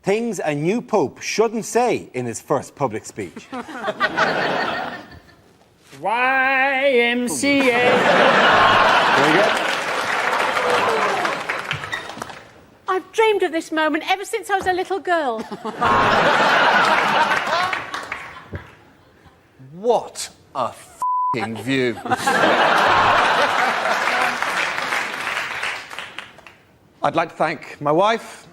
Things a new pope shouldn't say in his first public speech. YMCA. Very good. I've dreamed of this moment ever since I was a little girl. What a f***ing view. I'd like to thank my wife.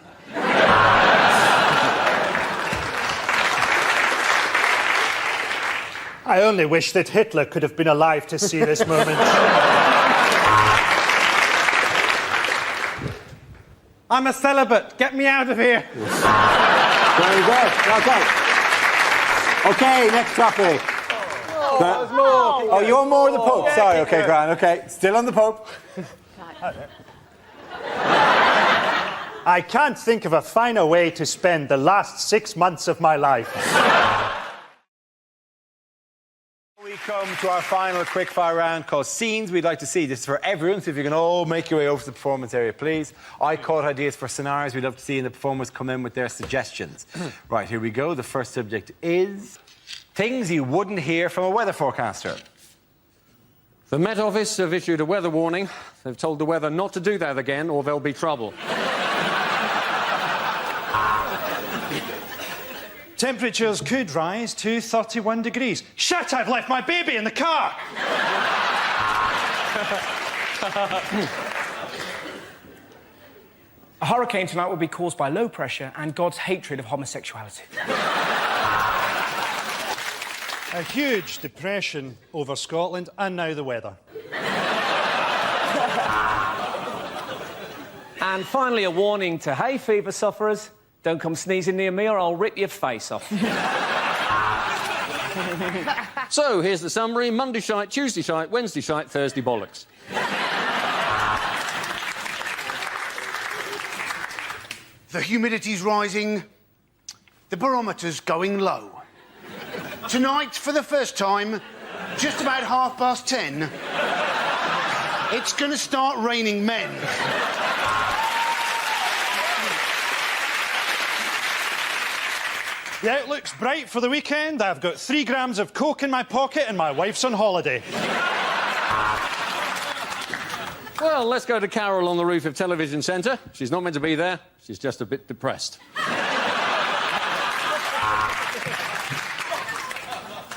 I only wish that Hitler could have been alive to see this moment. I'm a celibate. Get me out of here. Very good. Okay. Okay, next topic. Oh, you're more the Pope. Sorry, okay, Gran. Okay, still on the Pope. I can't think of a finer way to spend the last 6 months of my life. We come to our final quickfire round called Scenes We'd Like to See. This is for everyone, so if you can all make your way over to the performance area, please. I caught ideas for scenarios we'd love to see, and the performers come in with their suggestions. Right, here we go. The first subject is things you wouldn't hear from a weather forecaster. The Met Office have issued a weather warning. They've told the weather not to do that again, or there'll be trouble. Temperatures could rise to 31 degrees. Shit, I've left my baby in the car! A hurricane tonight will be caused by low pressure and God's hatred of homosexuality. A huge depression over Scotland, and now the weather. And finally, a warning to hay fever sufferers. Don't come sneezing near me or I'll rip your face off. So, here's the summary. Monday shite, Tuesday shite, Wednesday shite, Thursday bollocks. The humidity's rising. The barometer's going low. Tonight, for the first time, just about 10:30, it's going to start raining men. The outlook's bright for the weekend. I've got 3 grams of coke in my pocket and my wife's on holiday. Well, let's go to Carol on the roof of Television Centre. She's not meant to be there. She's just a bit depressed.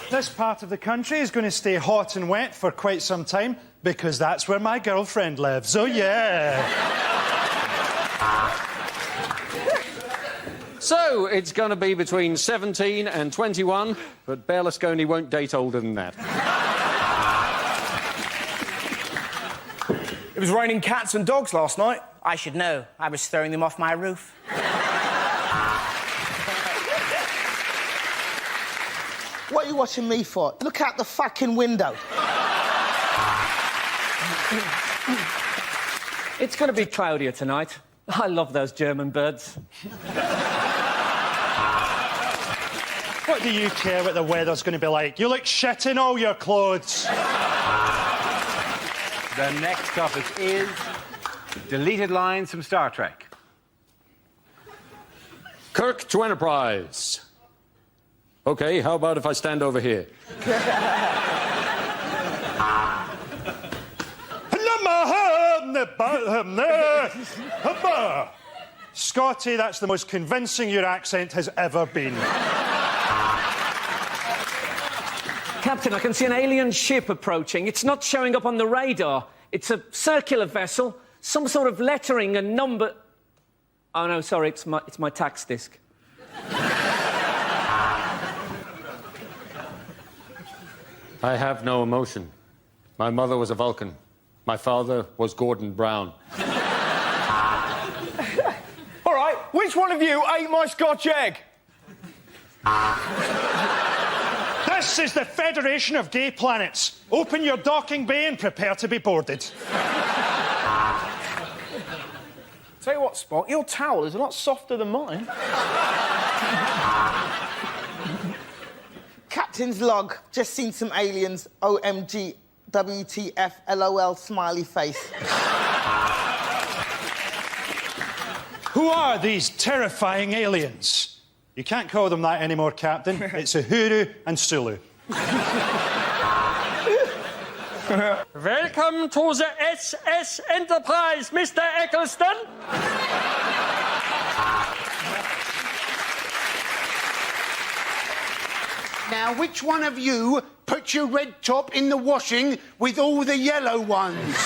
This part of the country is going to stay hot and wet for quite some time because that's where my girlfriend lives. Oh, yeah. So, it's going to be between 17 and 21, but Berlusconi won't date older than that. It was raining cats and dogs last night. I should know. I was throwing them off my roof. What are you watching me for? Look out the fucking window. It's going to be cloudier tonight. I love those German birds. What do you care what the weather's going to be like? You look shit in all your clothes. The next topic is deleted lines from Star Trek. Kirk to Enterprise. OK, how about if I stand over here? Scotty, that's the most convincing your accent has ever been. Captain, I can see an alien ship approaching. It's not showing up on the radar. It's a circular vessel, some sort of lettering and number... Oh, no, sorry, it's my tax disc. I have no emotion. My mother was a Vulcan. My father was Gordon Brown. All right, which one of you ate my Scotch egg? This is the Federation of Gay Planets. Open your docking bay and prepare to be boarded. Tell you what, Spock, your towel is a lot softer than mine. Captain's log. Just seen some aliens. OMG. WTF. LOL. Smiley face. Who are these terrifying aliens? You can't call them that anymore, Captain. It's Uhuru and Sulu. Welcome to the SS Enterprise, Mr. Eccleston. Now, which one of you put your red top in the washing with all the yellow ones?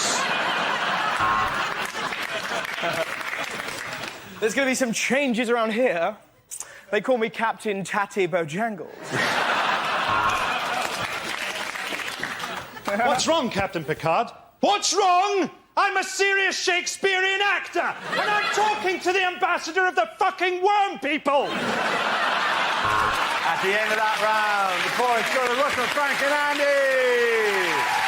There's going to be some changes around here. They call me Captain Tatty Bojangles. What's wrong, Captain Picard? What's wrong? I'm a serious Shakespearean actor, and I'm talking to the ambassador of the fucking worm people! At the end of that round, the points go to Russell, Frank and Andy.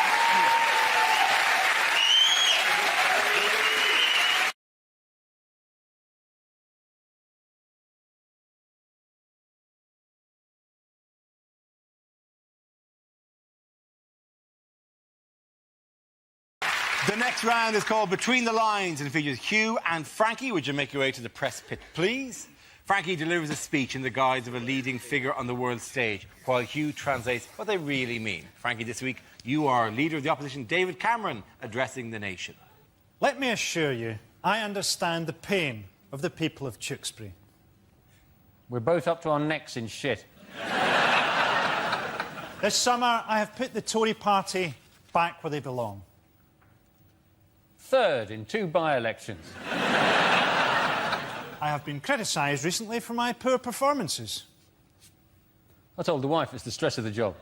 The next round is called Between the Lines and it features Hugh and Frankie. Would you make your way to the press pit, please? Frankie delivers a speech in the guise of a leading figure on the world stage, while Hugh translates what they really mean. Frankie, this week, you are Leader of the Opposition, David Cameron, addressing the nation. Let me assure you, I understand the pain of the people of Tewkesbury. We're both up to our necks in shit. This summer, I have put the Tory party back where they belong. Third in 2 by-elections. I have been criticised recently for my poor performances. I told the wife it's the stress of the job.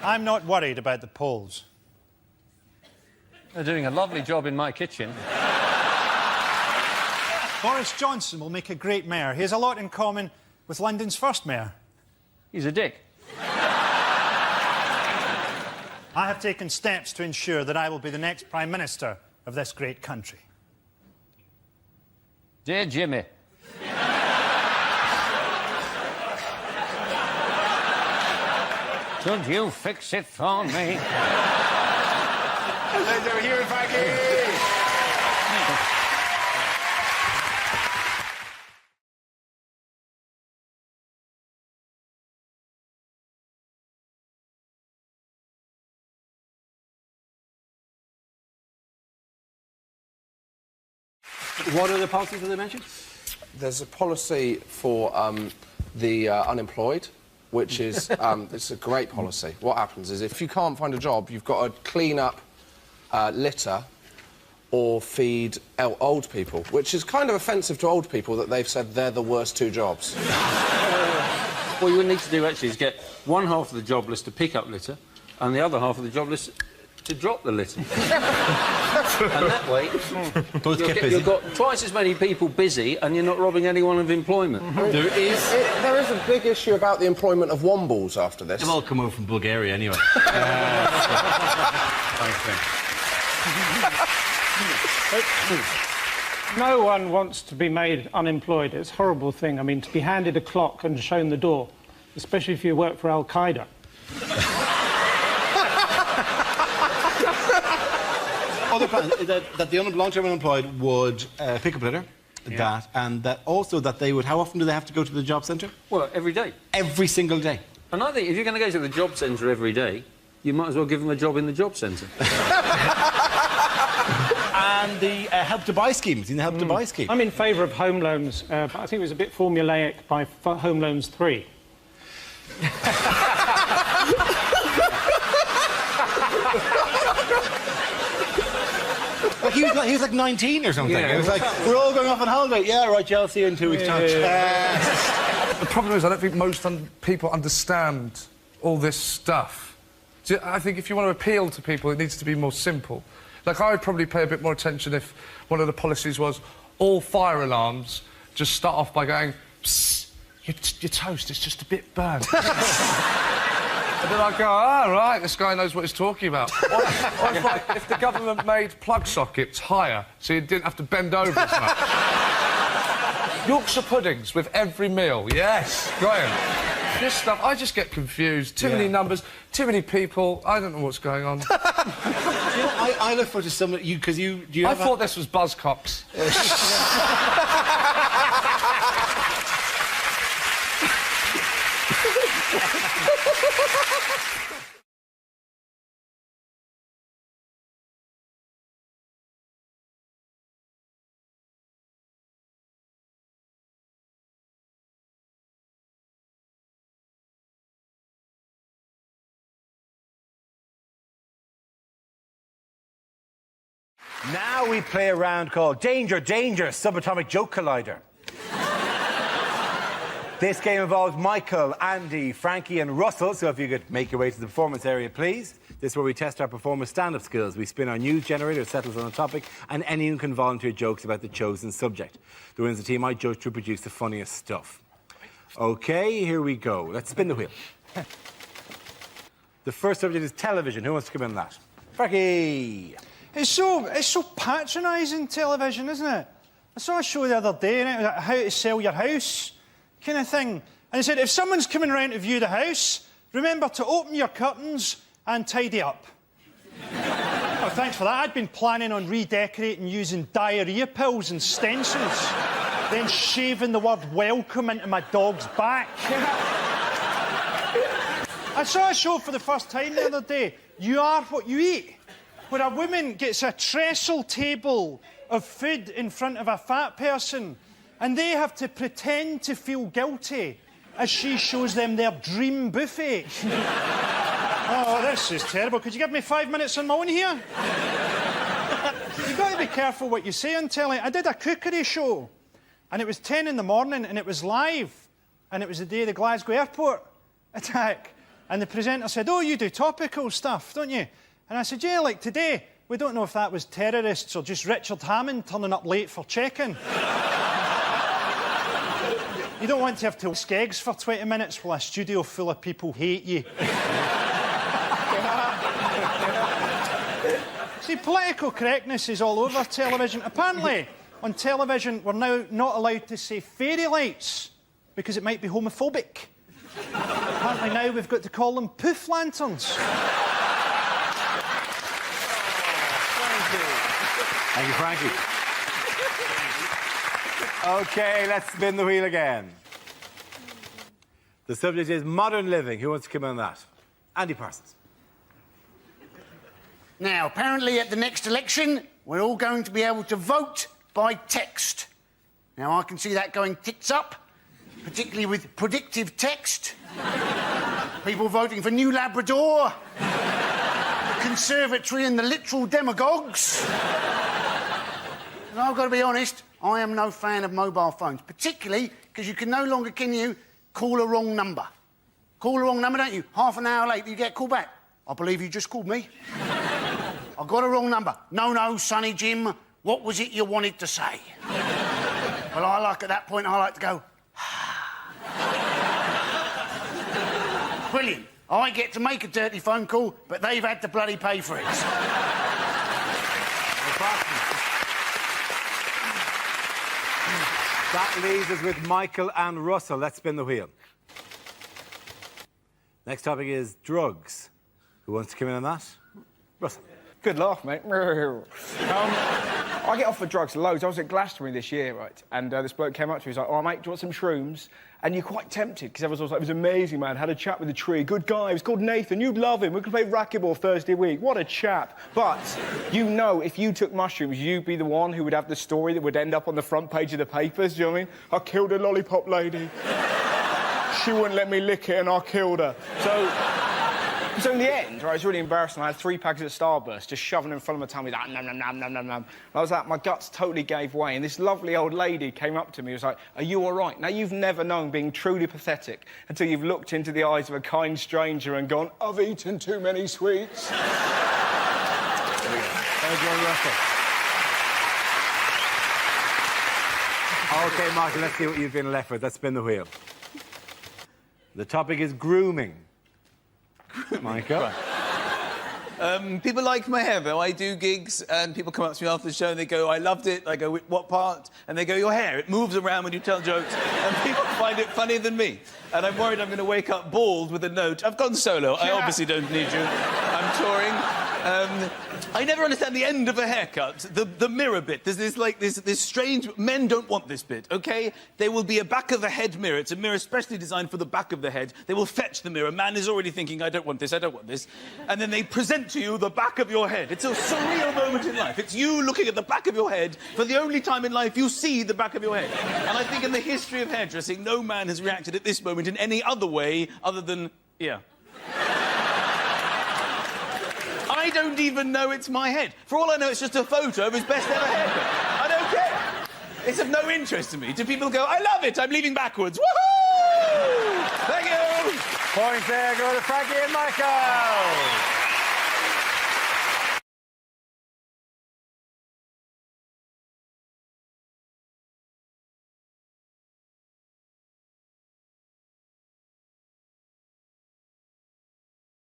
I'm not worried about the polls. They're doing a lovely job in my kitchen. Boris Johnson will make a great mayor. He has a lot in common with London's first mayor. He's a dick. I have taken steps to ensure that I will be the next Prime Minister of this great country. Dear Jimmy. Could you fix it for me? Let's over here, Frankie. What are the policies that they mentioned? There's a policy for the unemployed, which is it's a great policy. What happens is if you can't find a job, you've got to clean up litter or feed old people, which is kind of offensive to old people that they've said they're the worst 2 jobs. What you would need to do, actually, is get one half of the job list to pick up litter and the other half of the job list to drop the litter. And that way, you've got twice as many people busy and you're not robbing anyone of employment. There is a big issue about the employment of wombles after this. They've all come over from Bulgaria anyway. No one wants to be made unemployed. It's a horrible thing. I mean, to be handed a clock and shown the door, especially if you work for Al-Qaeda. Other plans that the long-term unemployed would pick up litter, and that also that they would. How often do they have to go to the job centre? Well, every day. Every single day. And I think if you're going to go to the job centre every day, you might as well give them a job in the job centre. And the Help to Buy scheme. Seen the Help to Buy scheme? I'm in favour of home loans, but I think it was a bit formulaic by Home Loans 3. Like he was like 19 or something. Yeah. It was like, we're all going off on holiday. Yeah, right, I'll see you in 2 weeks' time. The problem is I don't think most people understand all this stuff. I think if you want to appeal to people, it needs to be more simple. Like, I would probably pay a bit more attention if one of the policies was all fire alarms just start off by going, psst, your toast is just a bit burnt. And then I'd go, oh, right, this guy knows what he's talking about. Or if the government made plug sockets higher so you didn't have to bend over as much. Yorkshire puddings with every meal, yes, Graham. This stuff, I just get confused. Too many numbers, too many people. I don't know what's going on. You know, I look forward to some of you because you. Do you I have thought this was Buzzcocks. Now we play a round called Danger, Danger, Subatomic Joke Collider. This game involves Michael, Andy, Frankie and Russell, so if you could make your way to the performance area, please. This is where we test our performers' stand-up skills. We spin our news generator, it settles on a topic, and anyone can volunteer jokes about the chosen subject. The winner of the team I judge to produce the funniest stuff. OK, here we go. Let's spin the wheel. The first subject is television. Who wants to come in on that? Frankie! It's so patronising, television, isn't it? I saw a show the other day, and it was like how to sell your house kind of thing. And it said, if someone's coming round to view the house, remember to open your curtains and tidy up. Oh, thanks for that. I'd been planning on redecorating using diarrhea pills and stencils, then shaving the word welcome into my dog's back. I saw a show for the first time the other day, You Are What You Eat, where a woman gets a trestle table of food in front of a fat person and they have to pretend to feel guilty as she shows them their dream buffet. Oh, this is terrible. Could you give me 5 minutes on my own here? You've got to be careful what you say on telly. I did a cookery show and it was 10 in the morning and it was live and it was the day of the Glasgow airport attack. And the presenter said, oh, you do topical stuff, don't you? And I said, yeah, like today, we don't know if that was terrorists or just Richard Hammond turning up late for check-in. You don't want to have to skegs for 20 minutes while a studio full of people hate you. See, political correctness is all over television. Apparently, on television, we're now not allowed to say fairy lights because it might be homophobic. Apparently now we've got to call them poof lanterns. Thank you, Frankie. OK, let's spin the wheel again. The subject is modern living. Who wants to come in on that? Andy Parsons. Now, apparently at the next election, we're all going to be able to vote by text. Now, I can see that going tits up, particularly with predictive text. People voting for New Labrador, Conservatory and the literal demagogues. And I've got to be honest, I am no fan of mobile phones, particularly because you can no longer, can you, call a wrong number. Call a wrong number, don't you? Half an hour late, you get a call back. I believe you just called me. I got a wrong number. No, Sonny Jim, what was it you wanted to say? Well, at that point, I like to go, brilliant. I get to make a dirty phone call, but they've had to bloody pay for it. That leaves us with Michael and Russell. Let's spin the wheel. Next topic is drugs. Who wants to come in on that? Russell. Good laugh, mate. I get offered drugs loads. I was at Glastonbury this year, right? And this bloke came up to me. He's like, oh, mate, do you want some shrooms? And you're quite tempted, because everyone's like, it was amazing, man. Had a chat with the tree. Good guy. He was called Nathan. You'd love him. We could play racquetball Thursday week. What a chap. But you know, if you took mushrooms, you'd be the one who would have the story that would end up on the front page of the papers. Do you know what I mean? I killed a lollipop lady. She wouldn't let me lick it and I killed her. So in the end, right, it was really embarrassing. I had 3 packets of Starburst just shoving in front of my tummy, like, nom, nom, nom, nom, nom, nom. And I was like, my guts totally gave way. And this lovely old lady came up to me and was like, are you all right? Now, you've never known being truly pathetic until you've looked into the eyes of a kind stranger and gone, I've eaten too many sweets. Thank you, Russell. OK, Michael, let's see what you've been left with. Let's spin the wheel. The topic is grooming. Michael? People like my hair, though. I do gigs, and people come up to me after the show and they go, I loved it. I go, what part? And they go, your hair. It moves around when you tell jokes. And people find it funnier than me. And I'm worried I'm going to wake up bald with a note. I've gone solo. I obviously don't need you. I'm touring. I never understand the end of a haircut, the mirror bit. There's this strange... Men don't want this bit, OK? There will be a back-of-the-head mirror. It's a mirror specially designed for the back of the head. They will fetch the mirror. Man is already thinking, I don't want this, I don't want this. And then they present to you the back of your head. It's a surreal moment in life. It's you looking at the back of your head for the only time in life you see the back of your head. And I think in the history of hairdressing, no man has reacted at this moment in any other way other than... yeah. I don't even know it's my head. For all I know, it's just a photo of his best ever haircut. I don't care. It's of no interest to me. Do people go, I love it, I'm leaving backwards. Woohoo! Thank you! Points there go to Frankie and Michael.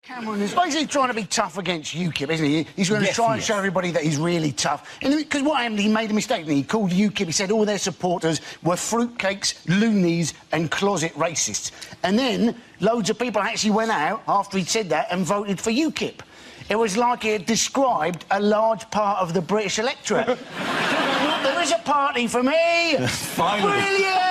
Cameron is basically trying to be tough against UKIP, isn't he? He's going to try and show everybody that he's really tough. Because what happened, he made a mistake. He called UKIP, he said all their supporters were fruitcakes, loonies and closet racists. And then loads of people actually went out after he'd said that and voted for UKIP. It was like he had described a large part of the British electorate. There is a party for me! Finally! Brilliant!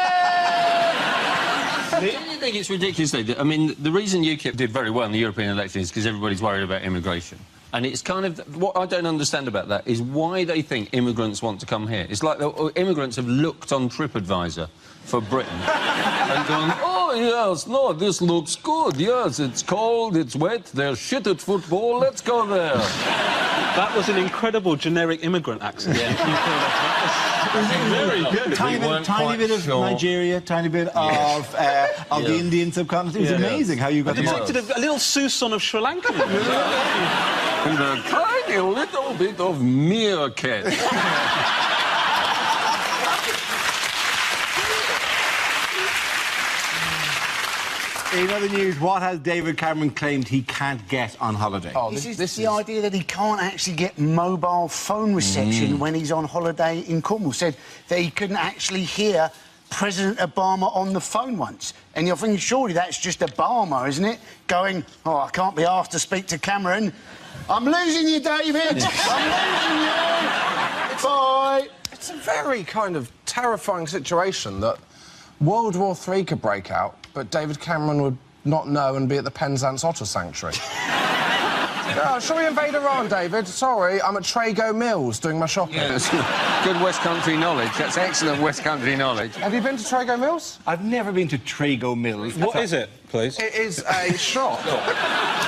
Don't you think it's ridiculous, though? I mean, the reason UKIP did very well in the European elections is because everybody's worried about immigration. And it's kind of... what I don't understand about that is why they think immigrants want to come here. It's like the immigrants have looked on TripAdvisor for Britain and gone, oh, yes, no, this looks good, yes, it's cold, it's wet, they're shit at football, let's go there. That was an incredible generic immigrant accent. Very good. Tiny bit of Nigeria, tiny bit of the Indian subcontinent. It was amazing how you got them all. A little Susan of Sri Lanka. And a tiny little bit of meerkat. In other news, what has David Cameron claimed he can't get on holiday? Oh, this is the idea that he can't actually get mobile phone reception when he's on holiday in Cornwall. Said that he couldn't actually hear President Obama on the phone once. And you're thinking, surely that's just Obama, isn't it? Going, oh, I can't be asked to speak to Cameron. I'm losing you, David! I'm losing you! Bye! It's a very kind of terrifying situation that World War III could break out, but David Cameron would not know and be at the Penzance Otter Sanctuary. Oh, shall we invade Iran, David? Sorry, I'm at Trago Mills doing my shopping. Yes. Good West Country knowledge. That's excellent West Country knowledge. Have you been to Trago Mills? I've never been to Trago Mills. What is it, please? It is a shop.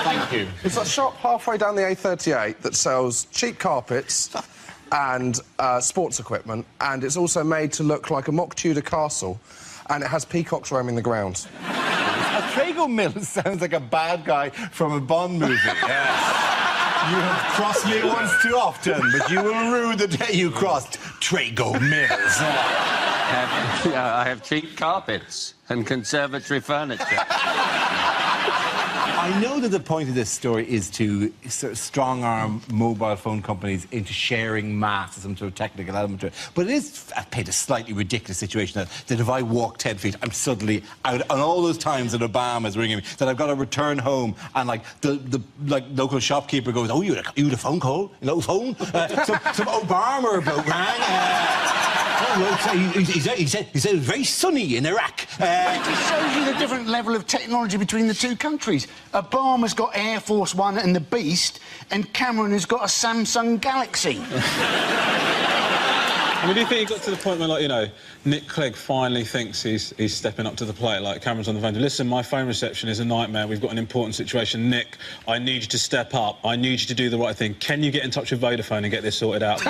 Thank you. It's a shop halfway down the A38 that sells cheap carpets and sports equipment, and it's also made to look like a mock Tudor castle, and it has peacocks roaming the grounds. Trago Mills sounds like a bad guy from a Bond movie. You have crossed me once too often, but you will rue the day you crossed Trago Mills. I have cheap carpets and conservatory furniture. I know that the point of this story is to sort of strong-arm mobile phone companies into sharing maths or some sort of technical element to it. But it is, I've paid a slightly ridiculous situation that if I walk 10 feet, I'm suddenly out. And all those times that Obama's ringing me, that I've got to return home, and like the local shopkeeper goes, "Oh, you had a phone call? You know, phone? Some Obama bloke rang." He said it was very sunny in Iraq. It just shows you the different level of technology between the two countries. Obama's got Air Force One and the Beast, and Cameron has got a Samsung Galaxy. I mean, do you think he got to the point where, like, you know, Nick Clegg finally thinks he's stepping up to the plate, like Cameron's on the phone, listen, my phone reception is a nightmare, we've got an important situation, Nick, I need you to step up, I need you to do the right thing, can you get in touch with Vodafone and get this sorted out?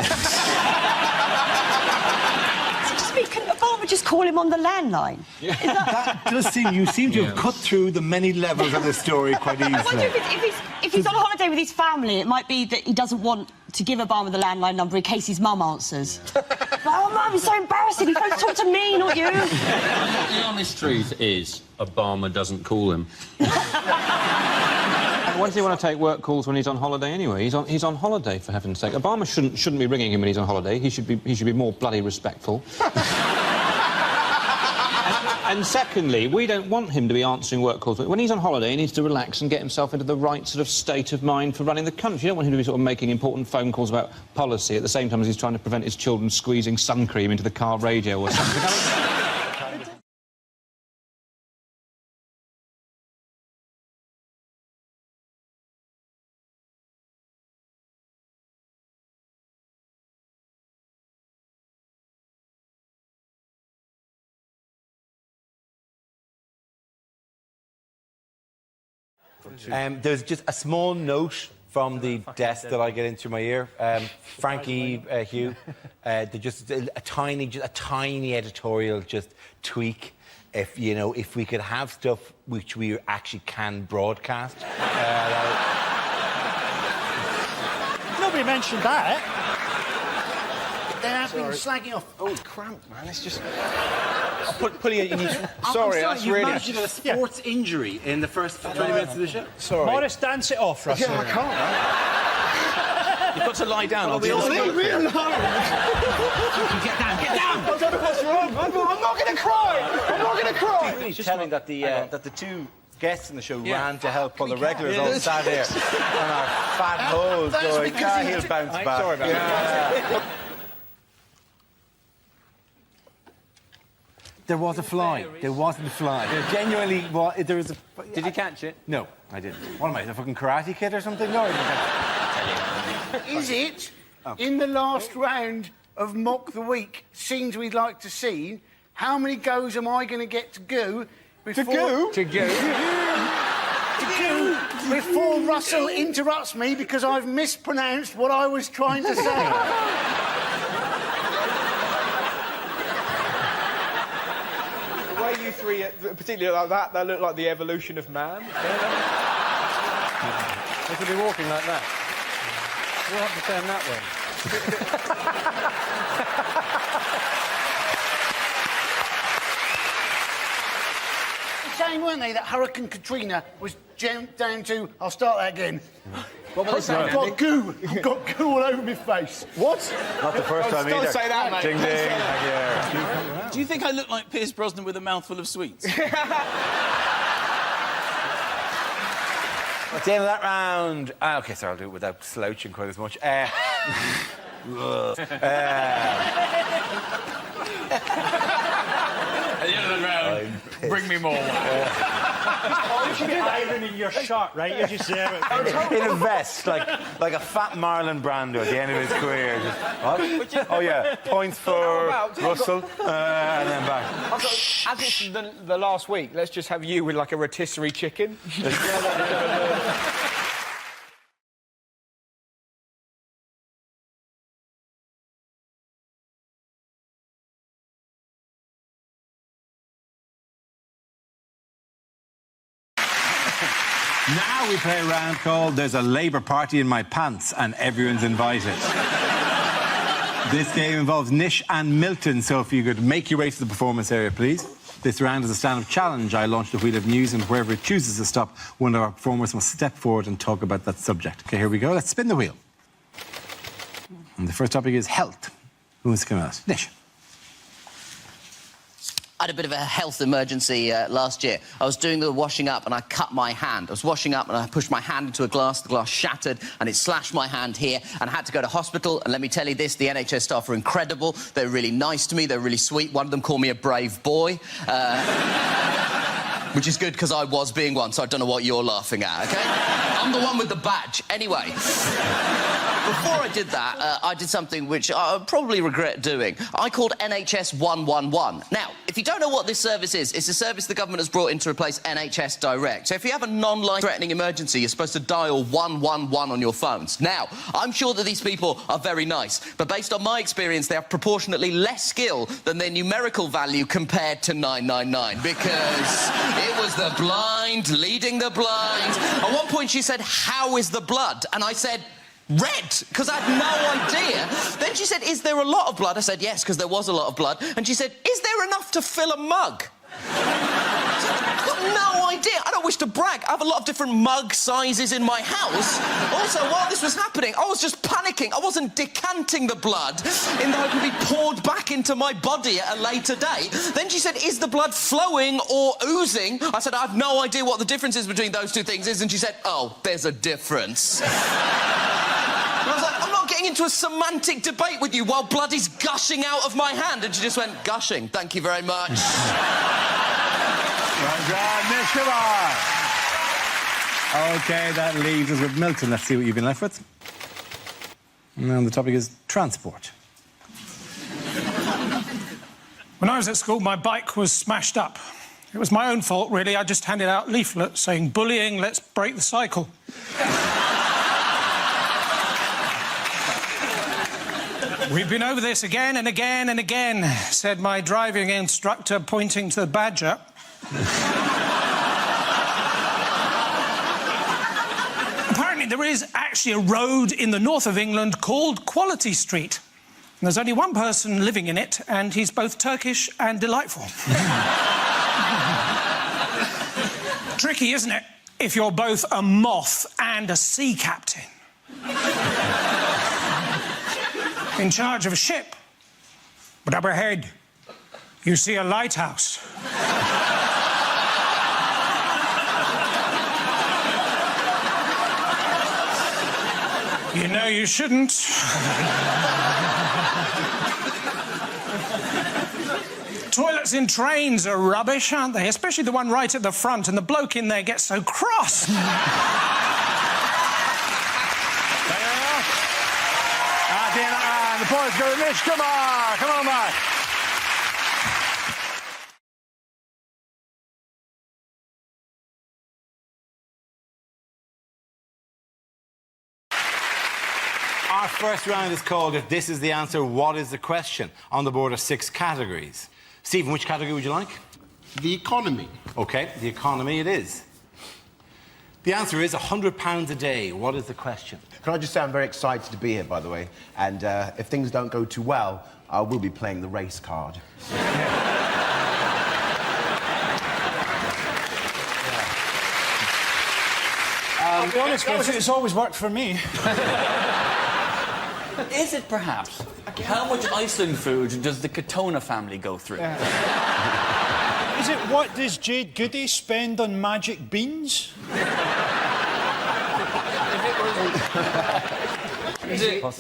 Just call him on the landline. Yeah. That does seem... You seem to have cut through the many levels of the story quite easily. I wonder if he's on holiday with his family, it might be that he doesn't want to give Obama the landline number in case his mum answers. Oh, Mum, it's so embarrassing. He's supposed to talk to me, not you. The honest truth is, Obama doesn't call him. Why does he want to take work calls when he's on holiday anyway? He's on holiday, for heaven's sake. Obama shouldn't be ringing him when he's on holiday. He should be more bloody respectful. And secondly, we don't want him to be answering work calls. When he's on holiday, he needs to relax and get himself into the right sort of state of mind for running the country. You don't want him to be sort of making important phone calls about policy at the same time as he's trying to prevent his children squeezing sun cream into the car radio or something. There's just a small note from the desk that I get into my ear. Frankie Hugh, just a tiny editorial just tweak. If we could have stuff which we actually can broadcast. Nobody mentioned that. They have been slagging off. Oh, cramp, man. It's just... pulling it in his... Sorry, that's you really... managed to get a sports injury in the first 20 minutes of the show. Sorry. Morris, dance it off, Russell. Yeah, I can't, man. You've got to lie down. Leave me alone. Get down! I don't know what's wrong. I'm not going to cry. I'm not going to cry. Really telling that the two guests in the show ran to help while the regulars all sat here on our fat holes going, he'll bounce back. Sorry about that. There was a fly. There wasn't a fly. There genuinely was. There was a... Did you catch it? No, I didn't. What am I, a fucking Karate Kid or something? No, I didn't catch it. Is it, in the last round of Mock the Week, scenes we'd like to see, how many goes am I going to get to go before... To go? To go. To go before Russell interrupts me because I've mispronounced what I was trying to say. You three, particularly like that looked like the evolution of man. They could be walking like that. We'll have to turn that way. Saying, weren't they, that Hurricane Katrina was down to... I'll start that again. What were they saying? I've got goo. I've got goo all over my face. What? Not the first time either. Don't say that, mate. Ding, ding. Do you think I look like Pierce Brosnan with a mouthful of sweets? At the end of that round... OK, sorry, I'll do it without slouching quite as much. At the end of the round, bring me more. You should iron in your shirt, right? You just in a vest, like a fat Marlon Brando at the end of his career. Just, what? Oh, yeah, points for Russell, and then back. As it's the last week, let's just have you with, like, a rotisserie chicken. Now we play a round called There's a Labour Party in My Pants and Everyone's Invited. This game involves Nish and Milton, so if you could make your way to the performance area, please. This round is a stand-up challenge. I launched a wheel of news, and wherever it chooses to stop, one of our performers must step forward and talk about that subject. OK, here we go. Let's spin the wheel. And the first topic is health. Who wants to come out? Nish. I had a bit of a health emergency last year. I was doing the washing up and I cut my hand. I was washing up and I pushed my hand into a glass. The glass shattered and it slashed my hand here and I had to go to hospital. And let me tell you this, the NHS staff are incredible. They're really nice to me. They're really sweet. One of them called me a brave boy. Which is good because I was being one, so I don't know what you're laughing at, OK? I'm the one with the badge. Anyway, before I did that, I did something which I probably regret doing. I called NHS 111. Now, if you don't know what this service is, it's a service the government has brought in to replace NHS Direct. So if you have a non-life-threatening emergency, you're supposed to dial 111 on your phones. Now, I'm sure that these people are very nice, but based on my experience, they have proportionately less skill than their numerical value compared to 999, because it was the blind leading the blind. At one point, she said, "How is the blood?" And I said, "Red," because I had no idea. Then she said, "Is there a lot of blood?" I said, "Yes," because there was a lot of blood. And she said, "Is there enough to fill a mug?" I've got no idea. I don't wish to brag. I have a lot of different mug sizes in my house. Also, while this was happening, I was just panicking. I wasn't decanting the blood in the hope it would be poured back into my body at a later date. Then she said, is the blood flowing or oozing? I said, I have no idea what the difference is between those two things is. And she said, oh, there's a difference. And I was like, I'm not getting into a semantic debate with you while blood is gushing out of my hand. And she just went, gushing. Thank you very much. Well done, Miss Kumar. OK, that leaves us with Milton. Let's see what you've been left with. And the topic is transport. When I was at school, my bike was smashed up. It was my own fault, really. I just handed out leaflets saying, bullying, let's break the cycle. We've been over this again and again and again, said my driving instructor, pointing to the Badger. Apparently, there is actually a road in the north of England called Quality Street. And there's only one person living in it, and he's both Turkish and delightful. Tricky, isn't it, if you're both a moth and a sea captain? In charge of a ship. But up ahead, you see a lighthouse. You know you shouldn't. Toilets in trains are rubbish, aren't they? Especially the one right at the front, and the bloke in there gets so cross. The points go to Mitch. Come on, Mike. Our first round is called If This Is the Answer, What is the Question? On the board are 6 categories. Stephen, which category would you like? The economy. OK, the economy it is. The answer is £100 a day. What is the question? Can I just say I'm very excited to be here, by the way, and if things don't go too well, I will be playing the race card. I'll be honest with you, it's always worked for me. Is it perhaps? How much Iceland food does the Katona family go through? Is it what does Jade Goody spend on magic beans?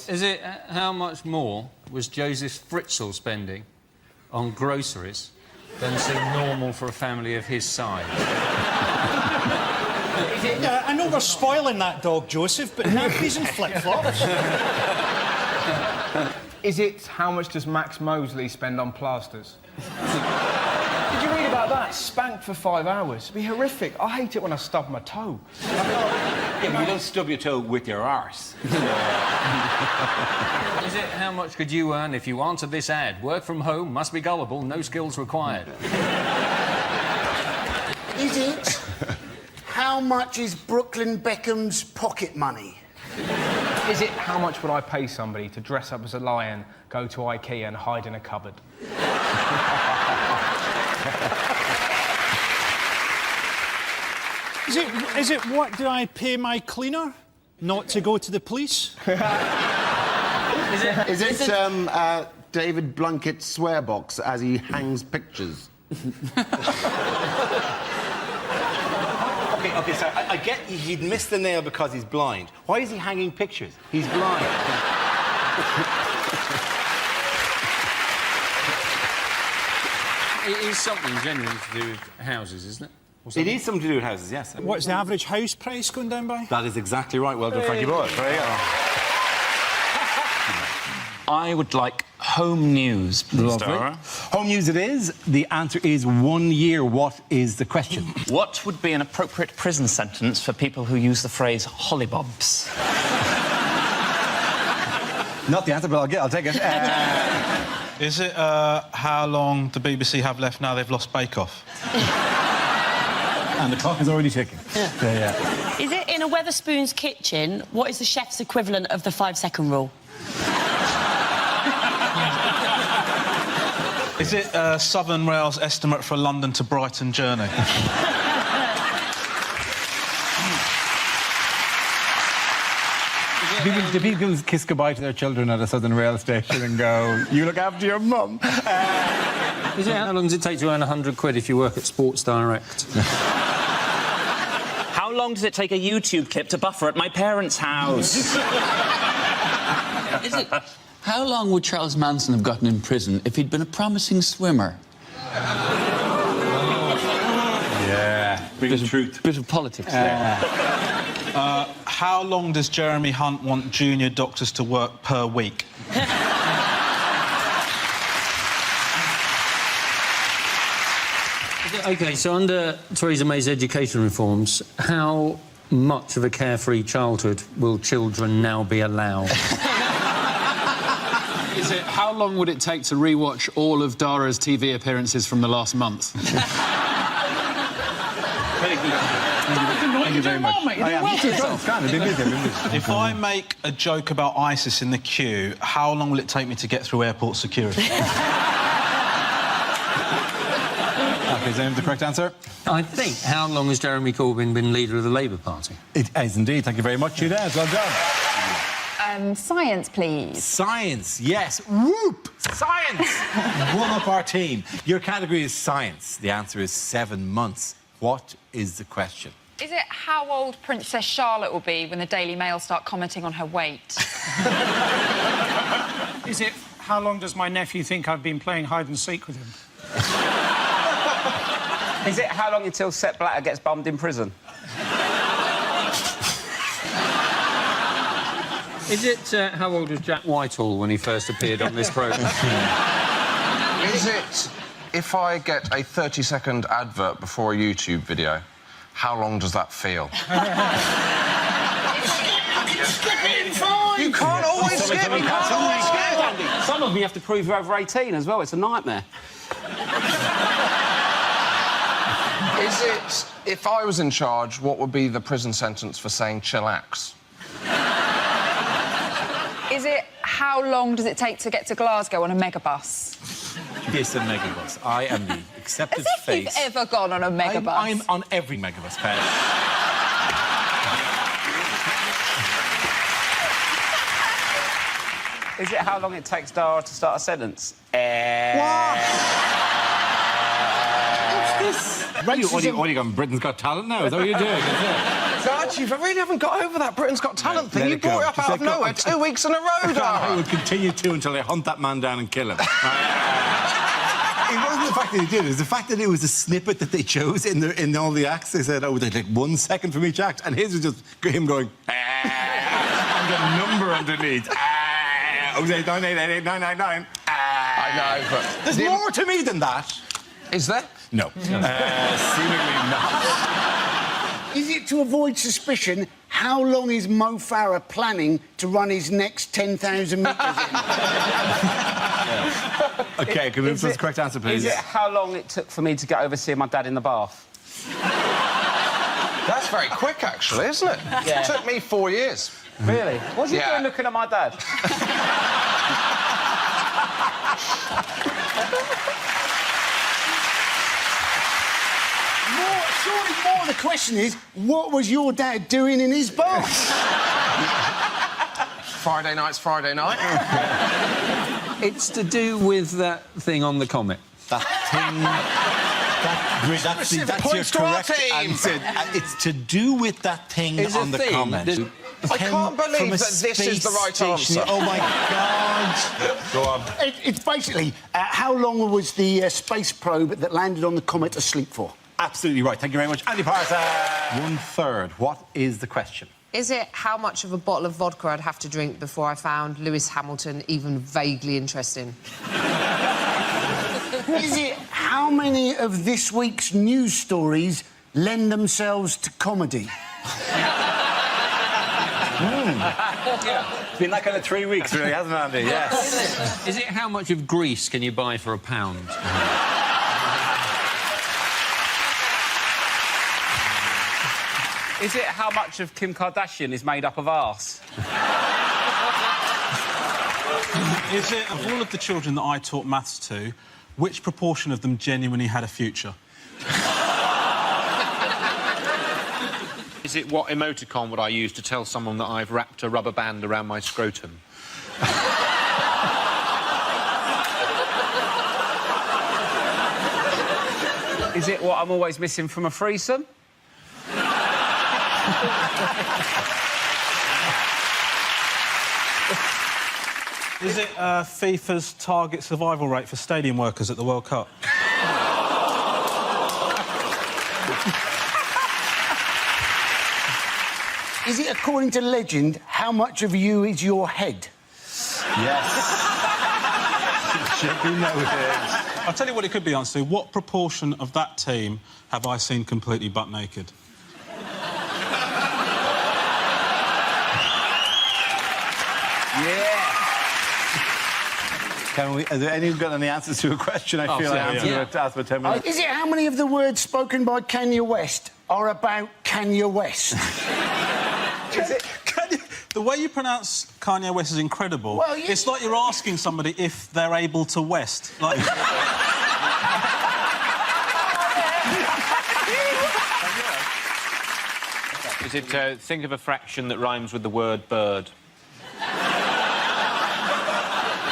Is it how much more was Joseph Fritzl spending on groceries than seemed normal for a family of his size? Yeah, I know we're spoiling that dog, Joseph, but nappies and flip-flops. Is it how much does Max Mosley spend on plasters? Did you read about that? Spanked for 5 hours. It'd be horrific. I hate it when I stub my toe. Yeah, but you don't stub your toe with your arse. Is it how much could you earn if you answered this ad? Work from home, must be gullible, no skills required. Is it how much is Brooklyn Beckham's pocket money? Is it how much would I pay somebody to dress up as a lion, go to IKEA and hide in a cupboard? Is it what do I pay my cleaner not to go to the police? Is it David Blunkett's swear box as he hangs pictures? OK, so I get he'd missed the nail because he's blind. Why is he hanging pictures? He's blind. It is something genuinely to do with houses, isn't it? It is something to do with houses, yes. What's the average house price going down by? That is exactly right. Well done, Frankie Boyle. There you go. I would like home news, Lovely. Home news it is. The answer is 1 year. What is the question? What would be an appropriate prison sentence for people who use the phrase hollybobs? Not the answer, but I'll take it. Is it how long the BBC have left now they've lost Bake Off? And the clock is already ticking. Yeah. Is it in a Wetherspoon's kitchen? What is the chef's equivalent of the 5-second rule? Is it Southern Rail's estimate for a London to Brighton journey? Do people kiss goodbye to their children at a Southern Rail station and go, you look after your mum? How long does it take to earn 100 quid if you work at Sports Direct? How long does it take a YouTube clip to buffer at my parents' house? Is it... How long would Charles Manson have gotten in prison if he'd been a promising swimmer? Yeah. Bit of truth. Bit of politics there. How long does Jeremy Hunt want junior doctors to work per week? OK, so under Theresa May's education reforms, how much of a carefree childhood will children now be allowed? Is it, how long would it take to rewatch all of Dara's TV appearances from the last month? Thank you very much. If I make a joke about ISIS in the queue, how long will it take me to get through airport security? OK, is that the correct answer? I think. How long has Jeremy Corbyn been leader of the Labour Party? It is indeed. Thank you very much, you guys. Well done. Science, please. Science, yes. Whoop! Science! One up our team. Your category is science. The answer is 7 months. What is the question? Is it how old Princess Charlotte will be when the Daily Mail start commenting on her weight? Is it how long does my nephew think I've been playing hide and seek with him? Is it how long until Sepp Blatter gets bummed in prison? Is it how old was Jack Whitehall when he first appeared on this programme? Is it if I get a 30-second advert before a YouTube video, how long does that feel? You can't always skip. You can't always skip. Some of them you have to prove you're over 18 as well. It's a nightmare. Is it if I was in charge, what would be the prison sentence for saying chillax? Is it how long does it take to get to Glasgow on a megabus? Yes, a megabus. I am the accepted As if face. you've ever gone on a megabus. I'm on every megabus, Pat. Is it how long it takes Dara to start a sentence? What's this? What are you going, Britain's Got Talent now? Is that what you're doing? God, you really haven't got over that Britain's Got Talent thing. You brought it up out of nowhere 2 weeks in a row, Dara. I will continue to until they hunt that man down and kill him. It wasn't the fact that he did it. It was the fact that it was a snippet that they chose in all the acts. They said, oh, they take 1 second from each act. And his was just him going, and the number underneath. 089888999. I know, but... There's more to me than that. Is there? No. Seemingly not. Is it to avoid suspicion, how long is Mo Farah planning to run his next 10,000 metres in? OK, can we move to the correct answer, please? Is it how long it took for me to get over seeing my dad in the bath? That's very quick, actually, isn't it? Yeah. It took me 4 years. Really? What's he doing looking at my dad? Surely more the question is, what was your dad doing in his bath? Friday night's Friday night. It's to do with that thing on the comet. That thing... That's your correct answer. It's to do with that thing on the comment. I can't believe that this is the right answer. Oh, my God. Go on. It's basically, how long was the space probe that landed on the comet asleep for? Absolutely right. Thank you very much. Andy Parson. 1/3. What is the question? Is it how much of a bottle of vodka I'd have to drink before I found Lewis Hamilton even vaguely interesting? Is it how many of this week's news stories lend themselves to comedy? It's been that kind of 3 weeks, really, hasn't it, Andy? Yes. Is it how much of Greece can you buy for £1? Is it how much of Kim Kardashian is made up of arse? Is it, of all of the children that I taught maths to, which proportion of them genuinely had a future? Is it what emoticon would I use to tell someone that I've wrapped a rubber band around my scrotum? Is it what I'm always missing from a threesome? Is it FIFA's target survival rate for stadium workers at the World Cup? Is it, according to legend, how much of you is your head? Yes. Should be noted. I'll tell you what it could be, Ansel. What proportion of that team have I seen completely butt naked? Yeah. Has anyone got any answers to a question? I feel like I'm going to ask for 10 minutes. Is it how many of the words spoken by Kanye West are about Kanye West? Is it? The way you pronounce Kanye West is incredible. Well, It's like you're asking somebody if they're able to West. Like... Is it think of a fraction that rhymes with the word bird?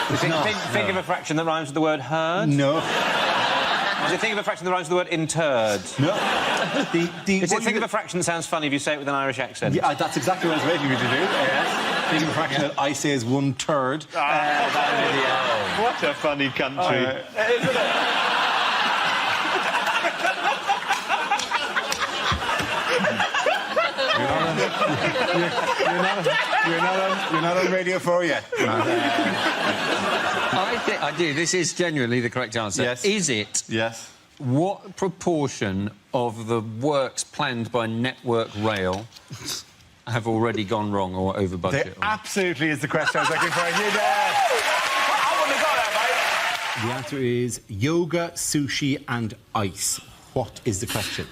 Think of a fraction that rhymes with the word herd? No. Is it think of a fraction that rhymes with the word interred? No. Is it think of a fraction that sounds funny if you say it with an Irish accent? Yeah, that's exactly what I was waiting for you to do. Yes. Think of a fraction that I say is 1/3. What a funny country. Isn't it? You're not on Radio 4 yet. I do. This is genuinely the correct answer. Yes. Is it? Yes. What proportion of the works planned by Network Rail have already gone wrong or over budget? There absolutely is the question I was looking for. You there? I wouldn't have got that, mate. The answer is yoga, sushi and ice. What is the question?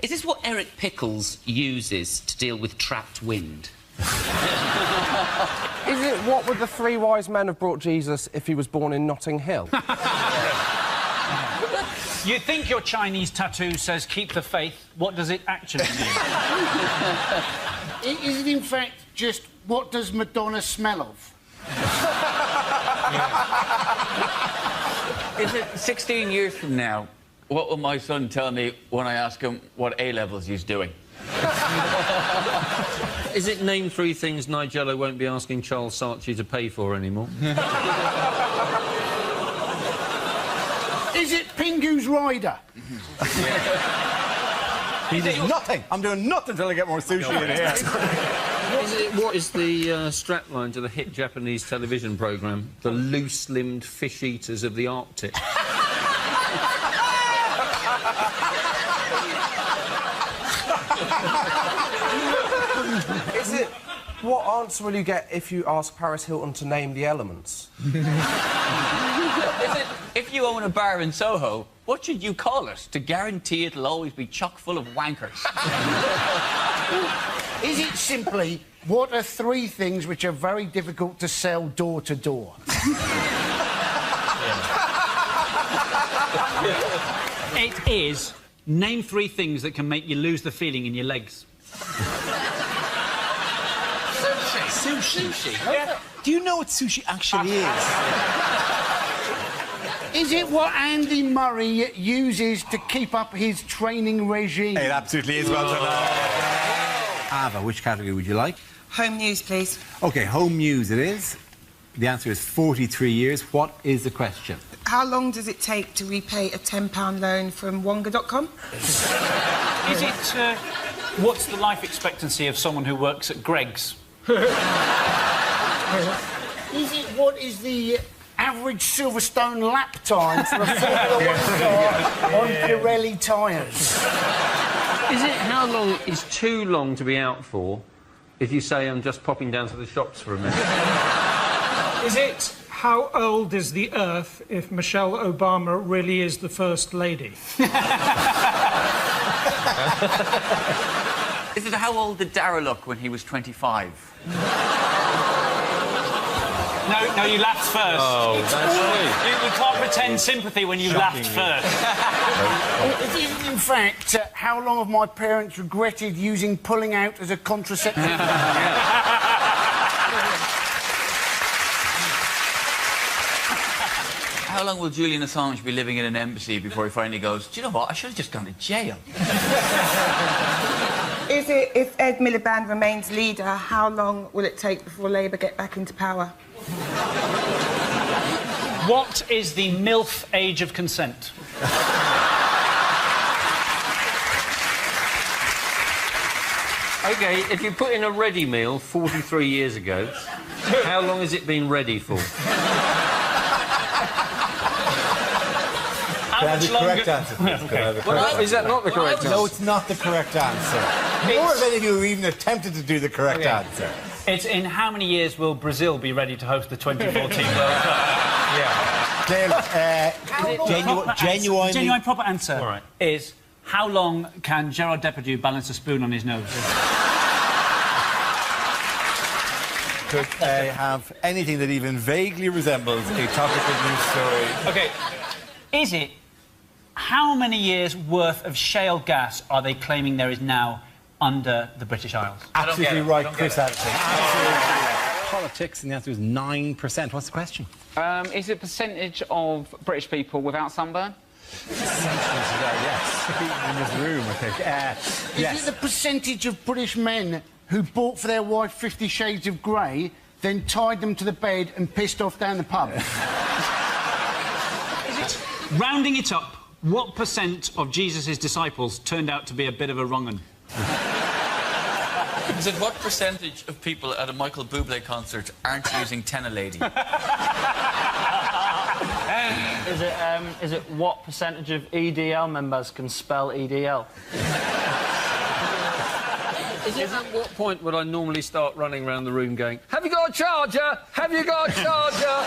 Is this what Eric Pickles uses to deal with trapped wind? Is it what would the three wise men have brought Jesus if he was born in Notting Hill? You think your Chinese tattoo says keep the faith. What does it actually mean? Is it, in fact, just what does Madonna smell of? Is it 16 years from now? What will my son tell me when I ask him what A-levels he's doing? Is it name 3 things Nigella won't be asking Charles Saatchi to pay for anymore? Is it Pingu's Rider? He did nothing. I'm doing nothing till I get more sushi in here. What is the strapline to the hit Japanese television programme, The Loose-Limbed Fish Eaters of the Arctic? Is it what answer will you get if you ask Paris Hilton to name the elements? Is it if you own a bar in Soho, what should you call it to guarantee it'll always be chock full of wankers? Is it simply what are 3 things which are very difficult to sell door to door? It is name 3 things that can make you lose the feeling in your legs. Sushi? Yeah. Do you know what sushi actually is? Is it what Andy Murray uses to keep up his training regime? It absolutely is. Well done. Ava, which category would you like? Home news, please. OK, home news it is. The answer is 43 years. What is the question? How long does it take to repay a £10 loan from Wonga.com? Is it what's the life expectancy of someone who works at Greggs? Is it what is the average Silverstone lap time for a Formula 1 car on Pirelli tyres? Is it how long is too long to be out for if you say I'm just popping down to the shops for a minute? Is it how old is the Earth if Michelle Obama really is the First Lady? Is it how old did Dara look when he was 25? No, No, you laughed first. Oh, that's You can't pretend sympathy when you laughed first. It is, in fact, how long have my parents regretted using pulling out as a contraceptive? How long will Julian Assange be living in an embassy before he finally goes, do you know what, I should have just gone to jail? Is it, if Ed Miliband remains leader, how long will it take before Labour get back into power? What is the MILF age of consent? OK, if you put in a ready meal 43 years ago, how long has it been ready for? Can I have the correct answer? Well, is that not the correct answer? No, it's not the correct answer. Nor have any of you even attempted to do the correct answer. It's in how many years will Brazil be ready to host the 2014 World Cup? Genuinely... Genuine proper answer All right. is how long can Gerard Depardieu balance a spoon on his nose? Could have anything that even vaguely resembles a topical news story. OK, is it... How many years' worth of shale gas are they claiming there is now under the British Isles? Absolutely right, Chris Addison. Absolutely right. Politics, and the answer is 9%. What's the question? Is it percentage of British people without sunburn? Yes. In this room, I think. Yes. Is it the percentage of British men who bought for their wife 50 Shades of Grey, then tied them to the bed and pissed off down the pub? Rounding it up, what percent of Jesus' disciples turned out to be a bit of a wrong-un? Is it what percentage of people at a Michael Bublé concert aren't using Tenor Lady? Is it what percentage of EDL members can spell EDL? Is it at what point would I normally start running around the room going, have you got a charger? Have you got a charger?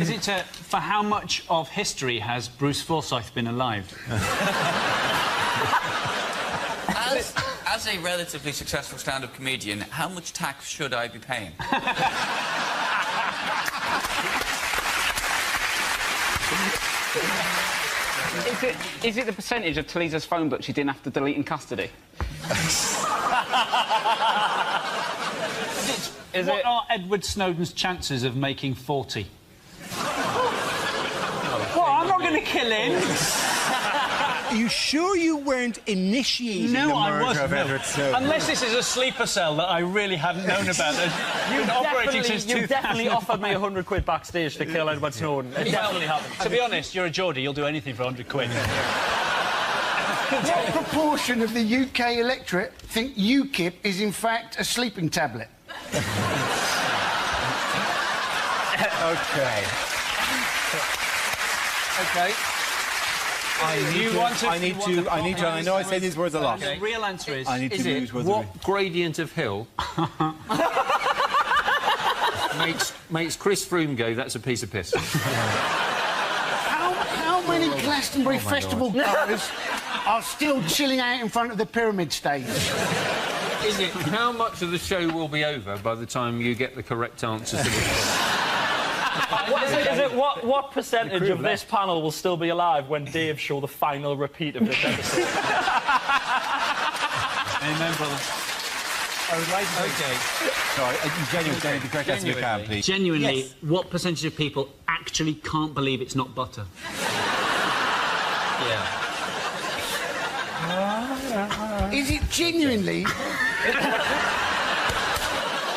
Is it for how much of history has Bruce Forsyth been alive? As a relatively successful stand-up comedian, how much tax should I be paying? Is it the percentage of Talisa's phone book she didn't have to delete in custody? What are Edward Snowden's chances of making 40? Well, I'm not going to kill him. Are you sure you weren't initiating the murder of Edward Snowden? Unless this is a sleeper cell that I really hadn't known about. You definitely offered me £100 backstage to kill Edward Snowden. It definitely happened. To be honest, you're a Geordie. You'll do anything for £100. What proportion of the UK electorate think UKIP is in fact a sleeping tablet? OK. OK. I need to, I know I say these words a lot. The real answer is... I need to use words. What gradient of hill makes Chris Froome go, that's a piece of piss? How many Glastonbury Festival goers are still chilling out in front of the pyramid stage? Is it how much of the show will be over by the time you get the correct answers to this? What percentage of this panel will still be alive when Dave show the final repeat of this episode? Amen, brother. I would like to... OK. Sorry, genuinely, the correct answer you can, please. Genuinely, yes. What percentage of people actually can't believe it's not butter? Is it genuinely...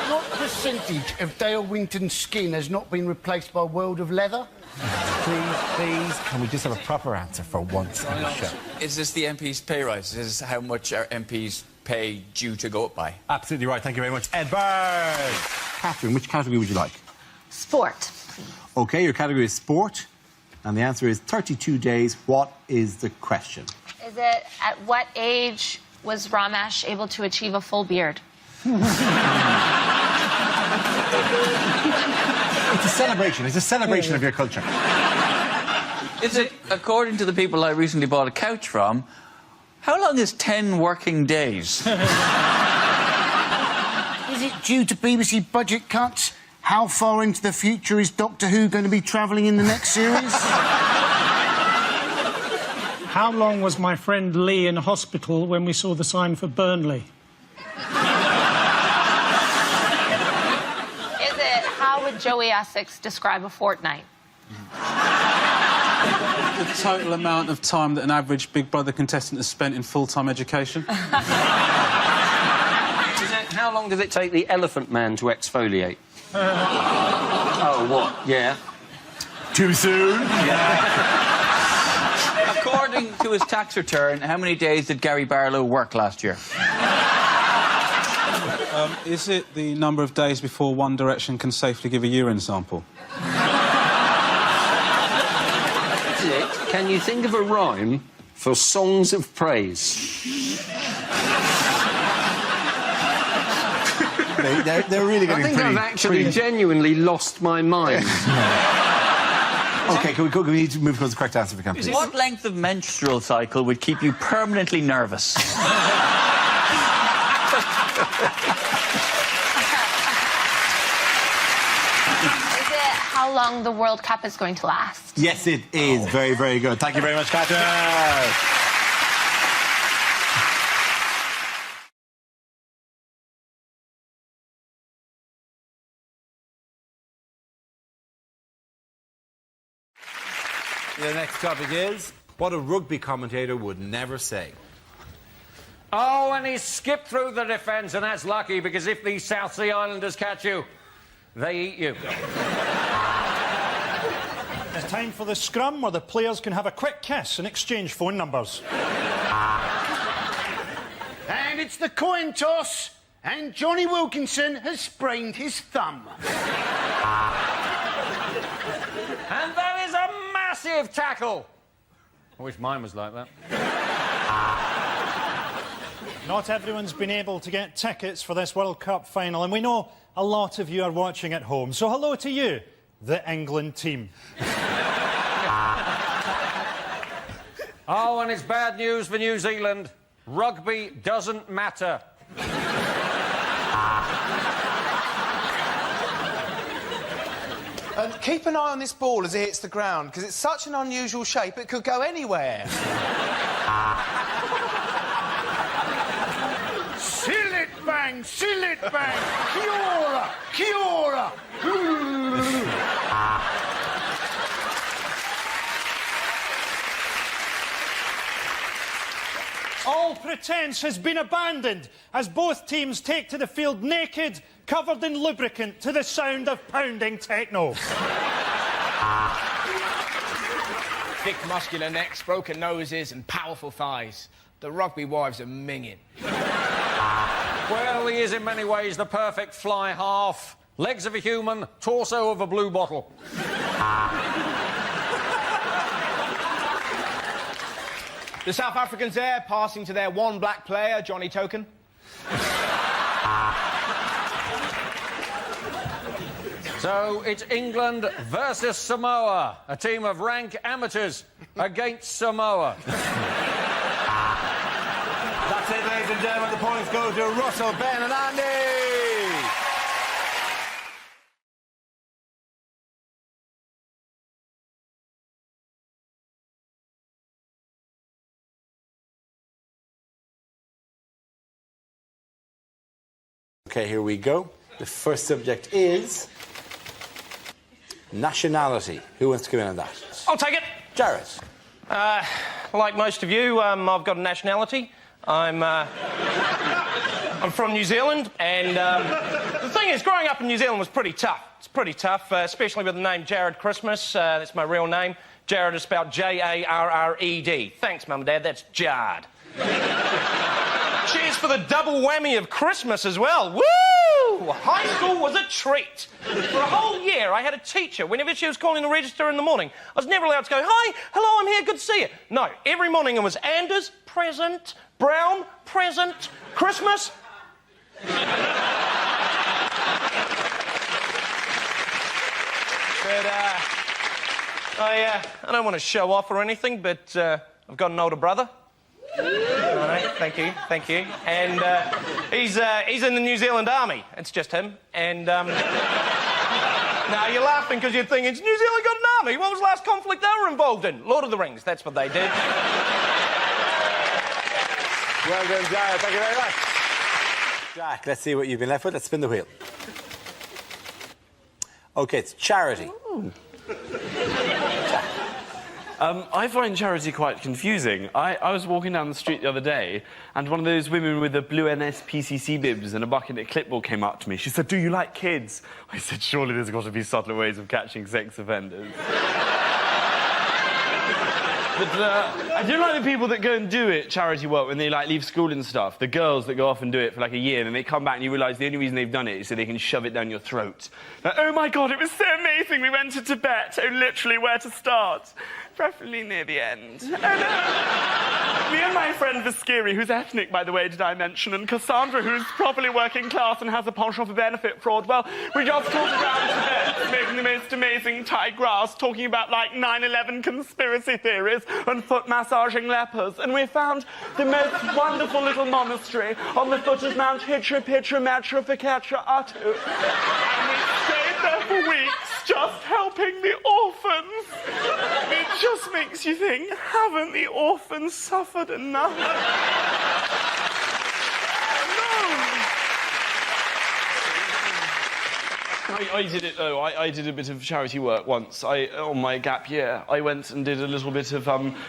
What percentage of Dale Winton's skin has not been replaced by a world of leather? Please, can we just have a proper answer for once on the show? Is this the MP's pay rise? Is this how much our MPs pay due to go up by? Absolutely right. Thank you very much. Ed Bird. Catherine, which category would you like? Sport. OK, your category is sport. And the answer is 32 days. What is the question? Is it at what age was Ramesh able to achieve a full beard? It's a celebration. It's a celebration of your culture. Is it, according to the people I recently bought a couch from, how long is 10 working days? Is it due to BBC budget cuts how far into the future is Doctor Who going to be travelling in the next series? How long was my friend Lee in hospital when we saw the sign for Burnley? Is it how would Joey Essex describe a fortnight? The total amount of time that an average Big Brother contestant has spent in full-time education. How long does it take the elephant man to exfoliate? Oh, what? Yeah. Too soon? Yeah. According to his tax return, how many days did Gary Barlow work last year? Is it the number of days before One Direction can safely give a urine sample? Is it? Can you think of a rhyme for songs of praise? They're really getting I think I've actually genuinely lost my mind. OK, can we need to move towards the correct answer if we can, please? What length of menstrual cycle would keep you permanently nervous? Is it how long the World Cup is going to last? Yes, it is. Very, very good. Thank you very much, Catherine. The next topic is what a rugby commentator would never say. Oh, and he skipped through the defence, and that's lucky, because if these South Sea Islanders catch you, they eat you. It's time for the scrum, where the players can have a quick kiss and exchange phone numbers. And it's the coin toss, and Johnny Wilkinson has sprained his thumb. And that is a massive tackle. I wish mine was like that. Not everyone's been able to get tickets for this World Cup final, and we know a lot of you are watching at home. So hello to you, the England team. Oh, and it's bad news for New Zealand. Rugby doesn't matter. Keep an eye on this ball as it hits the ground, because it's such an unusual shape, it could go anywhere. Seal it, bang! Seal it, bang! Kia ora! Kia ora! All pretence has been abandoned as both teams take to the field naked, covered in lubricant, to the sound of pounding techno. Thick muscular necks, broken noses and powerful thighs. The rugby wives are minging. Well, he is in many ways the perfect fly half. Legs of a human, torso of a blue bottle. The South Africans there, passing to their one black player, Johnny Token. So it's England versus Samoa, a team of rank amateurs against Samoa. That's it, ladies and gentlemen. The points go to Russell, Ben and Andy. OK, here we go. The first subject is nationality. Who wants to come in on that? I'll take it. Jared. Like most of you, I've got a nationality. I'm from New Zealand, and the thing is, growing up in New Zealand was pretty tough. It's pretty tough, especially with the name Jared Christmas. That's my real name. Jared is spelled J-A-R-R-E-D. Thanks, Mum and Dad, that's Jard. Cheers for the double whammy of Christmas as well. Woo! High school was a treat. For a whole year, I had a teacher. Whenever she was calling the register in the morning, I was never allowed to go, "Hi, hello, I'm here, good to see you." No, every morning it was Anders, present, Brown, present, Christmas. But I don't want to show off or anything, but I've got an older brother. All right, thank you. And he's in the New Zealand Army. It's just him. And Now, you're laughing because you're thinking, New Zealand got an army. What was the last conflict they were involved in? Lord of the Rings, that's what they did. Well done, Jack. Thank you very much. Jack, let's see what you've been left with. Let's spin the wheel. OK, it's charity. I find charity quite confusing. I was walking down the street the other day, and one of those women with the blue NSPCC bibs and a bucket and clipboard came up to me. She said, "Do you like kids?" I said, "Surely there's got to be subtler ways of catching sex offenders." But I do like the people that go and do it, charity work, when they, like, leave school and stuff. The girls that go off and do it for, like, a year, and then they come back and you realise the only reason they've done it is so they can shove it down your throat. Like, oh, my God, it was so amazing. We went to Tibet. Oh, literally, where to start? Preferably near the end. Oh, no. Me and my friend Viskiri, who's ethnic, by the way, did I mention, and Cassandra, who's properly working class and has a penchant for benefit fraud, well, we just talked around Tibet, smoking the most amazing Thai grass, talking about, like, 9/11 conspiracy theories and foot-massaging lepers, and we found the most wonderful little monastery on the foot of Mount Hitra Pitra Matra Fikatra Atu. And we stayed there for weeks, just helping the orphans. It just makes you think, haven't the orphans suffered enough? I did it, though. I did a bit of charity work once. On my gap year, I went and did a little bit of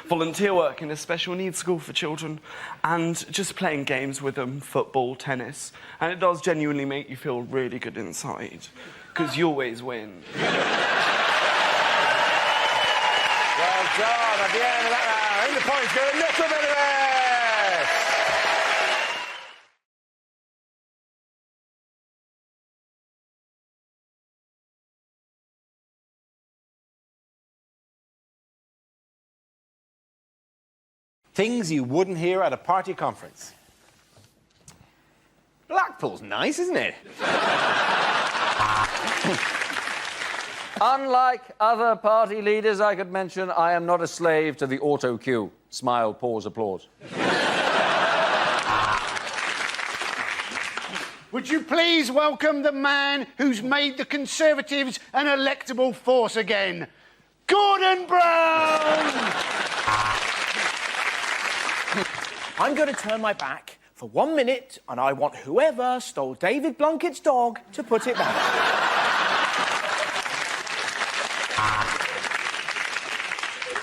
volunteer work in a special needs school for children, and just playing games with them, football, tennis, and it does genuinely make you feel really good inside, because you always win. Well done. At the end of that round, the points go to Little Bit of it. Things you wouldn't hear at a party conference. Blackpool's nice, isn't it? Unlike other party leaders I could mention, I am not a slave to the auto cue. Smile, pause, applause. Would you please welcome the man who's made the Conservatives an electable force again, Gordon Brown! I'm going to turn my back for 1 minute, and I want whoever stole David Blunkett's dog to put it back.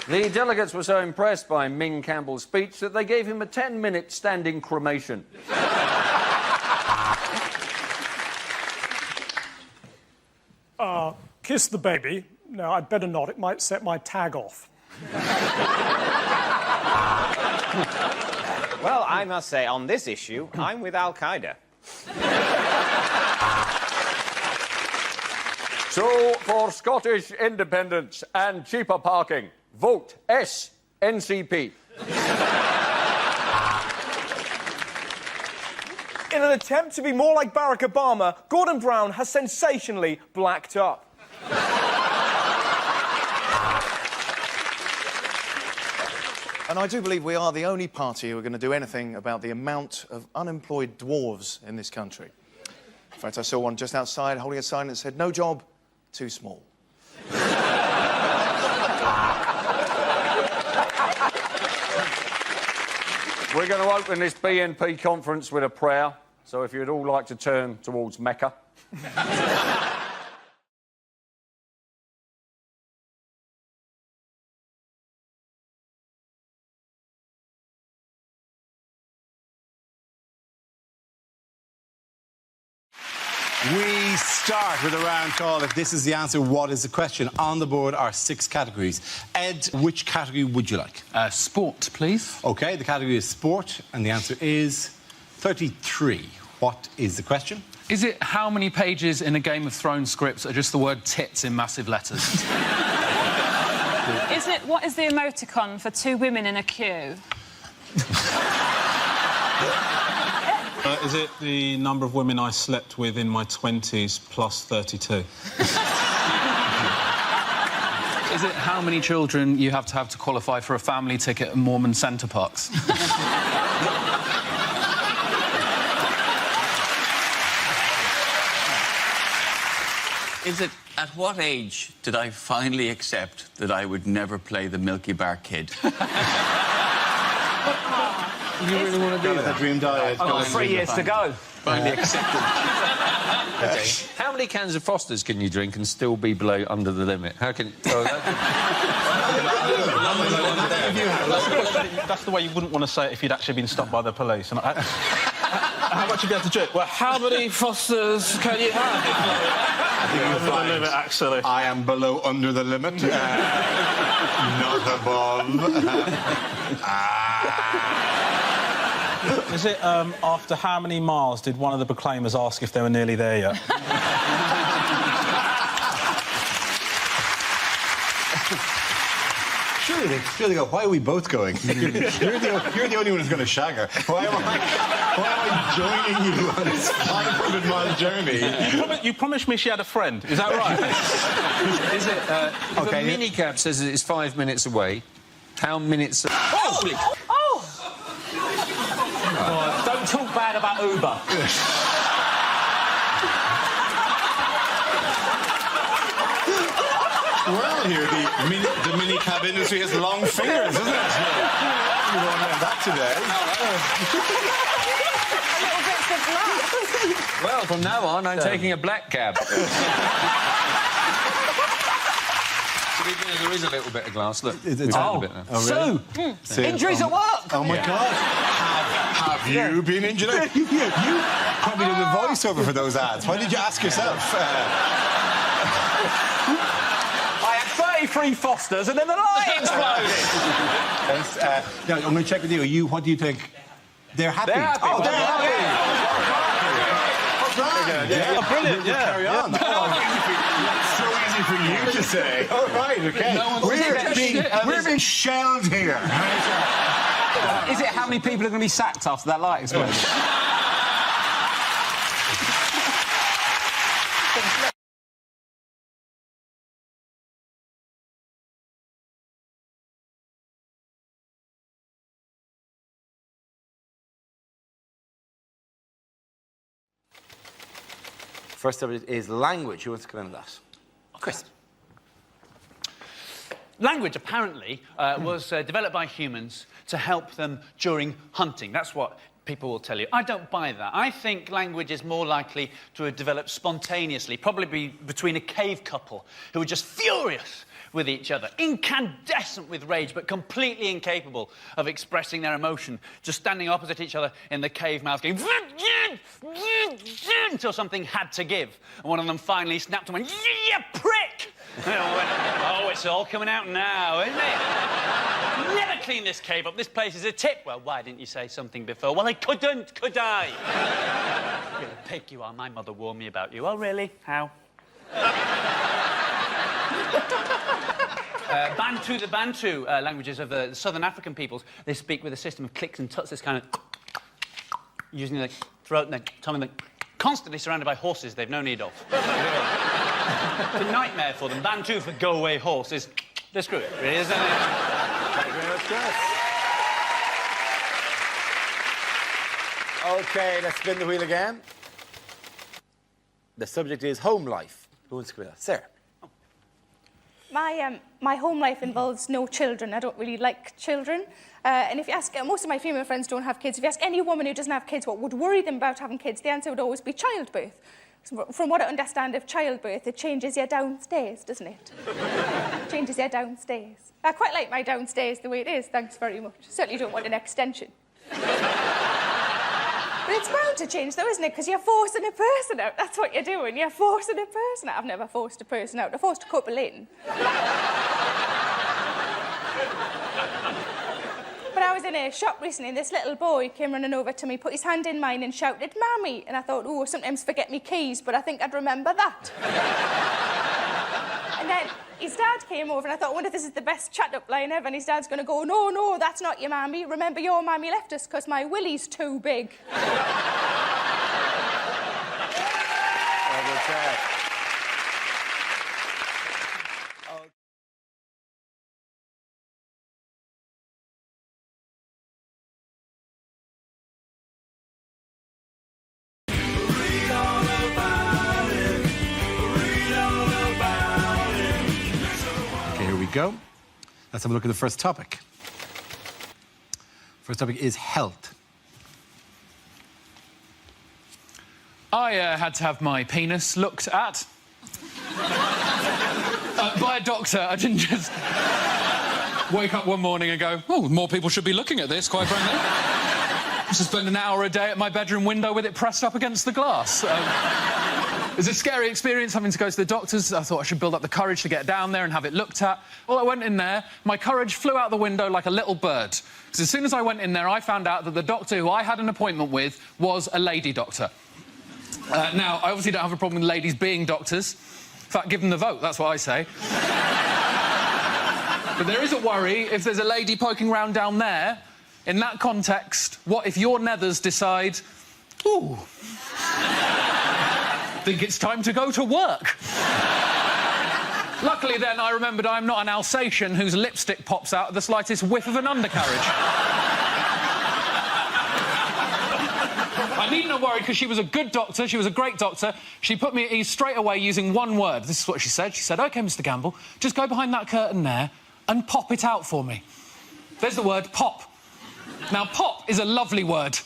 The delegates were so impressed by Ming Campbell's speech that they gave him a 10-minute standing cremation. Kiss the baby. No, I'd better not. It might set my tag off. Well, I must say, on this issue, I'm with Al-Qaeda. So, for Scottish independence and cheaper parking, vote S, NCP. In an attempt to be more like Barack Obama, Gordon Brown has sensationally blacked up. And I do believe we are the only party who are going to do anything about the amount of unemployed dwarves in this country. In fact, I saw one just outside holding a sign that said, "No job, too small." We're going to open this BNP conference with a prayer, so if you'd all like to turn towards Mecca. We start with a round call. If this is the answer, what is the question? On the board are 6 categories. Ed, which category would you like? Sport, please. OK, the category is sport, and the answer is 33. What is the question? Is it how many pages in a Game of Thrones script are just the word tits in massive letters? Is it, what is the emoticon for 2 women in a queue? Is it the number of women I slept with in my 20s plus 32? Is it how many children you have to qualify for a family ticket at Mormon Centre Parks? Is it At what age did I finally accept that I would never play the Milky Bar Kid? You really want to do that? that? Dream diet. I've got 3 years to go. Finally accepted. Okay. How many cans of Fosters can you drink and still be below under the limit? How can? That's the way you wouldn't want to say it if you'd actually been stopped by the police. And how much would you be able to drink? Well, how many Fosters can you have? Under the limit, actually. I am below under the limit. Not above. Is it after how many miles did one of the proclaimers ask if they were nearly there yet? Surely they go, why are we both going? You're the only one who's going to shag her. Why am I joining you on this 500-mile journey? You promised me she had a friend. Is that right? Is it? If a minicab says that it's 5 minutes away, how minutes? Holy! Oh! Don't talk bad about Uber. Well, here, the minicab industry has long fingers, isn't it? You won't learn that today. Well, from now on, I'm taking a black cab. There is a little bit of glass. Look, it's a bit now. Sue! Injuries at work! Oh, my God. Have you been injured? You probably did the voiceover for those ads. Why did you ask yourself? I had 33 Fosters and then the light exploded! Now, I'm going to check with you. What do you think? They're happy. They're happy. Oh, they're happy! Yeah, brilliant, yeah. Carry on. So easy for you to say. All right, okay. We're being shelled here. Is it how many people are going to be sacked after that light explosion? First subject is language. Who wants to come in on that? Chris. Language, apparently, was developed by humans to help them during hunting. That's what people will tell you. I don't buy that. I think language is more likely to have developed spontaneously, probably between a cave couple who were just furious with each other, incandescent with rage, but completely incapable of expressing their emotion, just standing opposite each other in the cave mouth going until something had to give. And one of them finally snapped and went, "You prick!" And they all went, "Oh, it's all coming out now, isn't it? Never clean this cave up. This place is a tip." "Well, why didn't you say something before?" "Well, I couldn't, could I?" "You're a pig, you are. My mother warned me about you." "Oh, really? How?" The Bantu languages of the southern African peoples, they speak with a system of clicks and tuts, this kind of using their throat and their tongue, and constantly surrounded by horses they've no need of. It's a nightmare for them. Bantu for go away horse is they're screwed, really, isn't it? Thank you very much, Chris. OK, let's spin the wheel again. The subject is home life. Who wants to come in? Sarah. My home life involves no children. I don't really like children. And if you ask, most of my female friends don't have kids. If you ask any woman who doesn't have kids what would worry them about having kids, the answer would always be childbirth. From what I understand of childbirth, it changes you downstairs, doesn't it? Changes you downstairs. I quite like my downstairs the way it is, thanks very much. Certainly don't want an extension. But it's bound to change, though, isn't it? Because you're forcing a person out. That's what you're doing. You're forcing a person out. I've never forced a person out. I forced a couple in. But I was in a shop recently, and this little boy came running over to me, put his hand in mine and shouted, "Mammy!" And I thought, oh, sometimes forget me keys, but I think I'd remember that. And then his dad came over, and I thought, I wonder if this is the best chat-up line ever. And his dad's going to go, "No, no, that's not your mammy. Remember, your mammy left us because my willy's too big." go. Let's have a look at the first topic. First topic is health. I had to have my penis looked at. By a doctor. I didn't just wake up one morning and go, oh, more people should be looking at this, quite frankly. I used to spend an hour a day at my bedroom window with it pressed up against the glass. It was a scary experience having to go to the doctors. I thought I should build up the courage to get down there and have it looked at. Well, I went in there, my courage flew out the window like a little bird. Because as soon as I went in there, I found out that the doctor who I had an appointment with was a lady doctor. Now, I obviously don't have a problem with ladies being doctors. In fact, give them the vote, that's what I say. But there is a worry if there's a lady poking around down there. In that context, what if your nethers decide, ooh, think it's time to go to work? Luckily, then, I remembered I'm not an Alsatian whose lipstick pops out at the slightest whiff of an undercarriage. I needn't have worried because she was a good doctor, she was a great doctor. She put me at ease straight away using one word. This is what she said. She said, OK, Mr Gamble, just go behind that curtain there and pop it out for me. There's the word pop. Now, pop is a lovely word.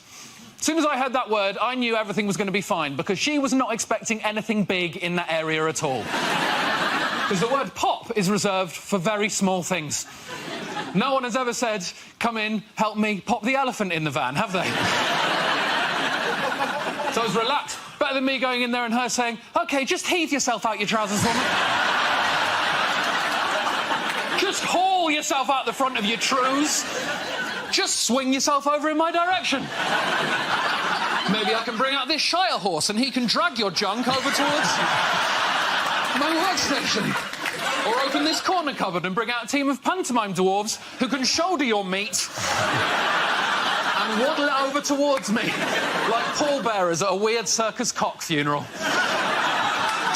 As soon as I heard that word, I knew everything was going to be fine because she was not expecting anything big in that area at all. Because the word pop is reserved for very small things. No one has ever said, come in, help me, pop the elephant in the van, have they? So I was relaxed. Better than me going in there and her saying, OK, just heave yourself out your trousers for me. Just haul yourself out the front of your trews. Just swing yourself over in my direction. Maybe I can bring out this Shire horse and he can drag your junk over towards my workstation. Or open this corner cupboard and bring out a team of pantomime dwarves who can shoulder your meat and waddle it over towards me, like pallbearers at a weird circus cock funeral.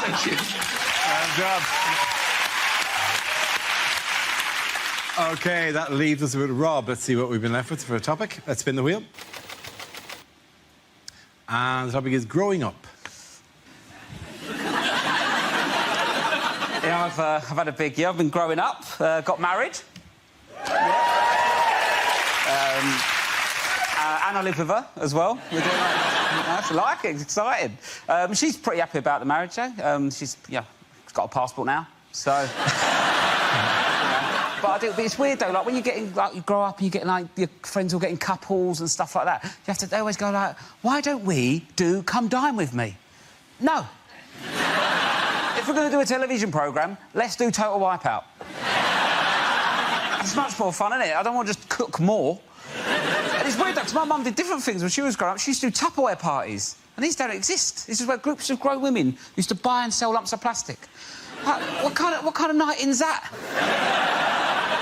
Thank you. Good job. OK, that leaves us with Rob. Let's see what we've been left with for a topic. Let's spin the wheel. And the topic is growing up. Yeah, I've had a big year. I've been growing up, got married. And I live with her as well. We're doing I like it, it's exciting. She's pretty happy about the marriage, though. She's got a passport now, so... But it's weird, though, like, when you're getting, like, you grow up and you get, like, your friends all getting couples and stuff like that, they always go, like, why don't we do Come Dine With Me? No. If we're going to do a television programme, let's do Total Wipeout. It's much more fun, isn't it? I don't want to just cook more. And it's weird, though, because my mum did different things when she was growing up. She used to do Tupperware parties, and these don't exist. This is where groups of grown women used to buy and sell lumps of plastic. Like, what kind of nighting's that?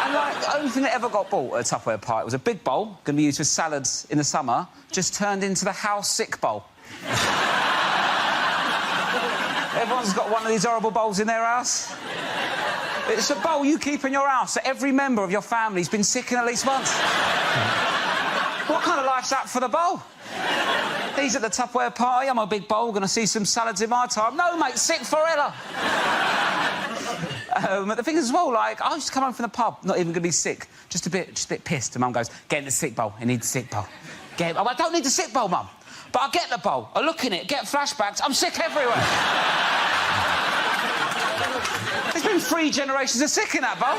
And, like, the only thing that ever got bought at a Tupperware party was a big bowl, going to be used for salads in the summer, just turned into the house sick bowl. Everyone's got one of these horrible bowls in their house. It's a bowl you keep in your house that every member of your family's been sick in at least once. What kind of life's that for the bowl? He's at the Tupperware party, I'm a big bowl, going to see some salads in my time. No, mate, sick forever. The thing is, as well, like, I used to come home from the pub, not even going to be sick, just a bit pissed, and Mum goes, get in the sick bowl, you need the sick bowl. I don't need the sick bowl, Mum, but I get the bowl, I look in it, get flashbacks, I'm sick everywhere. There's been 3 generations of sick in that bowl.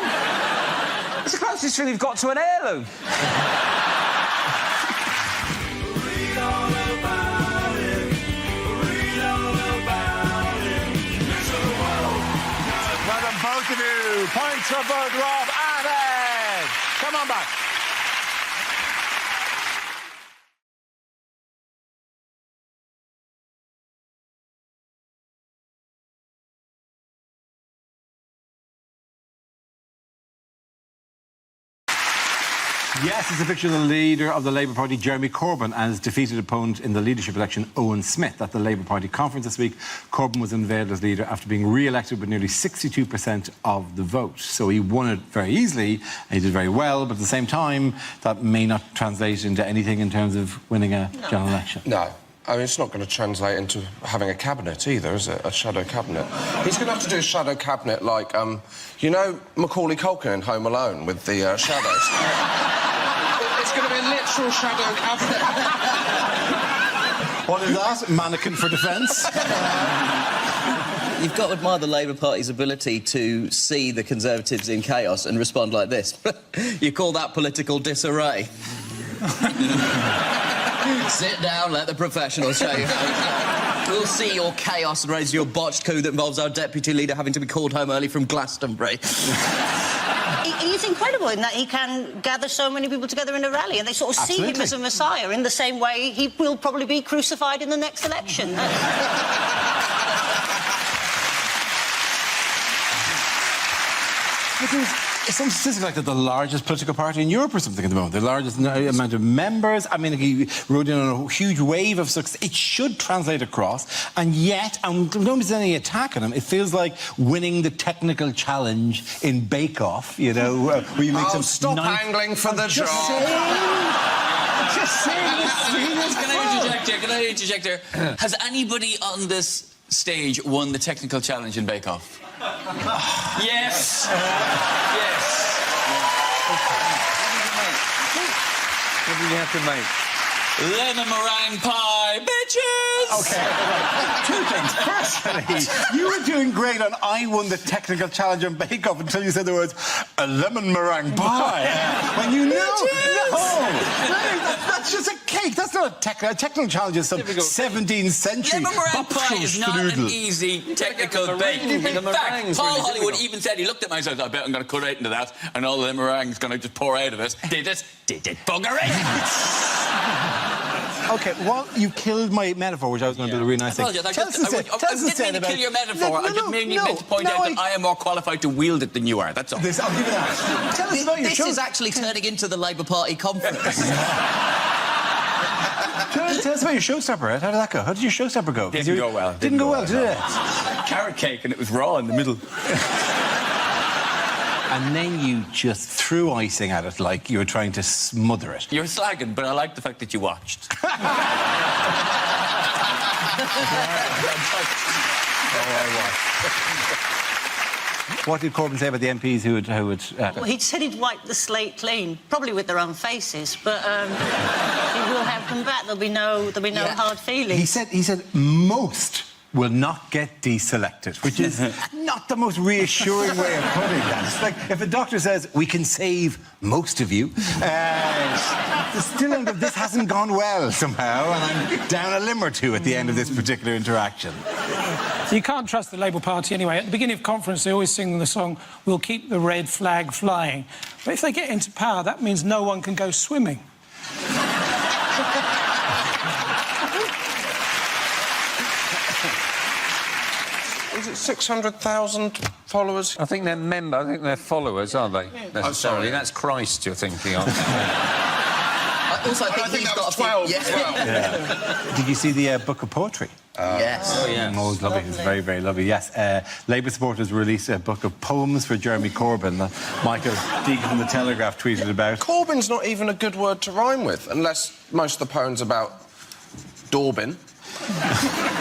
It's the closest thing we've got to an heirloom. Both of you. Points for both Rob and Ed. Come on back. Yes, it's a picture of the leader of the Labour Party, Jeremy Corbyn, and his defeated opponent in the leadership election, Owen Smith. At the Labour Party conference this week, Corbyn was unveiled as leader after being re-elected with nearly 62% of the vote. So he won it very easily, and he did very well, but at the same time, that may not translate into anything in terms of winning a general election. No. I mean, it's not going to translate into having a cabinet either, is it? A shadow cabinet. He's going to have to do a shadow cabinet like, you know, Macaulay Culkin in Home Alone with the shadows. It's going to be a literal shadow cabinet. What is that? Mannequin for defence? You've got to admire the Labour Party's ability to see the Conservatives in chaos and respond like this. You call that political disarray? Sit down, let the professionals show you how. We'll see your chaos and raise your botched coup that involves our deputy leader having to be called home early from Glastonbury. He's incredible in that he can gather so many people together in a rally and they sort of see him as a messiah in the same way he will probably be crucified in the next election. It's some statistics like that the largest political party in Europe or something at the moment. The largest amount of members. I mean, he rode in on a huge wave of success. It should translate across, and yet, and nobody's any attack on him. It feels like winning the technical challenge in Bake Off, you know, where you make some stop angling for the job. Just saying Can I interject here? Has anybody on this stage won the technical challenge in Bake Off? Yes. Yes. What did you have to make? Lemon meringue pie, bitches! OK, right. Two things. Firstly, you were doing great on I won the technical challenge on Bake Off until you said the words, a lemon meringue pie. When you know... No! That's just a cake. That's not a technical challenge. It's some 17th century... Lemon meringue pie is not an easy technical bake. In fact, Paul Hollywood even said, he looked at me and said, I bet I'm going to cut right into that, and all the meringue's going to just pour out of it. Did it? Did it, bugger it? OK, well, you killed my metaphor, which I was going to do a really nice thing. I didn't mean to kill your metaphor. I just meant to point out that I am more qualified to wield it than you are, that's all. I'll give you that. Tell us about your This is actually turning into the Labour Party conference. Tell us about your showstopper, Ed. How did that go? How did your showstopper go? Didn't go well. Didn't go well, did it? Carrot cake and it was raw in the middle. And then you just threw icing at it like you were trying to smother it. You're slagging, but I like the fact that you watched. What did Corbyn say about the MPs who would... Well, he said he'd wipe the slate clean, probably with their own faces, but he will have them back. There'll be no hard feelings. He said most will not get deselected, which is not the most reassuring way of putting that. It's like if a doctor says, we can save most of you, still end up, this hasn't gone well somehow, and I'm down a limb or two at the end of this particular interaction. You can't trust the Labour Party anyway. At the beginning of conference, they always sing the song, we'll keep the red flag flying. But if they get into power, that means no one can go swimming. Is it 600,000 followers? I think they're members. I think they're followers, aren't they? Necessarily. That's Christ you're thinking of. Also, I think he's got 12. Did you see the book of poetry? Yes. Oh, yeah. Oh, it was lovely. It was very, very lovely. Yes. Labour supporters released a book of poems for Jeremy Corbyn that Michael Deacon from The Telegraph tweeted about. Corbyn's not even a good word to rhyme with, unless most of the poems about Dorbin.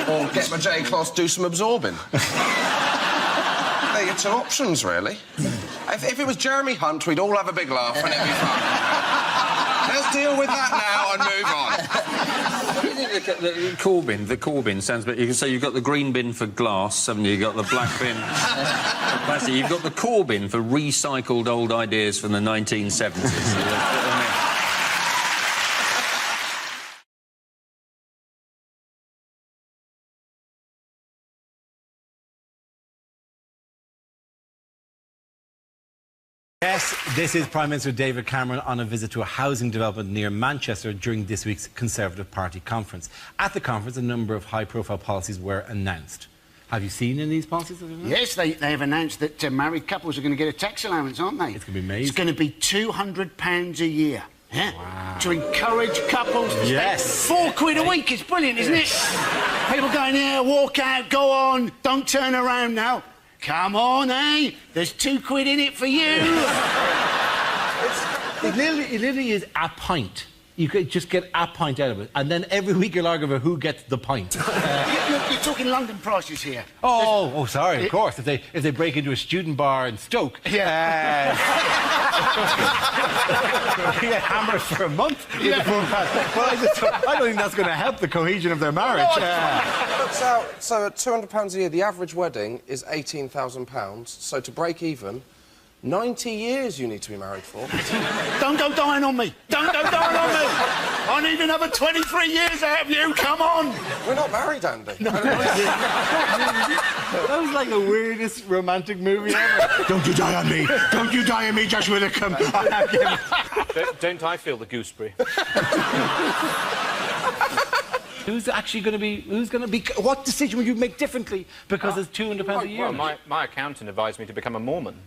Or get my J-Class, do some absorbing. They're your two options, really. If it was Jeremy Hunt, we'd all have a big laugh and it'd be fun. Let's deal with that now and move on. The Corbyn sounds... But you can say you've got the green bin for glass, haven't you? You've got the black bin for plastic. You've got the Corbyn for recycled old ideas from the 1970s. Yes, this is Prime Minister David Cameron on a visit to a housing development near Manchester during this week's Conservative Party conference. At the conference, a number of high-profile policies were announced. Have you seen any of these policies? Yes, they have announced that married couples are going to get a tax allowance, aren't they? It's going to be amazing. It's going to be £200 a year. Yeah. Wow. To encourage couples to spend £4 a week. It's brilliant, isn't it? People going, yeah, walk out, go on, don't turn around now. Come on, eh? There's £2 in it for you. It literally is a pint you could just get a pint out of it, and then every week you'll argue over who gets the pint. You're talking London prices here. Sorry, of course. If they break into a student bar in Stoke, you get hammered for a month. Well, I don't think that's going to help the cohesion of their marriage. So at £200 a year, the average wedding is £18,000. So to break even, 90 years you need to be married for. Don't go dying on me. Don't go dying on me. I need another 23 years out of you. Come on. We're not married, Andy. No. That was like the weirdest romantic movie ever. Don't you die on me. Don't you die on me, Josh Widdicombe. Don't I feel the gooseberry? Who's actually going to be... What decision would you make differently because it's £200 a year? Well, my accountant advised me to become a Mormon.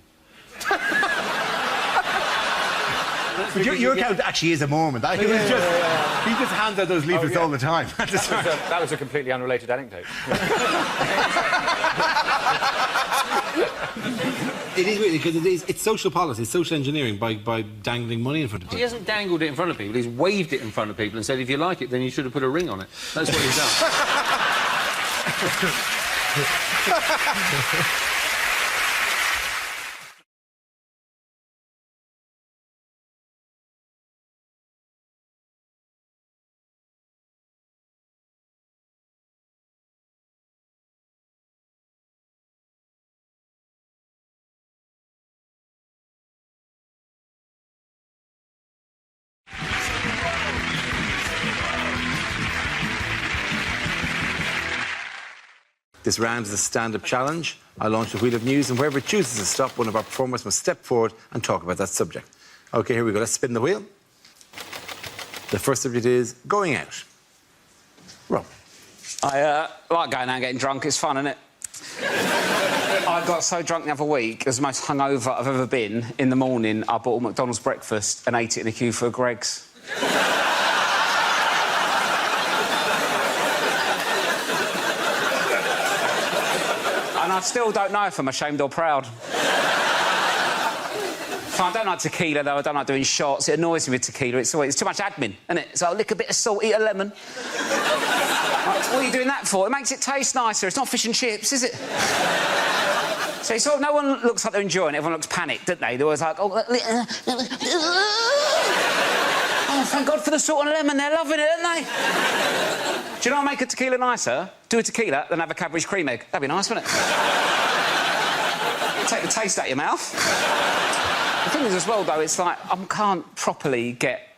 But your accountant actually is a Mormon. He just hands out those leaflets all the time. That was a completely unrelated anecdote. It is weird because it's social policy, it's social engineering by dangling money in front of people. He hasn't dangled it in front of people, he's waved it in front of people and said, if you like it, then you should have put a ring on it. That's what he's done. This round is a stand-up challenge. I launch the wheel of news, and wherever it chooses to stop, one of our performers must step forward and talk about that subject. OK, here we go. Let's spin the wheel. The first subject is going out. Rob. I like going out and getting drunk. It's fun, isn't it? I got so drunk the other week. It was the most hungover I've ever been. In the morning, I bought a McDonald's breakfast and ate it in a queue for a Greggs. And I still don't know if I'm ashamed or proud. I don't like tequila, though. I don't like doing shots. It annoys me with tequila. It's too much admin, isn't it? So I'll lick a bit of salt, eat a lemon. What are you doing that for? It makes it taste nicer. It's not fish and chips, is it? So it's all, no one looks like they're enjoying it. Everyone looks panicked, don't they? They're always like, oh, thank God for the salt and lemon. They're loving it, aren't they? Do you know what make a tequila nicer? Do a tequila, then have a Cadbury's cream egg. That'd be nice, wouldn't it? Take the taste out of your mouth. The thing is, as well, though, it's like I can't properly get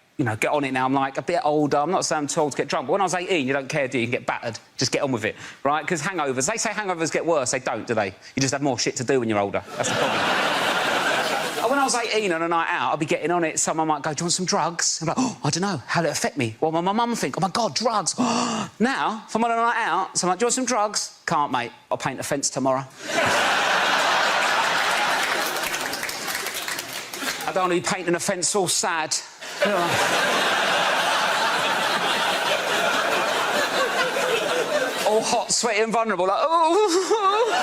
on it now. I'm like a bit older. I'm not saying I'm too old to get drunk, but when I was 18, you don't care, do you? You can get battered. Just get on with it, right? Because hangovers, they say hangovers get worse. They don't, do they? You just have more shit to do when you're older. That's the problem. When I was 18 on a night out, I'd be getting on it. Someone might go, do you want some drugs? I'm like, oh, I don't know. How'll it affect me? What will my mum think? Oh, my God, drugs. Now, if I'm on a night out, someone like, do you want some drugs? Can't, mate. I'll paint the fence tomorrow. I don't want to be painting a fence all sad. All hot, sweaty and vulnerable, like, oh.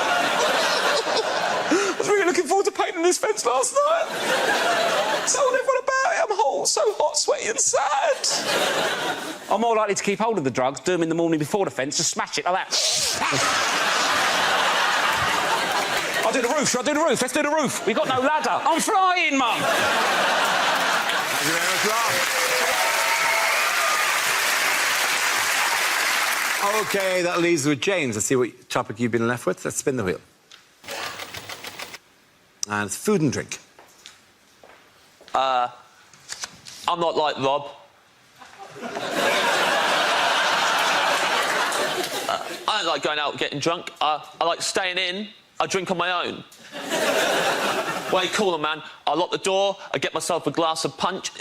I was really looking forward to painting this fence last night. Told everyone about it. I'm so hot, sweaty and sad. I'm more likely to keep hold of the drugs, do them in the morning before the fence, just smash it like that. I'll do the roof, shall I do the roof? Let's do the roof. We've got no ladder. I'm flying, Mum. Thank you very much, Rob. OK, that leaves us with James. Let's see what topic you've been left with. Let's spin the wheel. And it's food and drink. I'm not like Rob. I don't like going out and getting drunk. I like staying in. I drink on my own. Way cooler, man. I lock the door, I get myself a glass of punch.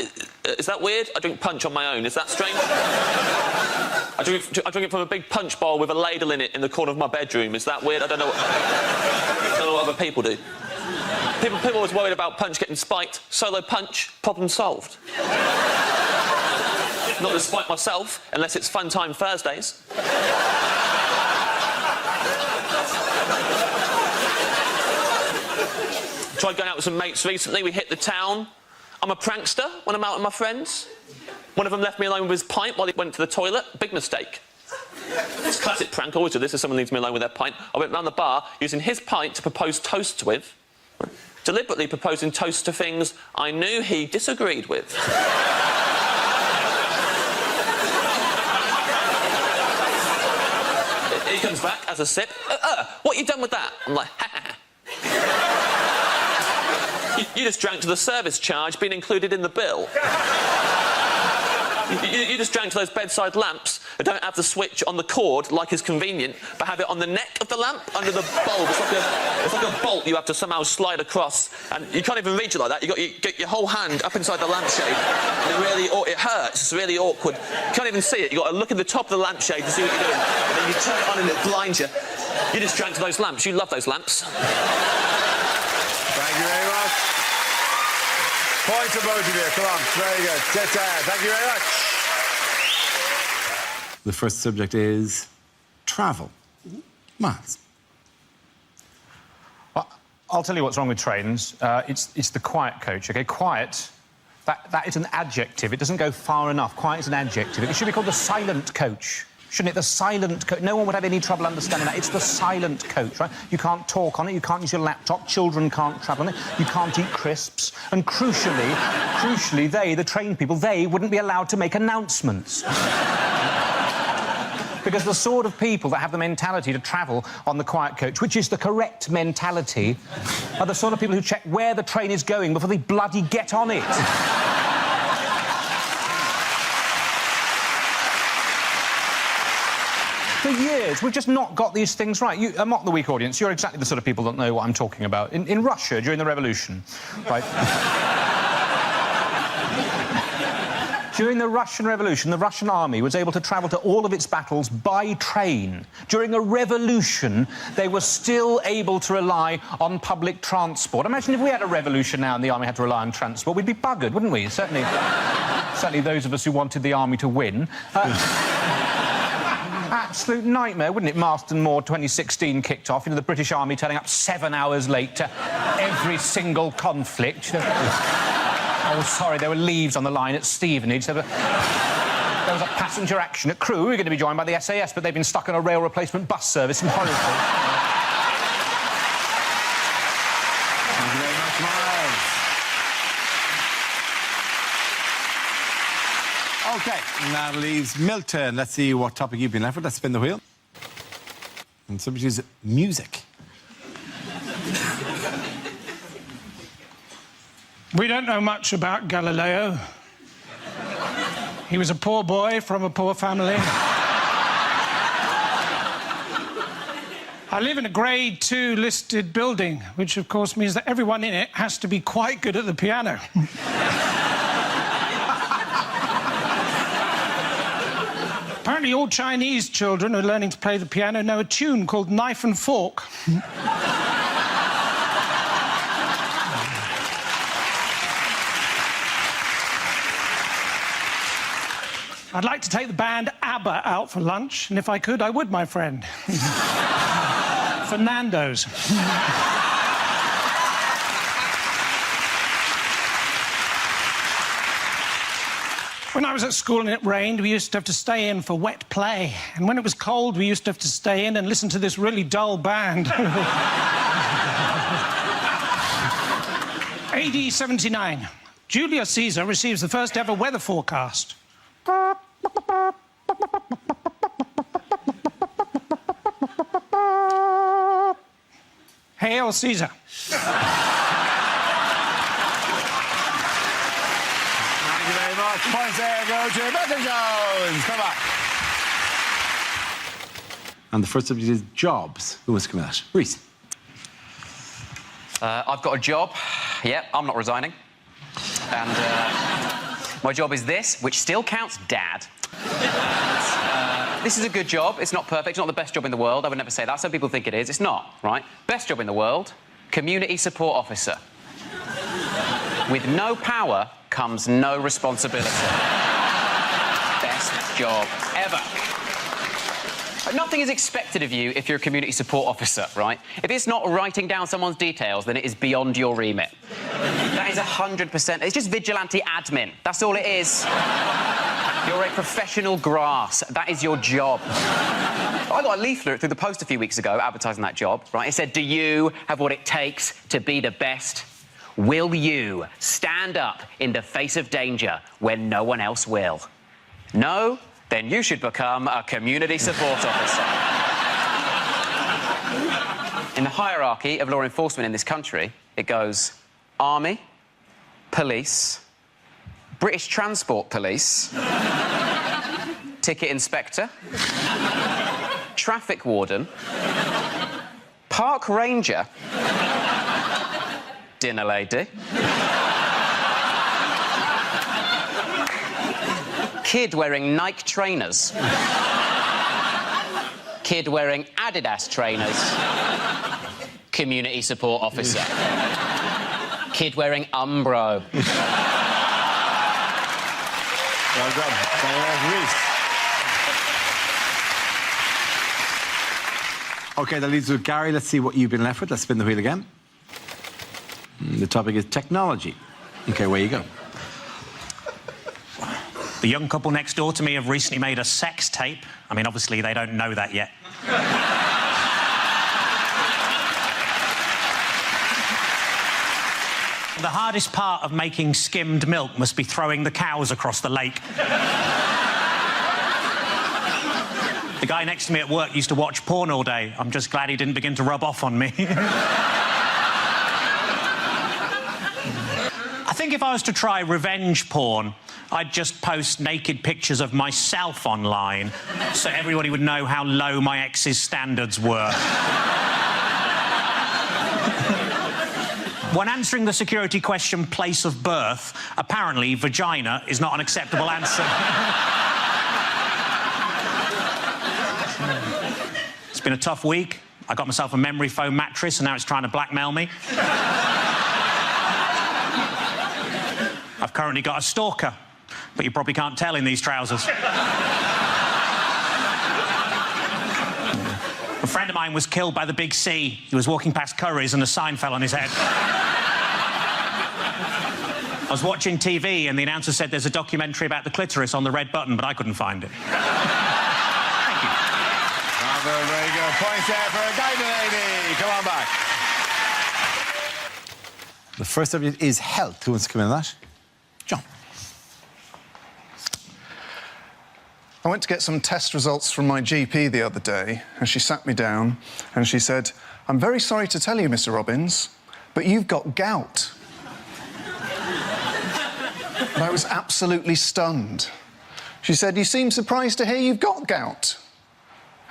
Is that weird? I drink punch on my own. Is that strange? I drink it from a big punch bowl with a ladle in it in the corner of my bedroom. Is that weird? I don't know what other people do. People are always worried about punch getting spiked. Solo punch, problem solved. Not to spike myself, unless it's Fun Time Thursdays. Tried going out with some mates recently. We hit the town. I'm a prankster when I'm out with my friends. One of them left me alone with his pint while he went to the toilet. Big mistake. It's a classic prank. I always do this if someone leaves me alone with their pint. I went round the bar using his pint to propose toasts with, deliberately proposing toasts to things I knew he disagreed with. He comes back, has a sip. What you done with that? I'm like, ha ha. You just drank to the service charge being included in the bill. You just drank to those bedside lamps that don't have the switch on the cord like is convenient, but have it on the neck of the lamp under the bulb. It's like a bolt you have to somehow slide across, and you can't even reach it like that. You get your whole hand up inside the lampshade, and it hurts. It's really awkward. You can't even see it. You got to look at the top of the lampshade to see what you're doing, and then you turn it on and it blinds you. You just drank to those lamps. You love those lamps. Thank you very much. Points for both of you. Come on. Very good. Thank you very much. The first subject is travel. Miles. Well, I'll tell you what's wrong with trains. It's the quiet coach, OK? Quiet, that is an adjective. It doesn't go far enough. Quiet is an adjective. It should be called the silent coach. Shouldn't it? The silent coach. No one would have any trouble understanding that. It's the silent coach, right? You can't talk on it, you can't use your laptop, children can't travel on it, you can't eat crisps, and crucially, they, the train people, they wouldn't be allowed to make announcements. Because the sort of people that have the mentality to travel on the quiet coach, which is the correct mentality, are the sort of people who check where the train is going before they bloody get on it. For years, we've just not got these things right. Mock the Week audience, you're exactly the sort of people that know what I'm talking about. In Russia, during the revolution, right? During the Russian Revolution, the Russian army was able to travel to all of its battles by train. During a revolution, they were still able to rely on public transport. Imagine if we had a revolution now and the army had to rely on transport, we'd be buggered, wouldn't we? Certainly those of us who wanted the army to win. Absolute nightmare, wouldn't it? Marston Moor 2016 kicked off. You know, the British Army turning up 7 hours late to every single conflict. You know. Oh, sorry, there were leaves on the line at Stevenage. There was a passenger action at Crewe. We were going to be joined by the SAS, but they've been stuck on a rail replacement bus service in Horrible. Thank you very much, Miles. OK, and that leaves Milton. Let's see what topic you've been left with. Let's spin the wheel. And subject is music. We don't know much about Galileo. He was a poor boy from a poor family. I live in a Grade 2 listed building, which of course means that everyone in it has to be quite good at the piano. Apparently all Chinese children who are learning to play the piano know a tune called Knife and Fork. I'd like to take the band ABBA out for lunch, and if I could, I would, my friend. Fernando's. When I was at school and it rained, we used to have to stay in for wet play. And when it was cold, we used to have to stay in and listen to this really dull band. AD 79. Julius Caesar receives the first ever weather forecast. Hail Caesar. Thank you very much. Points there go to Better Jones. Come on. And the first subject is jobs. Who wants to come at? Reece. I've got a job. Yep, I'm not resigning. And my job is this, which still counts Dad. This is a good job. It's not perfect. It's not the best job in the world. I would never say that. Some people think it is. It's not, right? Best job in the world, community support officer. With no power comes no responsibility. Best job ever. Nothing is expected of you if you're a community support officer, right? If it's not writing down someone's details, then it is beyond your remit. That is 100%. It's just vigilante admin. That's all it is. You're a professional grass. That is your job. I got a leaflet through the post a few weeks ago advertising that job, right? It said, do you have what it takes to be the best? Will you stand up in the face of danger when no one else will? No? Then you should become a community support officer. In the hierarchy of law enforcement in this country, it goes Army, Police, British Transport Police, Ticket Inspector, Traffic Warden, Park Ranger, Dinner Lady, Kid wearing Nike trainers, Kid wearing Adidas trainers, Community Support Officer, Kid wearing Umbro. Well done. OK, that leaves with Gary. Let's see what you've been left with. Let's spin the wheel again. The topic is technology. OK, where you go. The young couple next door to me have recently made a sex tape. I mean, obviously, they don't know that yet. The hardest part of making skimmed milk must be throwing the cows across the lake. The guy next to me at work used to watch porn all day. I'm just glad he didn't begin to rub off on me. I think if I was to try revenge porn, I'd just post naked pictures of myself online so everybody would know how low my ex's standards were. When answering the security question, place of birth, apparently vagina is not an acceptable answer. It's been a tough week. I got myself a memory foam mattress and now it's trying to blackmail me. I've currently got a stalker, but you probably can't tell in these trousers. A friend of mine was killed by the big C. He was walking past Curry's and a sign fell on his head. I was watching TV and the announcer said there's a documentary about the clitoris on the red button, but I couldn't find it. Thank you. Bravo, very good. Points there for a guide lady. Come on back. The first subject is health. Who wants to come in on that? John. I went to get some test results from my GP the other day, and she sat me down and she said, "I'm very sorry to tell you, Mr. Robbins, but you've got gout." And I was absolutely stunned. She said, "You seem surprised to hear you've got gout."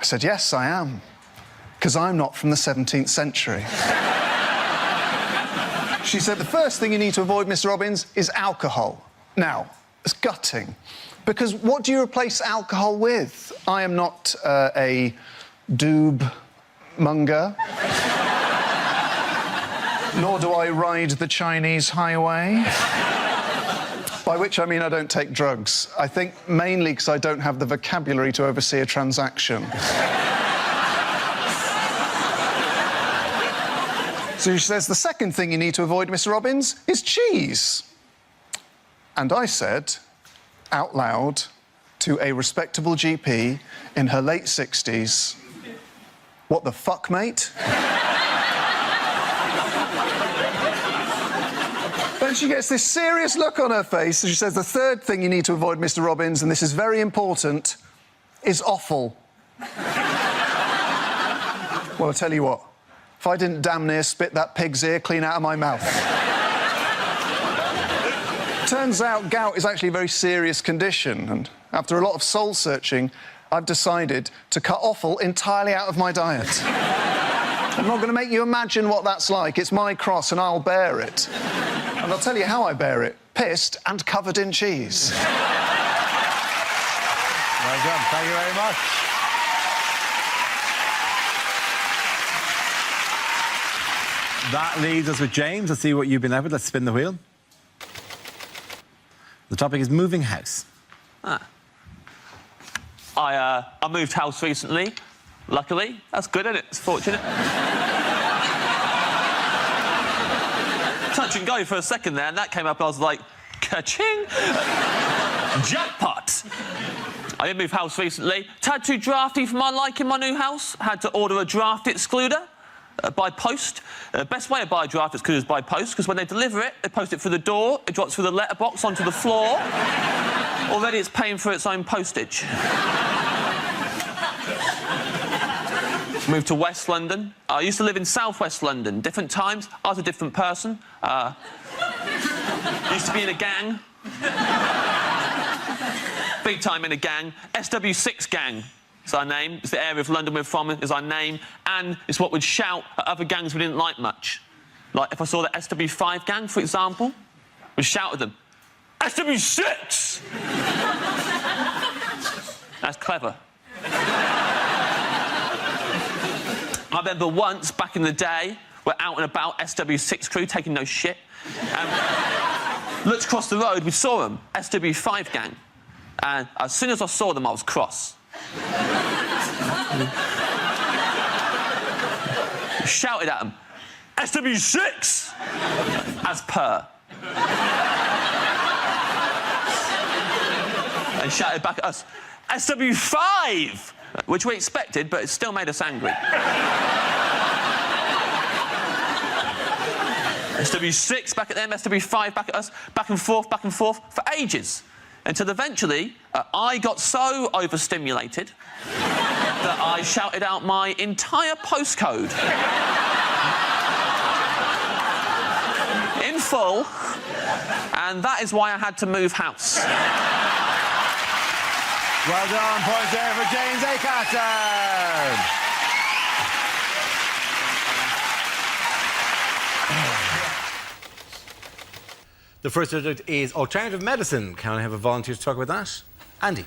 I said, "Yes, I am, because I'm not from the 17th century." She said, "The first thing you need to avoid, Mr. Robbins, is alcohol." Now, it's gutting, because what do you replace alcohol with? I am not a doob monger, nor do I ride the Chinese highway. By which I mean I don't take drugs. I think mainly because I don't have the vocabulary to oversee a transaction. So she says, "The second thing you need to avoid, Mr. Robbins, is cheese." And I said, out loud, to a respectable GP in her late 60s, "What the fuck, mate?" Then she gets this serious look on her face, and she says, "The third thing you need to avoid, Mr. Robbins, and this is very important, is offal." Well, I'll tell you what, if I didn't damn near spit that pig's ear clean out of my mouth. Turns out gout is actually a very serious condition, and after a lot of soul-searching, I've decided to cut offal entirely out of my diet. I'm not going to make you imagine what that's like. It's my cross, and I'll bear it. And I'll tell you how I bear it. Pissed and covered in cheese. Well done. Thank you very much. That leaves us with James. Let's see what you've been left with. Let's spin the wheel. The topic is moving house. I moved house recently. Luckily. That's good, isn't it? It's fortunate. Touch and go for a second there, and that came up, and I was like, ka-ching! Jackpot! I did move house recently. Tad too drafty for my liking, my new house. Had to order a draft excluder by post. Best way to buy a draft excluder is by post, because when they deliver it, they post it through the door, it drops through the letterbox onto the floor. Already it's paying for its own postage. Moved to West London. I used to live in South West London. Different times, I was a different person. Used to be in a gang. Big time in a gang. SW6 gang is our name. It's the area of London we're from, is our name. And it's what we'd shout at other gangs we didn't like much. Like, if I saw the SW5 gang, for example, we'd shout at them, SW6! That's clever. I remember once, back in the day, we're out and about, SW6 crew, taking no shit. Looked across the road, we saw them, SW5 gang. And as soon as I saw them, I was cross. Shouted at them, SW6! As per. They shouted back at us, SW5! Which we expected, but it still made us angry. SW6 back at them, SW5 back at us, back and forth for ages. Until eventually, I got so overstimulated that I shouted out my entire postcode. In full, and that is why I had to move house. Well done, points there for James Acaster. The first subject is alternative medicine. Can I have a volunteer to talk about that? Andy.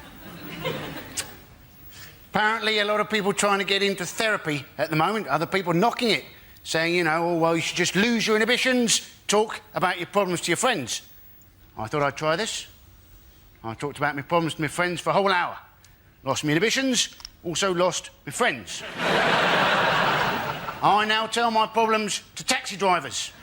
Apparently, a lot of people trying to get into therapy at the moment. Other people knocking it, saying, you know, oh, well, you should just lose your inhibitions, talk about your problems to your friends. I thought I'd try this. I talked about my problems to my friends for a whole hour. Lost my inhibitions, also lost my friends. I now tell my problems to taxi drivers.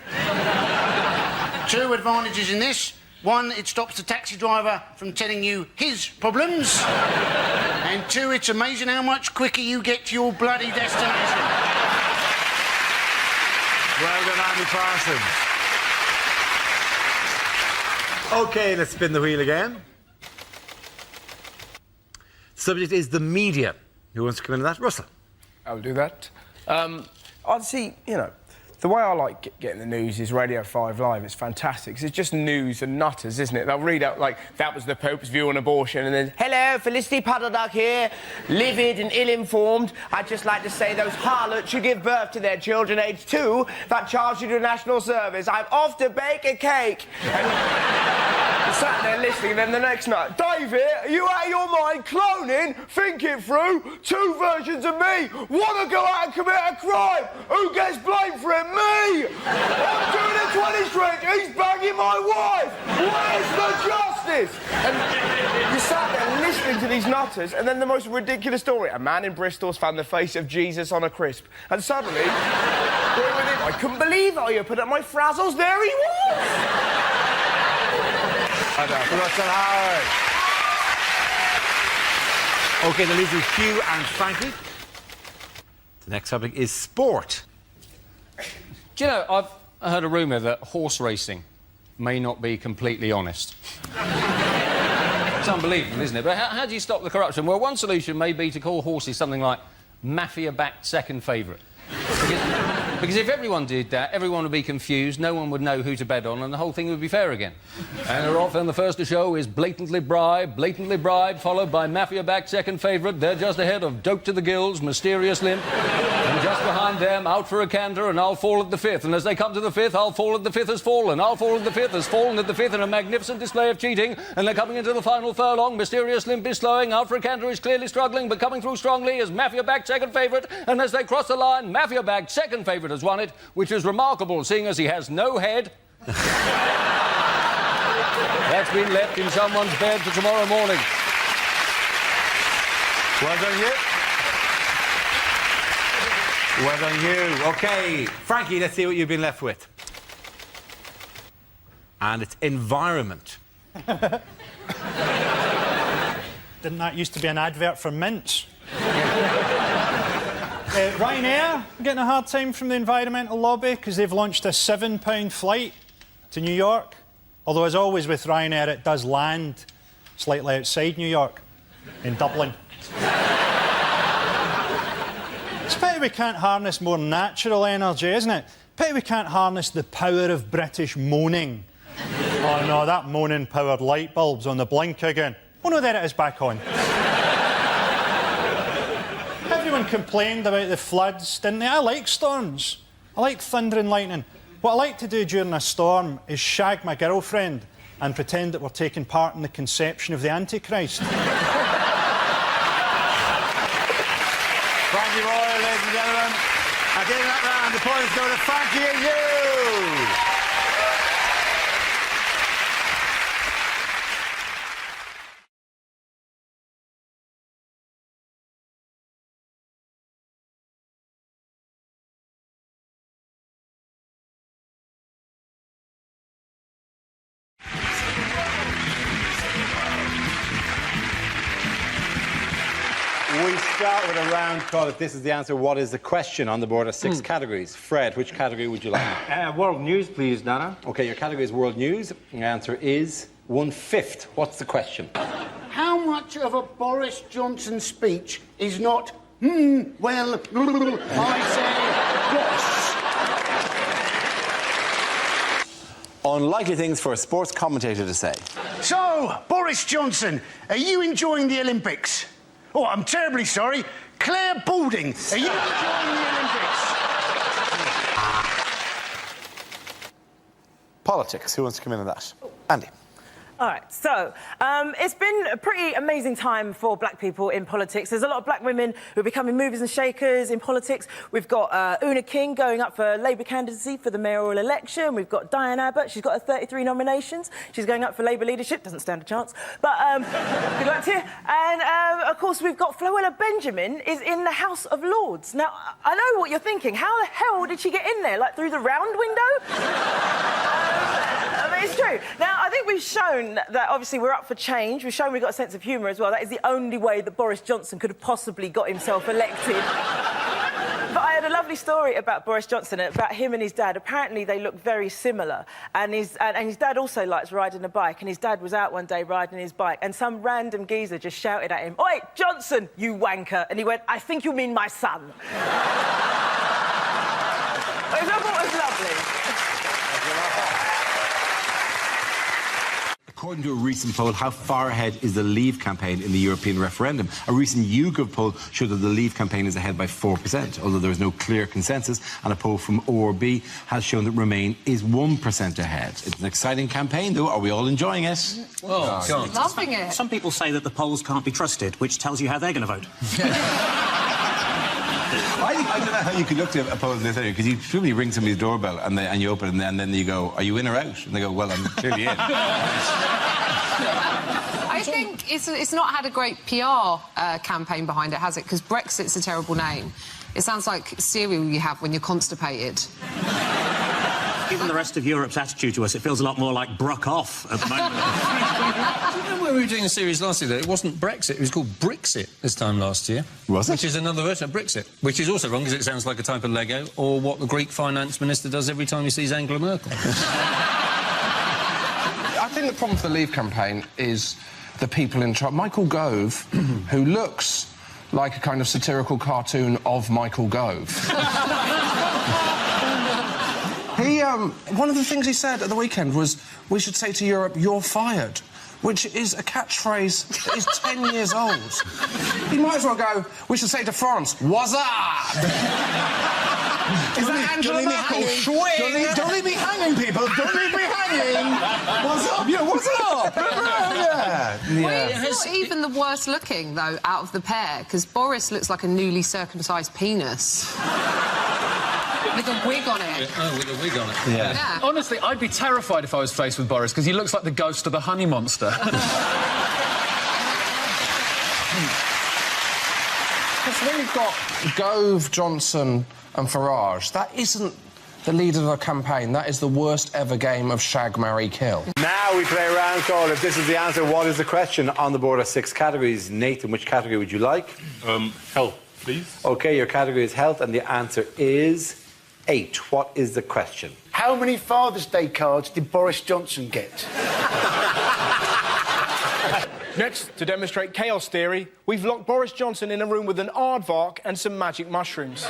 2 advantages in this. 1, it stops the taxi driver from telling you his problems. And 2, it's amazing how much quicker you get to your bloody destination. Well done, Andy Parsons. OK, let's spin the wheel again. Subject is the media. Who wants to come into that? Russell. I'll do that. I'd see, you know, the way I like getting the news is Radio 5 Live. It's fantastic, 'cause it's just news and nutters, isn't it? They'll read out, like, that was the Pope's view on abortion, and then, hello, Felicity Puddleduck here, livid and ill-informed. I'd just like to say those harlots who give birth to their children aged 2 that charge you to national service. I'm off to bake a cake. And you sat there listening, and then the next night, David, are you out of your mind? Cloning? Think it through. 2 versions of me. Want to go out and commit a crime? Who gets blamed for it? Me! I'm doing a 20 stretch. He's banging my wife. Where's the justice? And you sat there listening to these nutters, and then the most ridiculous story. A man in Bristol's found the face of Jesus on a crisp. And suddenly, I couldn't believe how you put up my frazzles. There he was! Russell Howard. OK, the leads are Hugh and Frankie. The next topic is sport. Do you know, I've heard a rumour that horse racing may not be completely honest. It's unbelievable, isn't it? But how do you stop the corruption? Well, one solution may be to call horses something like mafia-backed second favourite. Because if everyone did that, everyone would be confused, no one would know who to bet on, and the whole thing would be fair again. And often the first to show is blatantly bribed, followed by mafia-backed second favourite. They're just ahead of Dope to the Gills, Mysterious Limp, and just behind them, Out for a Canter, and I'll Fall at the Fifth. And as they come to the fifth, I'll Fall at the Fifth has fallen. I'll Fall at the Fifth has fallen at the fifth in a magnificent display of cheating. And they're coming into the final furlong. Mysterious Limp is slowing. Out for a Canter is clearly struggling, but coming through strongly is mafia-backed second favourite. And as they cross the line, mafia-backed second favourite has won it, which is remarkable, seeing as he has no head. That's been left in someone's bed for tomorrow morning. Well done, you. Well done, you. OK, Frankie, let's see what you've been left with. And it's environment. Didn't that used to be an advert for mints? Ryanair getting a hard time from the environmental lobby because they've launched a £7 flight to New York. Although, as always with Ryanair, it does land slightly outside New York, in Dublin. It's a pity we can't harness more natural energy, isn't it? Pity we can't harness the power of British moaning. Oh no, that moaning-powered light bulb's on the blink again. Oh no, there it is, back on. Everyone complained about the floods, didn't they? I like storms. I like thunder and lightning. What I like to do during a storm is shag my girlfriend and pretend that we're taking part in the conception of the Antichrist. Frankie Boyle, ladies and gentlemen. At the end of that round, the points go to Frankie and you. We start with a round called If This Is the Answer, What Is the Question? On the board are 6 categories. Fred, which category would you like? World news, please, Dana. OK, your category is world news. The answer is 1/5. What's the question? How much of a Boris Johnson speech is not, well, I say, boss? Unlikely things for a sports commentator to say. So, Boris Johnson, are you enjoying the Olympics? Oh, I'm terribly sorry. Claire Balding, are you enjoying the Olympics? Politics. Who wants to come in on that? Andy. All right, so it's been a pretty amazing time for black people in politics. There's a lot of black women who are becoming movers and shakers in politics. We've got Una King going up for Labour candidacy for the mayoral election. We've got Diane Abbott. She's got her 33 nominations. She's going up for Labour leadership. Doesn't stand a chance. But good luck to you. And, of course, we've got Floella Benjamin is in the House of Lords. Now, I know what you're thinking. How the hell did she get in there? Like, through the round window? It's true. Now, I think we've shown that obviously we're up for change. We've shown we've got a sense of humour as well. That is the only way that Boris Johnson could have possibly got himself elected. But I had a lovely story about Boris Johnson, about him and his dad. Apparently, they look very similar. And his dad also likes riding a bike. And his dad was out one day riding his bike. And some random geezer just shouted at him, "Oi, Johnson, you wanker." And he went, "I think you mean my son." Which I thought was lovely. According to a recent poll, how far ahead is the Leave campaign in the European referendum? A recent YouGov poll showed that the Leave campaign is ahead by 4%, although there is no clear consensus, and a poll from ORB has shown that Remain is 1% ahead. It's an exciting campaign, though. Are we all enjoying it? Well, Loving it. Some people say that the polls can't be trusted, which tells you how they're going to vote. I don't know how you could look to a poll in this area, because you truly ring somebody's doorbell and you open it and then you go, "Are you in or out?" And they go, "Well, I'm clearly in." I think it's not had a great PR campaign behind it, has it? Because Brexit's a terrible name. It sounds like cereal you have when you're constipated. Given the rest of Europe's attitude to us, it feels a lot more like Bruck off at the moment. Do you remember when we were doing a series last year? It wasn't Brexit, it was called Brixit this time last year. Was it? Which is another version of Brexit, which is also wrong because it sounds like a type of Lego, or what the Greek finance minister does every time he sees Angela Merkel. I think the problem for the Leave campaign is the people in charge. Michael Gove, who looks like a kind of satirical cartoon of Michael Gove. One of the things he said at the weekend was, "We should say to Europe, you're fired," which is a catchphrase that is 10 years old. He might as well go, "We should say to France, what's up?" Is that Angela Merkel? Don't leave me hanging, people. Don't leave me hanging. What's up? Yeah, what's up? Well, it's not even the worst looking, though, out of the pair, because Boris looks like a newly circumcised penis. With a wig on it. Oh, with a wig on it. Yeah. Honestly, I'd be terrified if I was faced with Boris, because he looks like the ghost of the honey monster. when you've got Gove, Johnson and Farage, that isn't the leader of a campaign. That is the worst ever game of shag, marry, kill. Now we play a round called If This Is the Answer, What Is the Question? On the board are 6 categories. Nathan, which category would you like? Health, please. OK, your category is health, and the answer is 8. What is the question? How many Father's Day cards did Boris Johnson get? Next, to demonstrate chaos theory, we've locked Boris Johnson in a room with an aardvark and some magic mushrooms.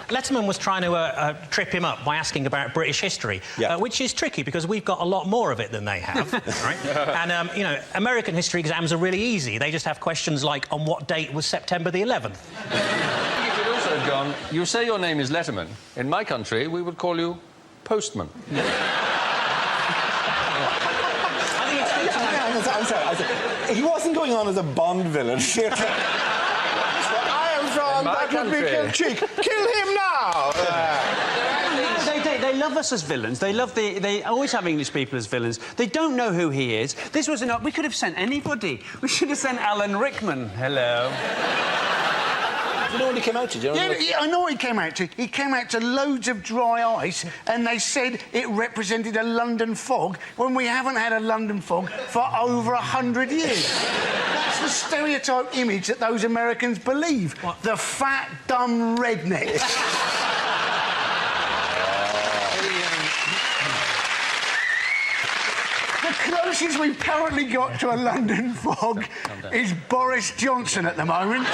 Letterman was trying to trip him up by asking about British history, which is tricky because we've got a lot more of it than they have, right? And, you know, American history exams are really easy. They just have questions like, on what date was September the 11th? You could also, John, you say your name is Letterman. In my country, we would call you Postman. I'm sorry. He wasn't going on as a Bond villain. That would be kill cheek. Kill him now! They love us as villains. They love they always have English people as villains. They don't know who he is. This was an... We could have sent anybody. We should have sent Alan Rickman. Hello. You know what he came out to, do you know? Yeah, I know what he came out to. He came out to loads of dry ice, and they said it represented a London fog, when we haven't had a London fog for over 100 years. That's the stereotype image that those Americans believe. What? The fat, dumb redneck. The closest we've currently got to a London fog is Boris Johnson at the moment.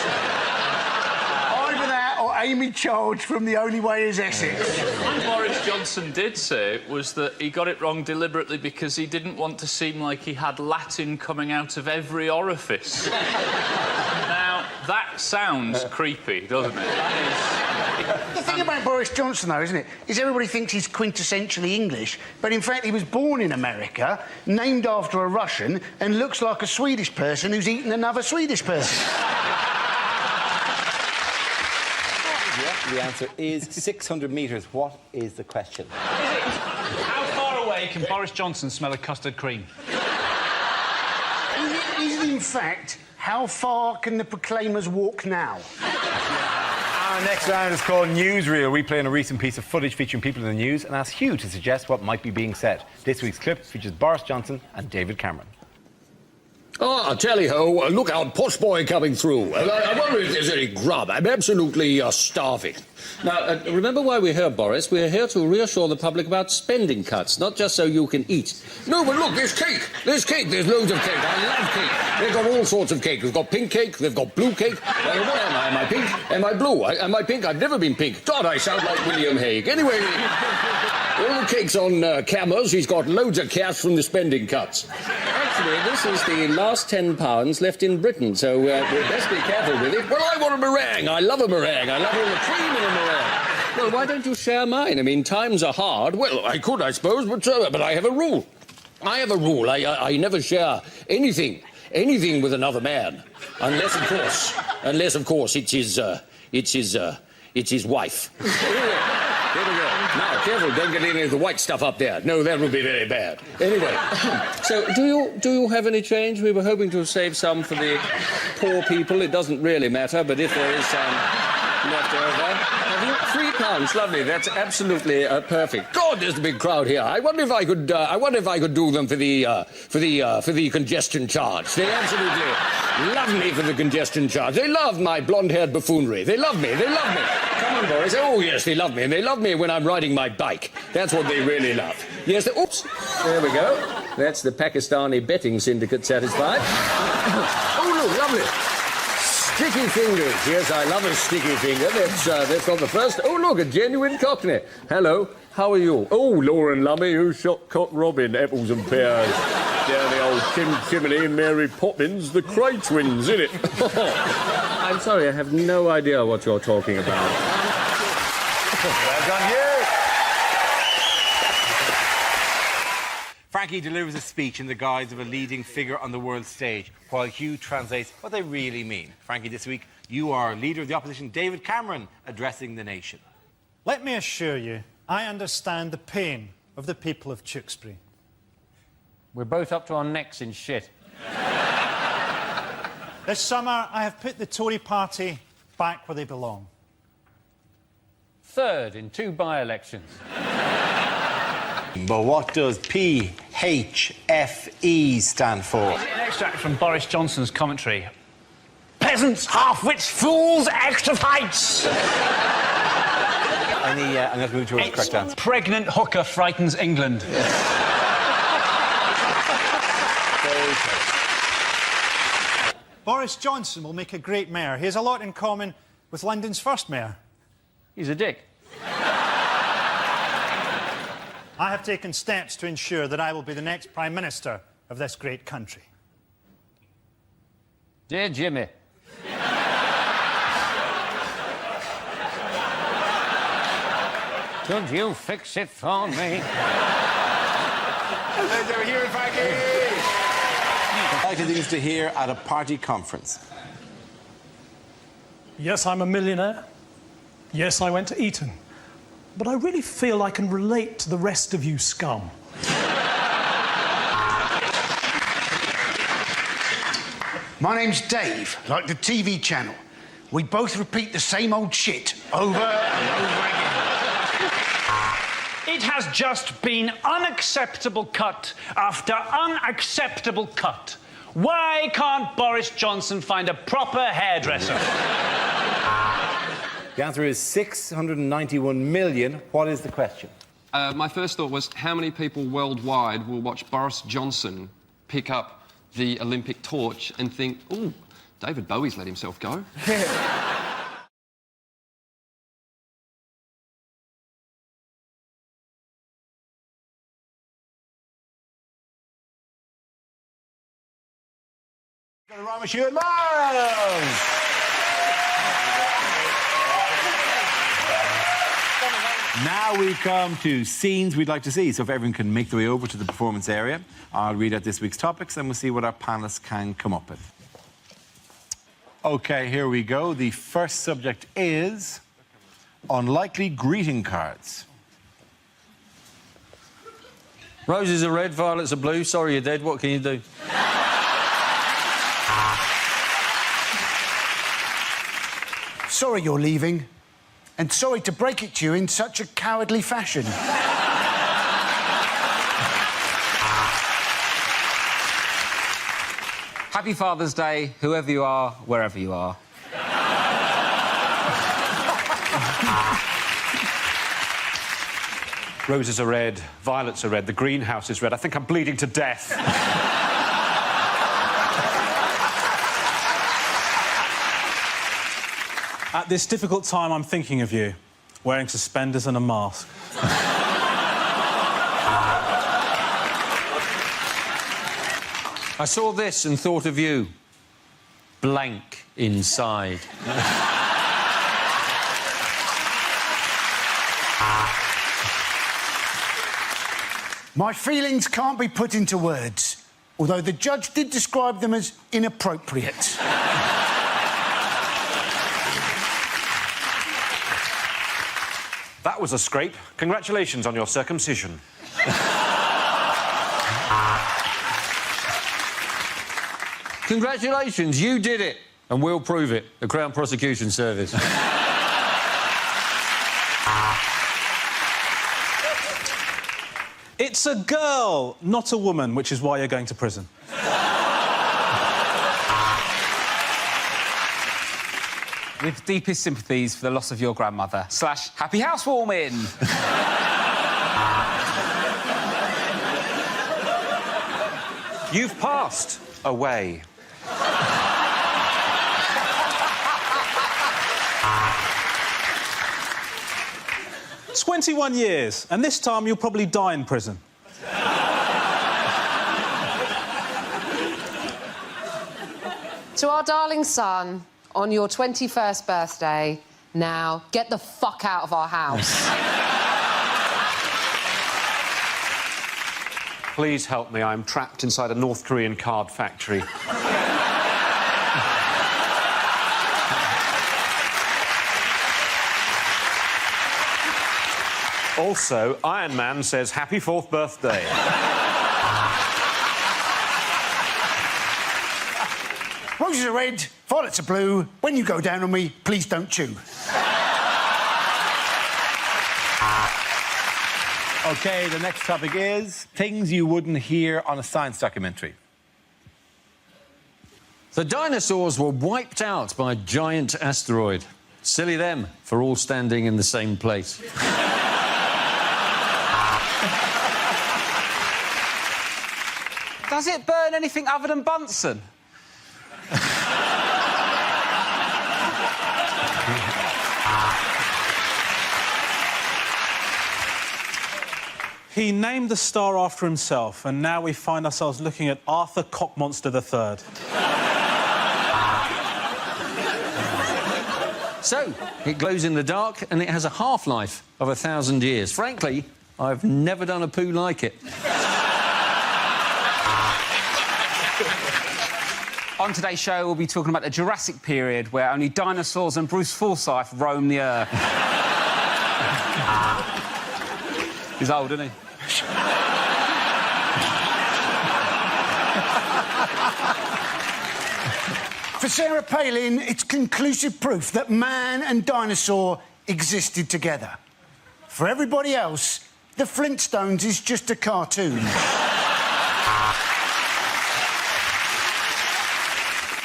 Either that or Amy Childs from The Only Way Is Essex. What Boris Johnson did say was that he got it wrong deliberately because he didn't want to seem like he had Latin coming out of every orifice. Now, that sounds creepy, doesn't it? The thing about Boris Johnson, though, isn't it, is everybody thinks he's quintessentially English, but in fact he was born in America, named after a Russian, and looks like a Swedish person who's eaten another Swedish person. The answer is 600 metres. What is the question? How far away can Boris Johnson smell a custard cream? Is it in fact, how far can the Proclaimers walk now? Our next round is called Newsreel. We play on a recent piece of footage featuring people in the news and ask Hugh to suggest what might be being said. This week's clip features Boris Johnson and David Cameron. Ah, tally-ho, look out, posh boy coming through. I wonder if there's any grub. I'm absolutely starving. Now, remember why we're here, Boris? We're here to reassure the public about spending cuts, not just so you can eat. No, but look, there's cake. There's cake. There's loads of cake. I love cake. They've got all sorts of cake. They've got pink cake. They've got blue cake. What am I? Am I pink? Am I blue? Am I pink? I've never been pink. God, I sound like William Hague. Anyway, all the cake's on cameras. He's got loads of cash from the spending cuts. Actually, this is the last £10 left in Britain, so we'd best be careful with it. Well, I want a meringue. I love a meringue. I love all the cream in a meringue. Well, why don't you share mine? I mean, times are hard. Well, I could, I suppose, but I have a rule. I have a rule. I never share anything with another man, unless, of course, it's his wife. There we go. Now, careful, don't get any of the white stuff up there. No, that would be very bad. Anyway. So, do you have any change? We were hoping to save some for the poor people. It doesn't really matter, but if there is some left over... Have you? £3, lovely. That's absolutely perfect. God, there's a big crowd here. I wonder if I could do them for the congestion charge. They absolutely love me for the congestion charge. They love my blonde-haired buffoonery. They love me. They love me. Come on, Boris. Oh, yes, they love me. And they love me when I'm riding my bike. That's what they really love. Yes, oops. There we go. That's the Pakistani betting syndicate satisfied. Oh, look, lovely. Sticky fingers. Yes, I love a sticky finger. That's not the first. Oh, look, a genuine Cockney. Hello, how are you? Oh, Lauren Lummy, who shot Cock Robin, apples and pears. Down the old Tim Chimney and Mary Poppins, the Cray twins, innit? I'm sorry, I have no idea what you're talking about. Well done, you. Frankie delivers a speech in the guise of a leading figure on the world stage, while Hugh translates what they really mean. Frankie, this week, you are Leader of the Opposition, David Cameron, addressing the nation. Let me assure you, I understand the pain of the people of Tewkesbury. We're both up to our necks in shit. This summer, I have put the Tory party back where they belong. Third in 2 by-elections. But what does PHFE stand for? An extract from Boris Johnson's commentary. Peasants, half-wits, fools, extra fights! I'm going to move towards the correct answer. Pregnant hooker frightens England. Boris Johnson will make a great mayor. He has a lot in common with London's first mayor. He's a dick. I have taken steps to ensure that I will be the next Prime Minister of this great country. Dear Jimmy. Could you fix it for me? Over here, Frankie! Exciting things to hear at a party conference. Yes, I'm a millionaire. Yes, I went to Eton. But I really feel I can relate to the rest of you scum. My name's Dave, like the TV channel. We both repeat the same old shit over and over again. It has just been unacceptable cut after unacceptable cut. Why can't Boris Johnson find a proper hairdresser? The answer is 691 million. What is the question? My first thought was, how many people worldwide will watch Boris Johnson pick up the Olympic torch and think, ooh, David Bowie's let himself go? Got a Rama Shoot Miles! Now we come to scenes we'd like to see. So if everyone can make their way over to the performance area, I'll read out this week's topics and we'll see what our panellists can come up with. OK, here we go. The first subject is unlikely greeting cards. Roses are red, violets are blue. Sorry you're dead. What can you do? Sorry you're leaving, and sorry to break it to you in such a cowardly fashion. Happy Father's Day, whoever you are, wherever you are. Roses are red, violets are red, the greenhouse is red. I think I'm bleeding to death. At this difficult time, I'm thinking of you, wearing suspenders and a mask. I saw this and thought of you. Blank inside. My feelings can't be put into words, although the judge did describe them as inappropriate. That was a scrape. Congratulations on your circumcision. Congratulations, you did it. And we'll prove it. The Crown Prosecution Service. It's a girl, not a woman, which is why you're going to prison. With deepest sympathies for the loss of your grandmother. / happy housewarming. You've passed away. 21 years, and this time you'll probably die in prison. To our darling son, on your 21st birthday, now get the fuck out of our house. Please help me. I'm trapped inside a North Korean card factory. Also, Iron Man says happy 4th birthday. Roses are red, violets are blue. When you go down on me, please don't chew. OK, the next topic is things you wouldn't hear on a science documentary. The dinosaurs were wiped out by a giant asteroid. Silly them for all standing in the same place. Does it burn anything other than Bunsen? He named the star after himself, and now we find ourselves looking at Arthur Cockmonster III. So, it glows in the dark and it has a half-life of 1,000 years. Frankly, I've never done a poo like it. On today's show, we'll be talking about the Jurassic period, where only dinosaurs and Bruce Forsyth roam the earth. He's old, isn't he? For Sarah Palin, it's conclusive proof that man and dinosaur existed together. For everybody else, the Flintstones is just a cartoon.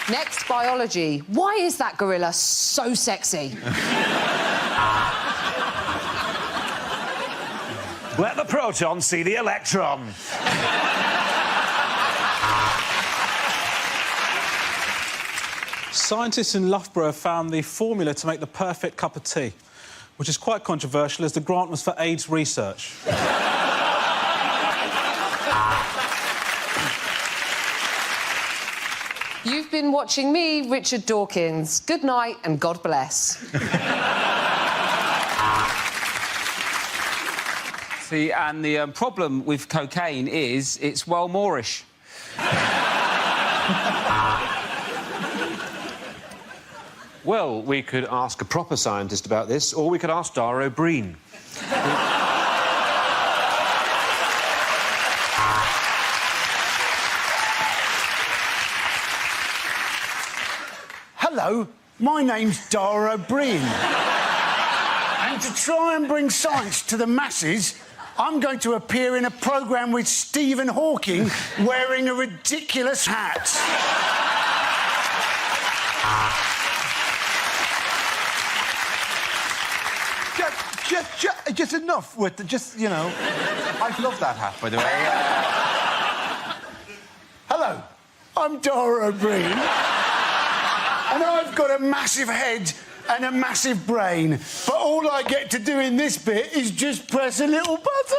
Next, biology. Why is that gorilla so sexy? Let the proton see the electron. Scientists in Loughborough have found the formula to make the perfect cup of tea, which is quite controversial as the grant was for AIDS research. You've been watching me, Richard Dawkins. Good night and God bless. See, and the problem with cocaine is it's well Moorish. Well, we could ask a proper scientist about this, or we could ask Dara O'Brien. Hello, my name's Dara O'Brien. And to try and bring science to the masses, I'm going to appear in a programme with Stephen Hawking wearing a ridiculous hat. Just enough with the, you know... I love that hat, by the way. Hello, I'm Dara O'Brien. And I've got a massive head and a massive brain. But all I get to do in this bit is just press a little button.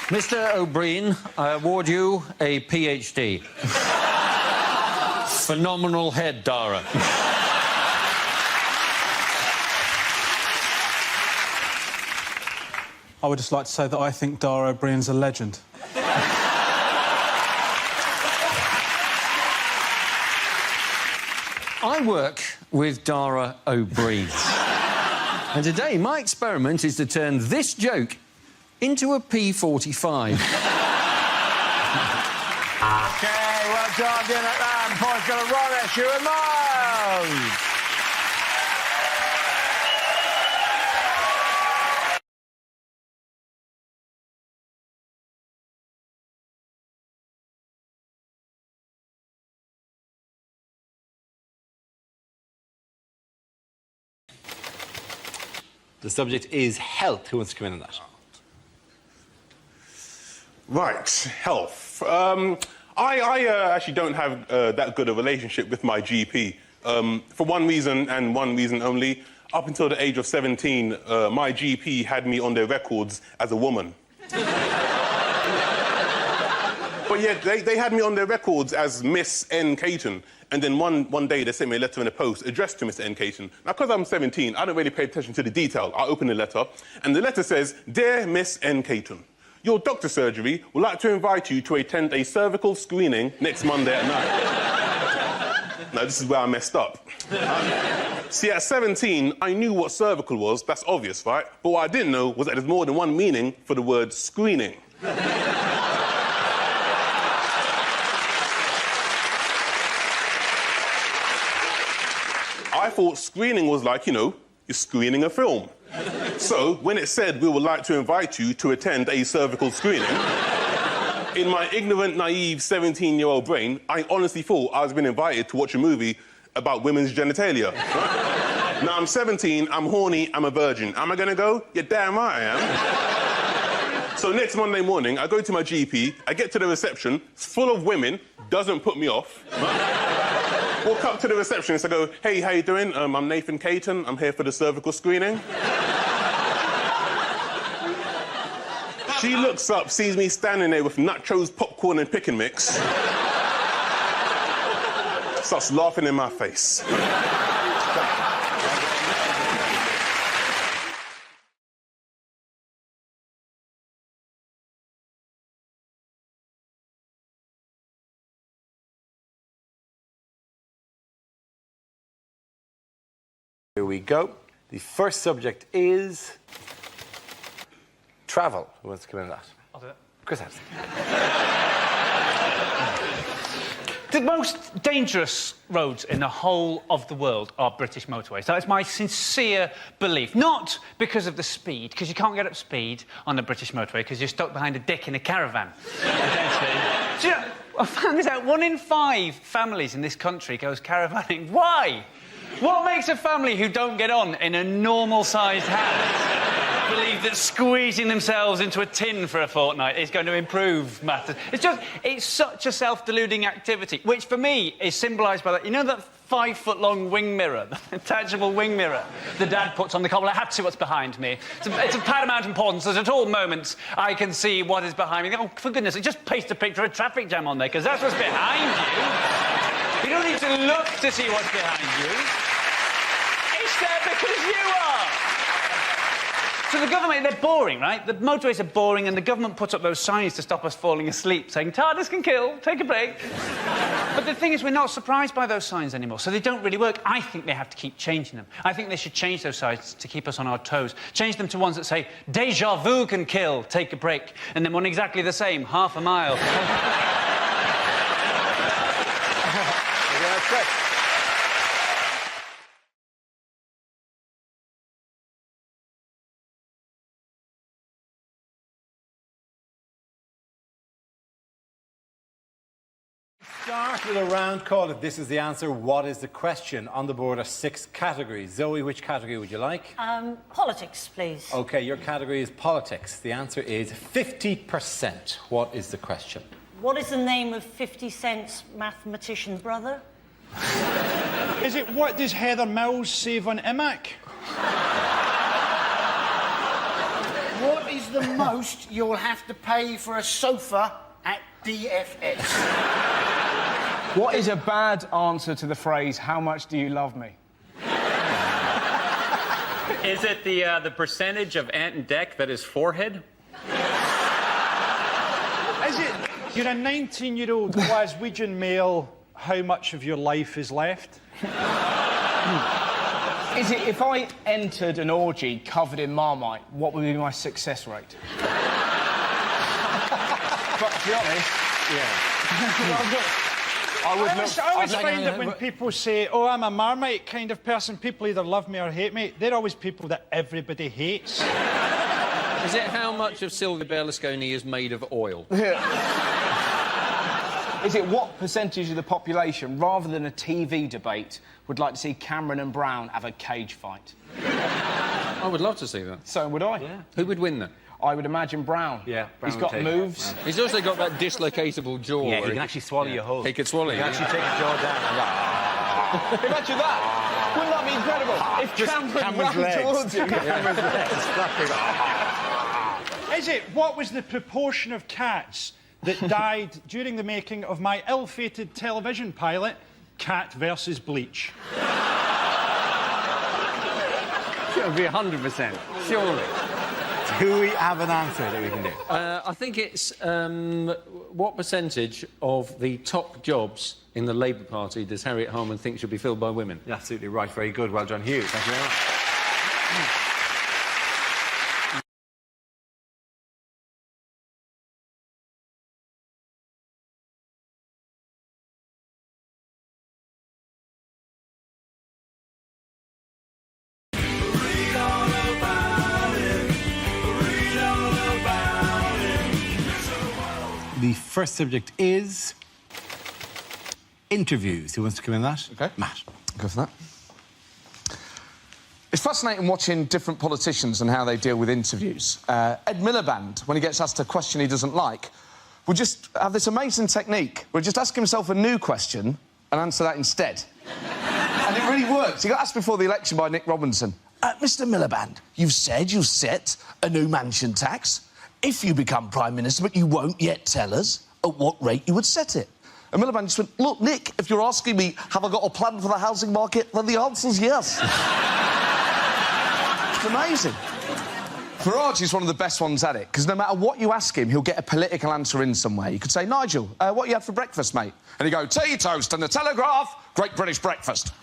Mr. O'Brien, I award you a PhD. Phenomenal head, Dara. I would just like to say that I think Dara O'Brien's a legend. I work with Dara O'Brien. And today, my experiment is to turn this joke into a P45. OK, well done, in at that. Point's got a right at you and Miles. The subject is health. Who wants to come in on that? Right, health. I actually don't have that good a relationship with my GP. For one reason and one reason only. Up until the age of 17, my GP had me on their records as a woman. But yet, they had me on their records as Miss N. Caton. And then one day, they sent me a letter in the post addressed to Miss N. Caton. Now, because I'm 17, I don't really pay attention to the detail. I open the letter, and the letter says, "Dear Miss N. Caton, your doctor surgery would like to invite you to attend a cervical screening next Monday at 9. Now, this is where I messed up. See, at 17, I knew what cervical was. That's obvious, right? But what I didn't know was that there's more than one meaning for the word screening. thought screening was like, you know, you're screening a film. So, when it said we would like to invite you to attend a cervical screening, in my ignorant, naive 17-year-old brain, I honestly thought I was being invited to watch a movie about women's genitalia. Right? Now, I'm 17, I'm horny, I'm a virgin. Am I gonna go? You're damn right I am. So next Monday morning, I go to my GP, I get to the reception, it's full of women, doesn't put me off. Right? Walk up to the receptionist, I go, hey, how you doing? I'm Nathan Caton, I'm here for the cervical screening. She looks up, sees me standing there with nachos, popcorn and pick and mix. Starts laughing in my face. Here we go. The first subject is travel. Who wants to come in with that? I'll do it. Chris has. The most dangerous roads in the whole of the world are British motorways. That is my sincere belief. Not because of the speed, because you can't get up speed on the British motorway because you're stuck behind a dick in a caravan. Do you know, I found this out. 1 in 5 families in this country goes caravanning. Why? What makes a family who don't get on in a normal-sized house believe that squeezing themselves into a tin for a fortnight is going to improve matters? It's such a self-deluding activity, which for me is symbolised by that. You know that 5-foot-long wing mirror, the attachable wing mirror the dad puts on the car? Well, I have to see what's behind me. It's of paramount importance that at all moments I can see what is behind me. Oh, for goodness sake, just paste a picture of a traffic jam on there, because that's what's behind you. You don't need to look to see what's behind you. It's there because you are. So the government, they're boring, right? The motorways are boring, and the government puts up those signs to stop us falling asleep, saying, TARDIS can kill, take a break. But the thing is, we're not surprised by those signs anymore, so they don't really work. I think they have to keep changing them. I think they should change those signs to keep us on our toes. Change them to ones that say, Deja vu can kill, take a break. And then one exactly the same, half a mile. That's good. Start with a round call. If this is the answer, what is the question? On the board are 6 categories. Zoe, which category would you like? Politics, please. OK, your category is politics. The answer is 50%. What is the question? What is the name of 50 Cent's mathematician brother? Is it what does Heather Mills save on IMAC? What is the most you'll have to pay for a sofa at DFS? What is a bad answer to the phrase, how much do you love me? Is it the percentage of Ant and Dec that is forehead? Is it you're a 19-year-old Glaswegian male, how much of your life is left? Is it if I entered an orgy covered in Marmite, what would be my success rate? But to be honest, yeah. I always find that when people say, oh, I'm a Marmite kind of person, people either love me or hate me. They're always people that everybody hates. Is it how much of Silvio Berlusconi is made of oil? Is it what percentage of the population, rather than a TV debate, would like to see Cameron and Brown have a cage fight? I would love to see that. So would I. Yeah. Who would win then? I would imagine Brown. Yeah, Brown. He's got moves. He's also got that dislocatable jaw. Yeah, he can actually swallow your whole. He could swallow you. He can actually take your jaw down. Imagine that. Wouldn't that be incredible? If Cameron ran towards you. Cameron's legs. Is it what was the proportion of cats that died during the making of my ill-fated television pilot, Cat versus Bleach? It would be 100%, surely. Do we have an answer that we can do? I think it's what percentage of the top jobs in the Labour Party does Harriet Harman think should be filled by women? You're absolutely right. Very good. Well done, Hugh. Thank you very much. The first subject is interviews. Who wants to come in that? OK. Matt. Go for that. It's fascinating watching different politicians and how they deal with interviews. Ed Miliband, when he gets asked a question he doesn't like, will just have this amazing technique where he'll just ask himself a new question and answer that instead. And it really works. He got asked before the election by Nick Robinson. Mr Miliband, you've said you'll set a new mansion tax if you become Prime Minister, but you won't yet tell us at what rate you would set it. And Miliband just went, look, Nick, if you're asking me, have I got a plan for the housing market, then the answer's yes. It's amazing. Farage is one of the best ones at it, because no matter what you ask him, he'll get a political answer in somewhere. You could say, Nigel, what you had for breakfast, mate? And he'd go, tea, toast and the Telegraph, great British breakfast.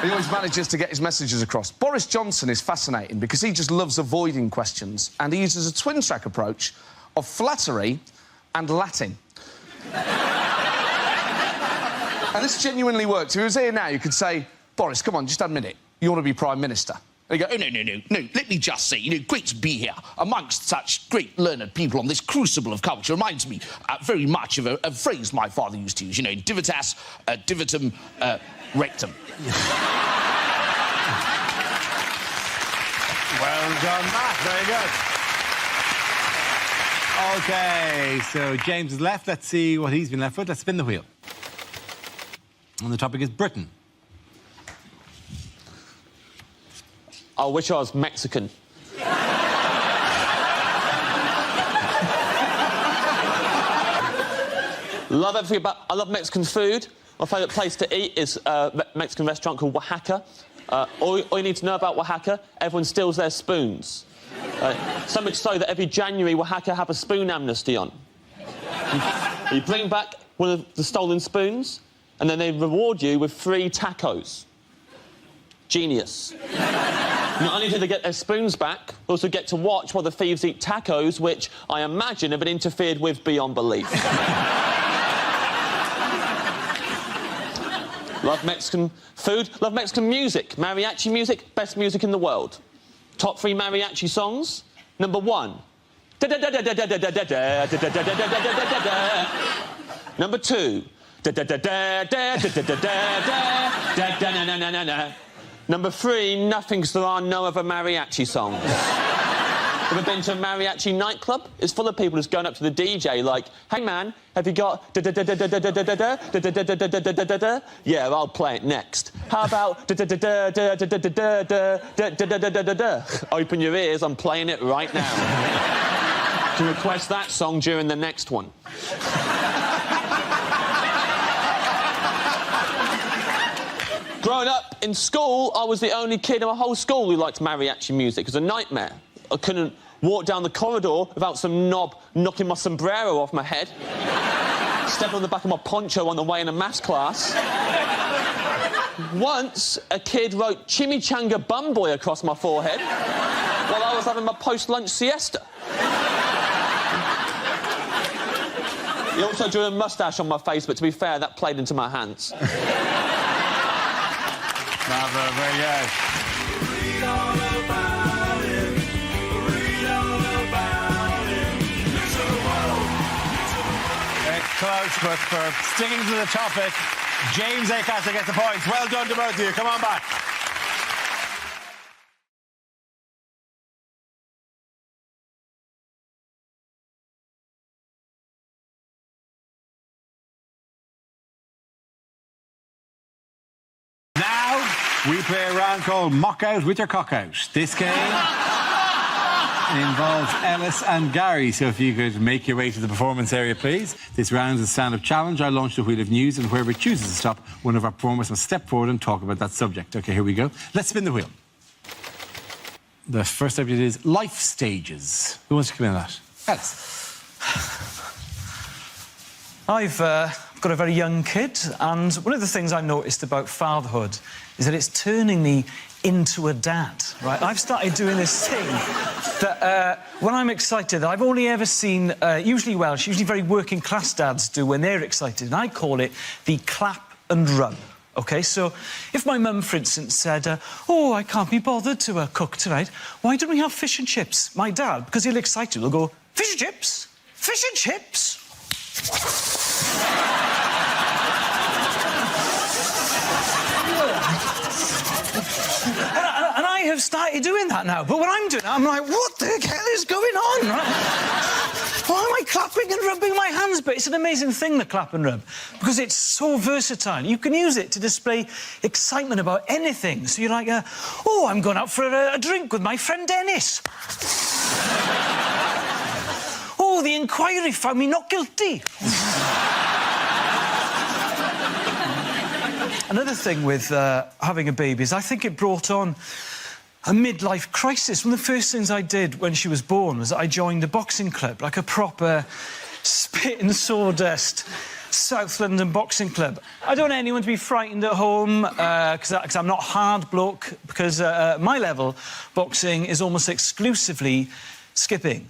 He always manages to get his messages across. Boris Johnson is fascinating because he just loves avoiding questions, and he uses a twin-track approach of flattery and Latin. And this genuinely works. If he was here now, you could say, Boris, come on, just admit it. You want to be Prime Minister. And he'd go, oh, no, let me just say, great to be here amongst such great learned people on this crucible of culture. Reminds me very much of a phrase my father used to use, divitas, divitum, rectum. Well done, Matt. Very good. OK, so James is left. Let's see what he's been left with. Let's spin the wheel. And the topic is Britain. I wish I was Mexican. Love everything about... I love Mexican food. My favourite place to eat is a Mexican restaurant called Oaxaca. All you need to know about Oaxaca, everyone steals their spoons. So much so that every January, Oaxaca have a spoon amnesty on. You bring back one of the stolen spoons, and then they reward you with 3 tacos. Genius. Not only do they get their spoons back, they also get to watch while the thieves eat tacos, which I imagine have been interfered with beyond belief. Love Mexican food, love Mexican music. Mariachi music, best music in the world. Top 3 mariachi songs. Number 1. Number 2. Number 3, nothing, so there are no other mariachi songs. Ever been to a mariachi nightclub? It's full of people just going up to the DJ like, hey man, have you got yeah, I'll play it next. How about open your ears, I'm playing it right now. To request that song during the next one. Growing up in school, I was the only kid in my whole school who liked mariachi music. It was a nightmare. I couldn't walk down the corridor without some knob knocking my sombrero off my head. Step on the back of my poncho on the way in a maths class. Once, a kid wrote Chimichanga Bumboy across my forehead while I was having my post-lunch siesta. He also drew a moustache on my face, but to be fair, that played into my hands. Bravo, very good. Close, but for sticking to the topic, James Acaster gets the points. Well done to both of you. Come on back. Now, we play a round called Mock Out with your Cock Out. This game involves Ellis and Gary, so if you could make your way to the performance area, please. This round is a stand-up challenge. I launch the wheel of news, and whoever chooses to stop, one of our performers must step forward and talk about that subject. OK, here we go. Let's spin the wheel. The first subject is life stages. Who wants to come in on that? Ellis. I've got a very young kid, and one of the things I noticed about fatherhood is that it's turning me into a dad, right? I've started doing this thing that when I'm excited, I've only ever seen usually Welsh, usually very working class dads do when they're excited, and I call it the clap and rub. OK, so if my mum, for instance, said, oh, I can't be bothered to cook tonight, why don't we have fish and chips? My dad, because he'll excited, will go, fish and chips? Fish and chips? And I have started doing that now. But when I'm doing it, I'm like, what the hell is going on? Right? Why am I clapping and rubbing my hands? But it's an amazing thing, the clap and rub, because it's so versatile. You can use it to display excitement about anything. So you're like, oh, I'm going out for a drink with my friend Dennis. Oh, the inquiry found me not guilty. Another thing with having a baby is I think it brought on a midlife crisis. One of the first things I did when she was born was I joined a boxing club, like a proper spit and sawdust South London boxing club. I don't want anyone to be frightened at home because I'm not hard bloke, because at my level, boxing is almost exclusively skipping.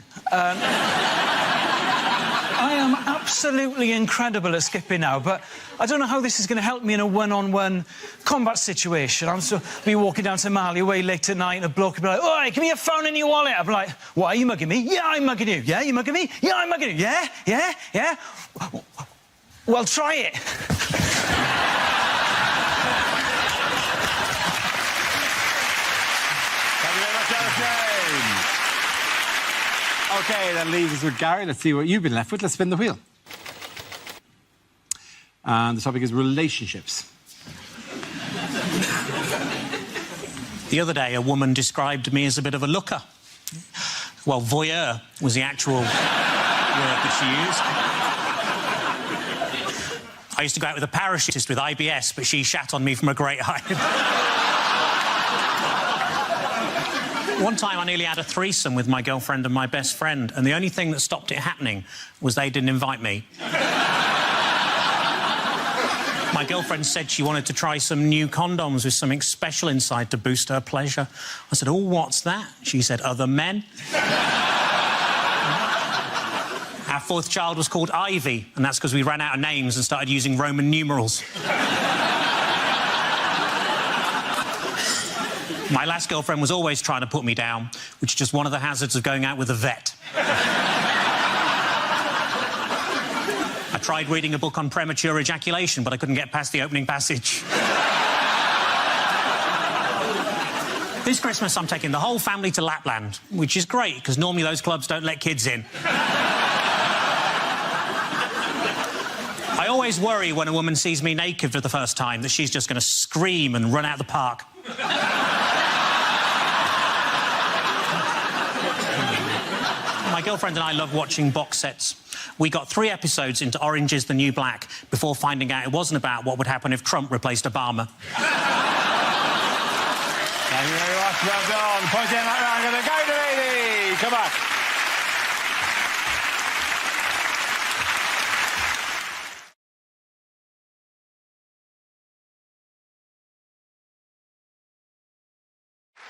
I am absolutely incredible at skipping now, but I don't know how this is going to help me in a one-on-one combat situation. I'm so be walking down to Mali way late at night and a bloke will be like, oi, give me your phone and your wallet. I'm like, what, are you mugging me? Yeah, I'm mugging you. Yeah, you mugging me? Yeah, I'm mugging you. Yeah, yeah, yeah. Well, try it. Thank you very much, Alison. OK, that leaves us with Gary. Let's see what you've been left with. Let's spin the wheel. And the topic is relationships. The other day, a woman described me as a bit of a looker. Well, voyeur was the actual word that she used. I used to go out with a parachutist with IBS, but she shat on me from a great height. One time I nearly had a threesome with my girlfriend and my best friend, and the only thing that stopped it happening was they didn't invite me. My girlfriend said she wanted to try some new condoms with something special inside to boost her pleasure. I said, oh, what's that? She said, other men. Our fourth child was called Ivy, and that's because we ran out of names and started using Roman numerals. My last girlfriend was always trying to put me down, which is just one of the hazards of going out with a vet. I tried reading a book on premature ejaculation, but I couldn't get past the opening passage. This Christmas, I'm taking the whole family to Lapland, which is great, because normally those clubs don't let kids in. I always worry when a woman sees me naked for the first time that she's just going to scream and run out of the park. My girlfriend and I love watching box sets. We got 3 episodes into Orange is the New Black before finding out it wasn't about what would happen if Trump replaced Obama. Thank you very much. Well done. Point in that round. Gonna go to lady. Come back.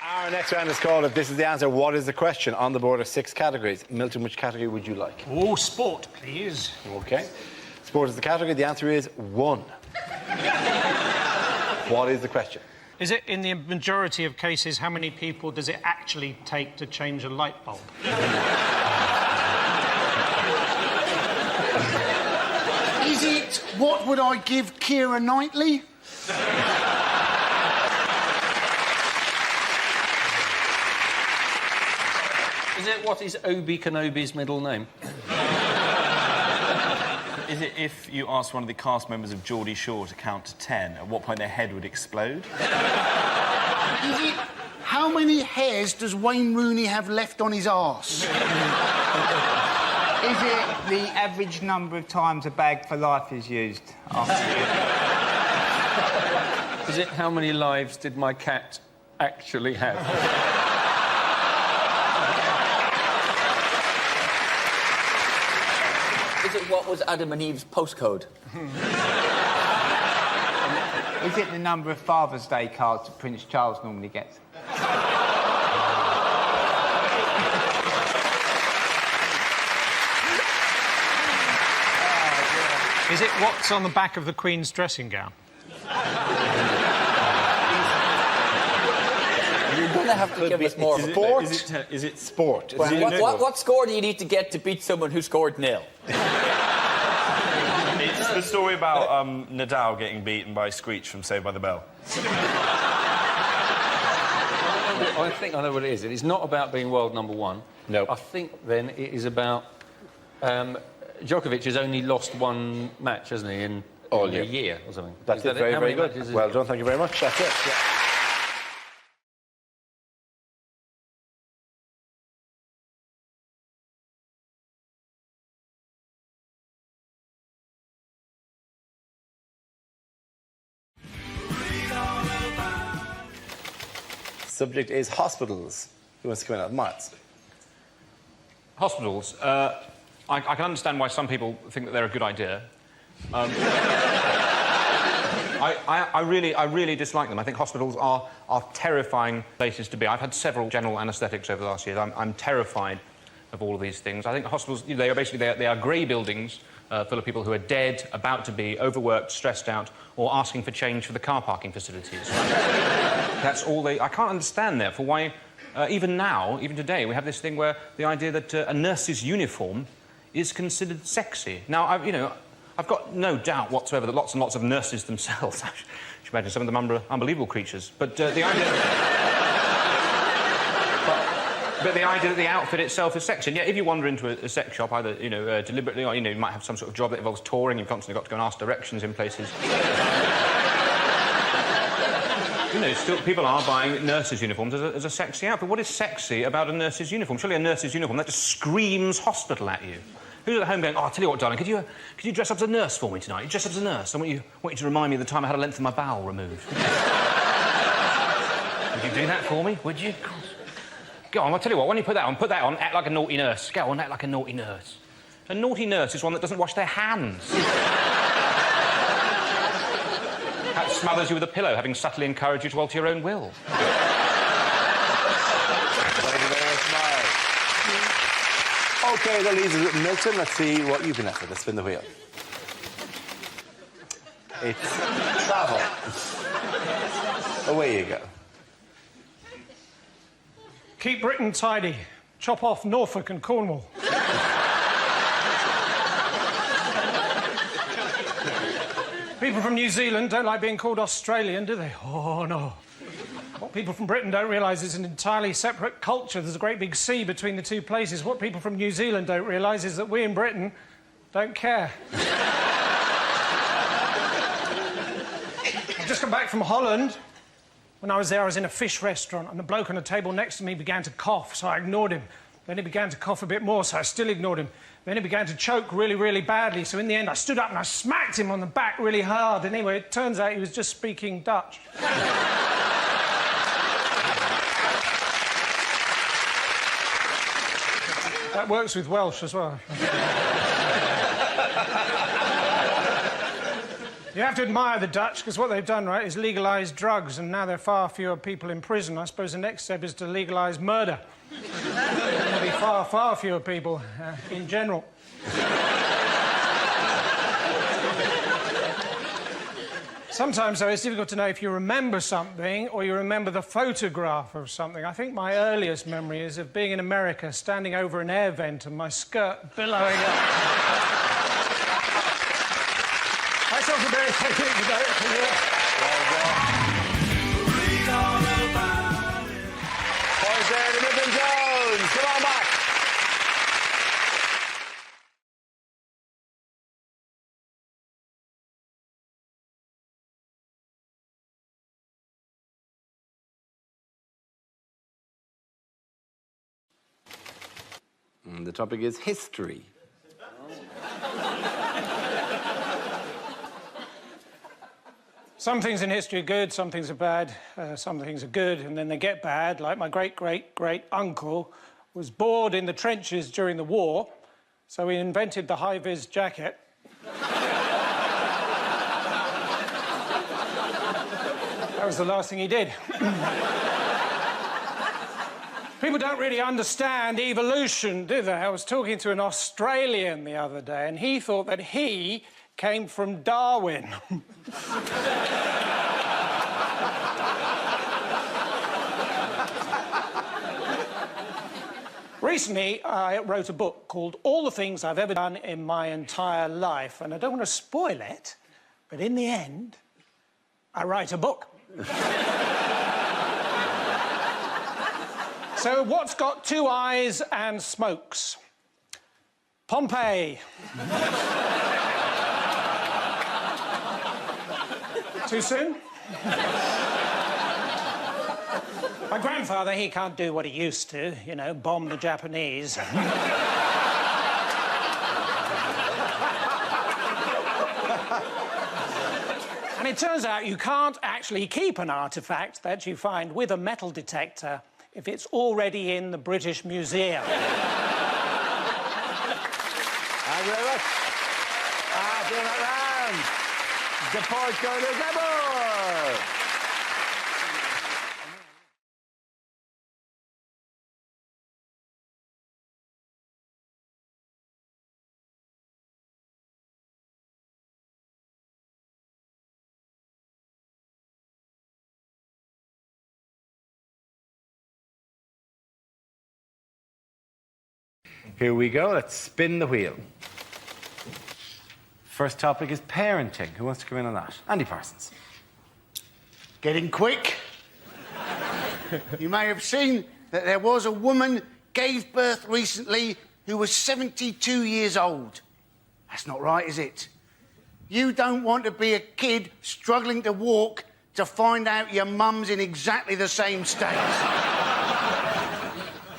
Our next round is called If This Is the Answer, What Is the Question? On the board are 6 categories. Milton, which category would you like? Oh, sport, please. OK. Sport is the category. The answer is 1. What is the question? Is it, in the majority of cases, how many people does it actually take to change a light bulb? Is it what would I give Keira Knightley? Is it what is Obi Kenobi's middle name? Is it if you asked one of the cast members of Geordie Shore to count to 10, at what point their head would explode? Is it how many hairs does Wayne Rooney have left on his arse? Is it the average number of times a bag for life is used? Is it how many lives did my cat actually have? Is it what was Adam and Eve's postcode? Is it the number of Father's Day cards that Prince Charles normally gets? Is it what's on the back of the Queen's dressing gown? You're going to have to give us more. Sport? Is it sport? What score do you need to get to beat someone who scored nil? It's the story about Nadal getting beaten by Screech from Saved by the Bell. I think I know what it is. It is not about being world number one. No. I think, then, it is about... Djokovic has only lost one match, hasn't he, in a year or something. That's it. Very, very good. Well done. Thank you very much. That's it. Yeah. Subject is hospitals. Who wants to come in? Miles. Hospitals. I can understand why some people think that they're a good idea. I really dislike them. I think hospitals are terrifying places to be. I've had several general anaesthetics over the last year. I'm terrified of all of these things. I think hospitals, they are basically they are grey buildings full of people who are dead, about to be, overworked, stressed out, or asking for change for the car parking facilities. That's all they... I can't understand, therefore, why... even now, even today, we have this thing where the idea that a nurse's uniform is considered sexy. Now, I've got no doubt whatsoever that lots and lots of nurses themselves... I should imagine some of them unbelievable creatures. But the idea... But the idea that the outfit itself is sexy. And yet, if you wander into a sex shop, either, deliberately or, you might have some sort of job that involves touring, you've constantly got to go and ask directions in places. Still people are buying nurses' uniforms as a sexy outfit. What is sexy about a nurse's uniform? Surely a nurse's uniform, that just screams hospital at you. Who's at home going, oh, I'll tell you what, darling, could you dress up as a nurse for me tonight? You dress up as a nurse. I want you to remind me of the time I had a length of my bowel removed. Would you do that for me? Would you? Go on, I'll tell you what, when you put that on, act like a naughty nurse. Go on, act like a naughty nurse. A naughty nurse is one that doesn't wash their hands. That smothers you with a pillow, having subtly encouraged you to alter your own will. Thank you very much, Miles. OK, that leaves us at Milton. Let's see what you've been after. Let's spin the wheel. It's travel. Away you go. Keep Britain tidy. Chop off Norfolk and Cornwall. People from New Zealand don't like being called Australian, do they? Oh, no. What people from Britain don't realise is an entirely separate culture. There's a great big sea between the two places. What people from New Zealand don't realise is that we in Britain don't care. I've just come back from Holland. When I was there, I was in a fish restaurant, and the bloke on the table next to me began to cough, so I ignored him. Then he began to cough a bit more, so I still ignored him. Then he began to choke really, really badly, so in the end I stood up and I smacked him on the back really hard. Anyway, it turns out he was just speaking Dutch. That works with Welsh as well. You have to admire the Dutch, because what they've done, right, is legalise drugs, and now there are far fewer people in prison. I suppose the next step is to legalise murder. There'll be far, far fewer people in general. Sometimes, though, it's difficult to know if you remember something or you remember the photograph of something. I think my earliest memory is of being in America, standing over an air vent and my skirt billowing up. That's not a very technical direction here. Points there to Midland Jones. Come on back. And the topic is history. Some things in history are good, some things are bad, some things are good, and then they get bad. Like my great-great-great-uncle was bored in the trenches during the war, so he invented the high-vis jacket. That was the last thing he did. People don't really understand evolution, do they? I was talking to an Australian the other day, and he thought that he came from Darwin. Recently, I wrote a book called All the Things I've Ever Done in My Entire Life, and I don't want to spoil it, but in the end, I write a book. So what's got two eyes and smokes? Pompeii. Too soon? My grandfather, he can't do what he used to, you know, bomb the Japanese. And it turns out you can't actually keep an artefact that you find with a metal detector if it's already in the British Museum. Thank you very much. Doing that round. The point going to Gabor. Here we go. Let's spin the wheel. First topic is parenting. Who wants to come in on that? Andy Parsons. Getting quick. You may have seen that there was a woman gave birth recently who was 72 years old. That's not right, is it? You don't want to be a kid struggling to walk to find out your mum's in exactly the same state.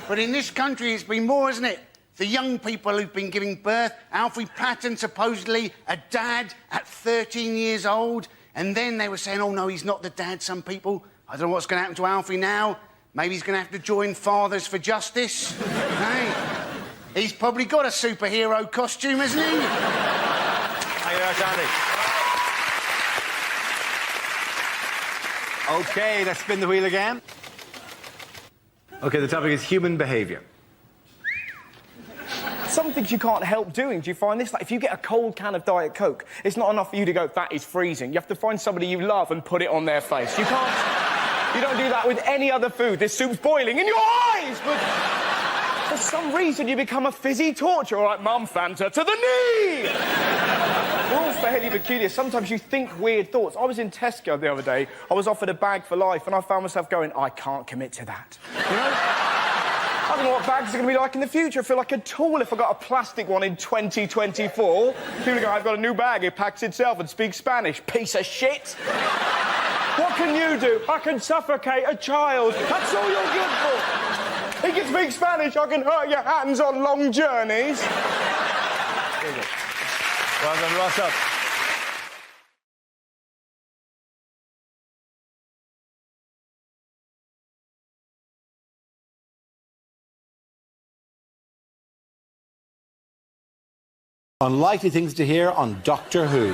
But in this country, it's been more, isn't it? The young people who've been giving birth. Alfie Patton, supposedly a dad at 13 years old. And then they were saying, oh, no, he's not the dad, some people. I don't know what's going to happen to Alfie now. Maybe he's going to have to join Fathers for Justice. Hey, he's probably got a superhero costume, hasn't he? Thank you very much, Andy. OK, let's spin the wheel again. OK, the topic is human behaviour. Some things you can't help doing. Do you find this? Like, if you get a cold can of Diet Coke, it's not enough for you to go, that is freezing. You have to find somebody you love and put it on their face. You can't... You don't do that with any other food. This soup's boiling in your eyes! But for some reason, you become a fizzy torture. All right, Mum, Fanta, to the knee! We're all fairly peculiar. Sometimes you think weird thoughts. I was in Tesco the other day. I was offered a bag for life, and I found myself going, I can't commit to that. You know? I don't know what bags are going to be like in the future. I feel like a tool if I got a plastic one in 2024. People go, I've got a new bag, it packs itself and speaks Spanish. Piece of shit. What can you do? I can suffocate a child. That's all you're good for. He can speak Spanish, I can hurt your hands on long journeys. Well done, Ross up. Unlikely things to hear on Doctor Who.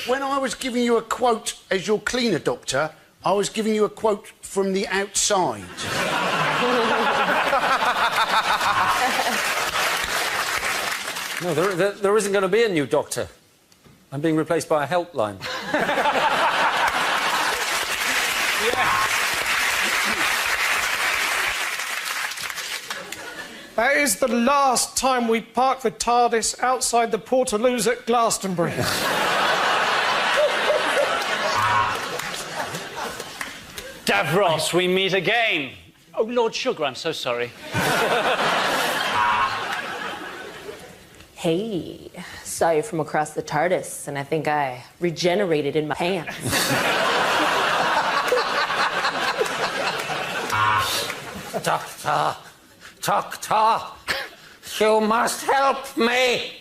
When I was giving you a quote as your cleaner, Doctor, I was giving you a quote from the outside. No, there isn't going to be a new Doctor. I'm being replaced by a helpline. That is the last time we park the TARDIS outside the Portaloos at Glastonbury. Davros, we meet again. Oh, Lord Sugar, I'm so sorry. Hey, saw you from across the TARDIS, and I think I regenerated in my pants. Doctor, you must help me.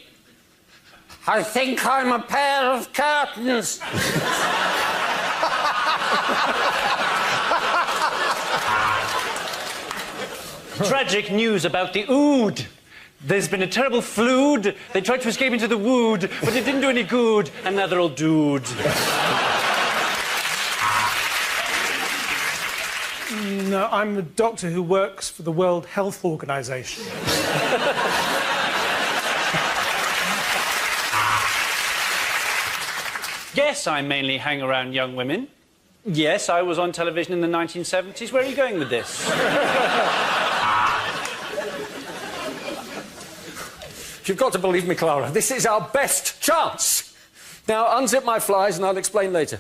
I think I'm a pair of curtains. Tragic news about the Ood. There's been a terrible flood. They tried to escape into the wood, but it didn't do any good, and now they're all dooed. No, I'm the doctor who works for the World Health Organization. Yes, I mainly hang around young women. Yes, I was on television in the 1970s. Where are you going with this? You've got to believe me, Clara. This is our best chance. Now, unzip my flies and I'll explain later.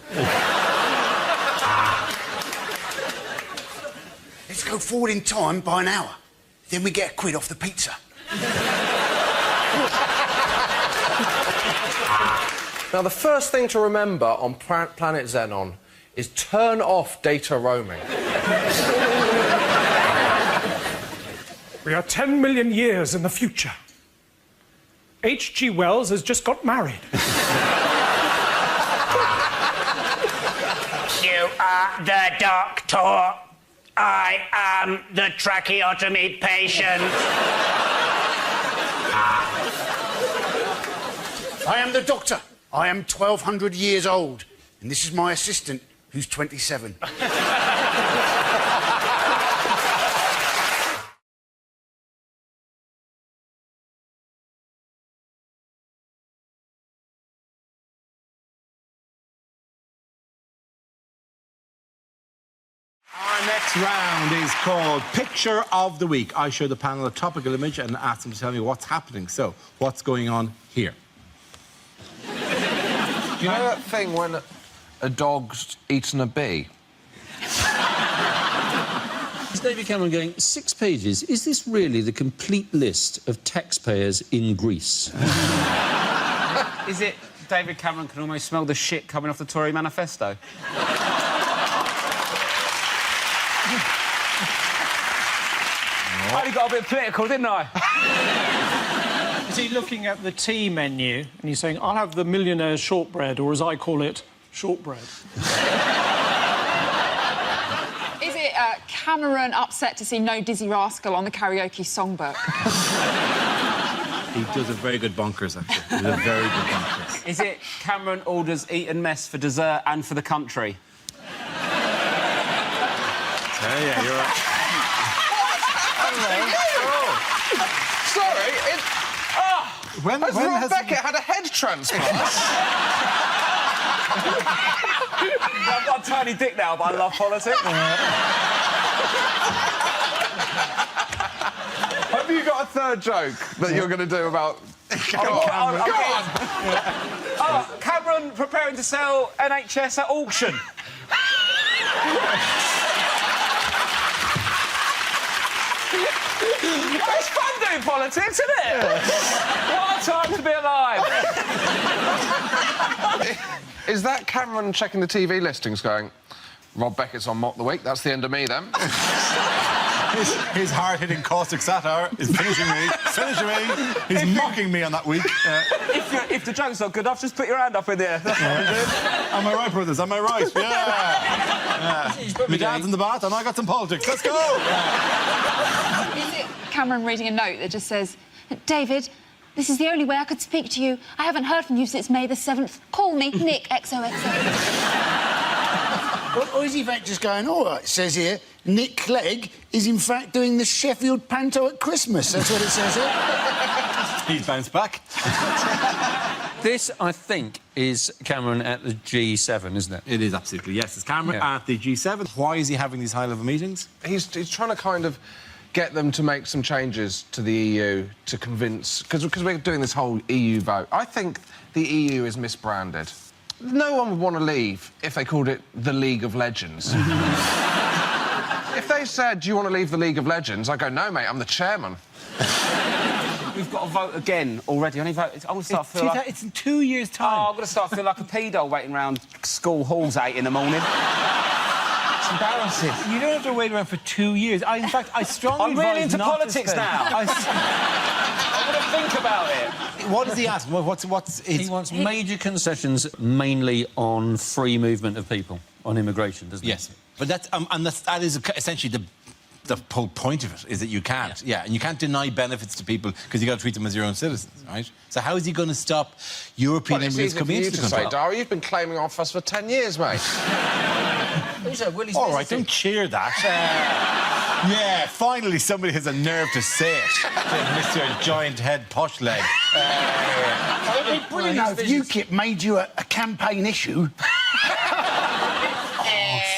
Let's go forward in time by an hour. Then we get a quid off the pizza. Now, the first thing to remember on planet Xenon is turn off data roaming. We are 10 million years in the future. H.G. Wells has just got married. You are the doctor. I am the tracheotomy patient. I am the doctor. I am 1,200 years old. And this is my assistant, who's 27. Our next round is called Picture of the Week. I show the panel a topical image and ask them to tell me what's happening. So, what's going on here? Do you know that thing when a dog's eaten a bee? Is David Cameron going, 6 pages? Is this really the complete list of taxpayers in Greece? Is it David Cameron can almost smell the shit coming off the Tory manifesto? I only got a bit political, didn't I? Is he looking at the tea menu and he's saying, I'll have the millionaire's shortbread, or as I call it, shortbread? Is it Cameron upset to see no Dizzy Rascal on the karaoke songbook? He does a very good bonkers, actually. He does a very good bonkers. Is it Cameron orders Eton mess for dessert and for the country? Yeah, you're right. Sorry, has Rob Beckett had a head transplant? I've got a tiny dick now, but I love politics. Have you got a third joke that you're going to do about... Go on. Cameron preparing to sell NHS at auction. It's fun doing politics, isn't it? What a time to be alive. Is that Cameron checking the TV listings going, Rob Beckett's on Mock the Week, that's the end of me, then? His hard-hitting caustic satire is finishing me. He's mocking me on that week. If the joke's not good enough, just put your hand up in the air. That's what I'm doing. Am I right, brothers? Am I right? Yeah. My dad's in the bath and I got some politics. Let's go! Is it Cameron reading a note that just says, David, this is the only way I could speak to you. I haven't heard from you since May the 7th. Call me, Nick, XOXO. Or is he in fact just going, all right, it says here, Nick Clegg is in fact doing the Sheffield Panto at Christmas. That's what it says here. He's bounced back. This, I think, is Cameron at the G7, isn't it? It is, absolutely, yes. It's Cameron at the G7. Why is he having these high-level meetings? He's trying to kind of get them to make some changes to the EU to convince... Because we're doing this whole EU vote. I think the EU is misbranded. No one would want to leave if they called it the League of Legends. If they said, do you want to leave the League of Legends? I go, no, mate, I'm the chairman. We've got to vote again already. I'm going to start feeling like... It's in 2 years' time. Oh, I'm going to start feeling like a pedo waiting around school halls 8 in the morning. It's embarrassing. You don't have to wait around for 2 years. In fact, I strongly I'm really into politics now. I want to think about it. What does he ask? He wants major concessions, mainly on free movement of people, on immigration, doesn't he? Yes. But that is essentially the whole point of it, is that you can't. Yeah, and you can't deny benefits to people because you've got to treat them as your own citizens, right? So how is he going to stop European immigrants coming into the country? Say, Dara, you've been claiming off us for 10 years, mate. All right, don't cheer that. Yeah, finally somebody has a nerve to say it. Mr. Giant Head Posh Leg. It'd be brilliant now if UKIP made you a campaign issue.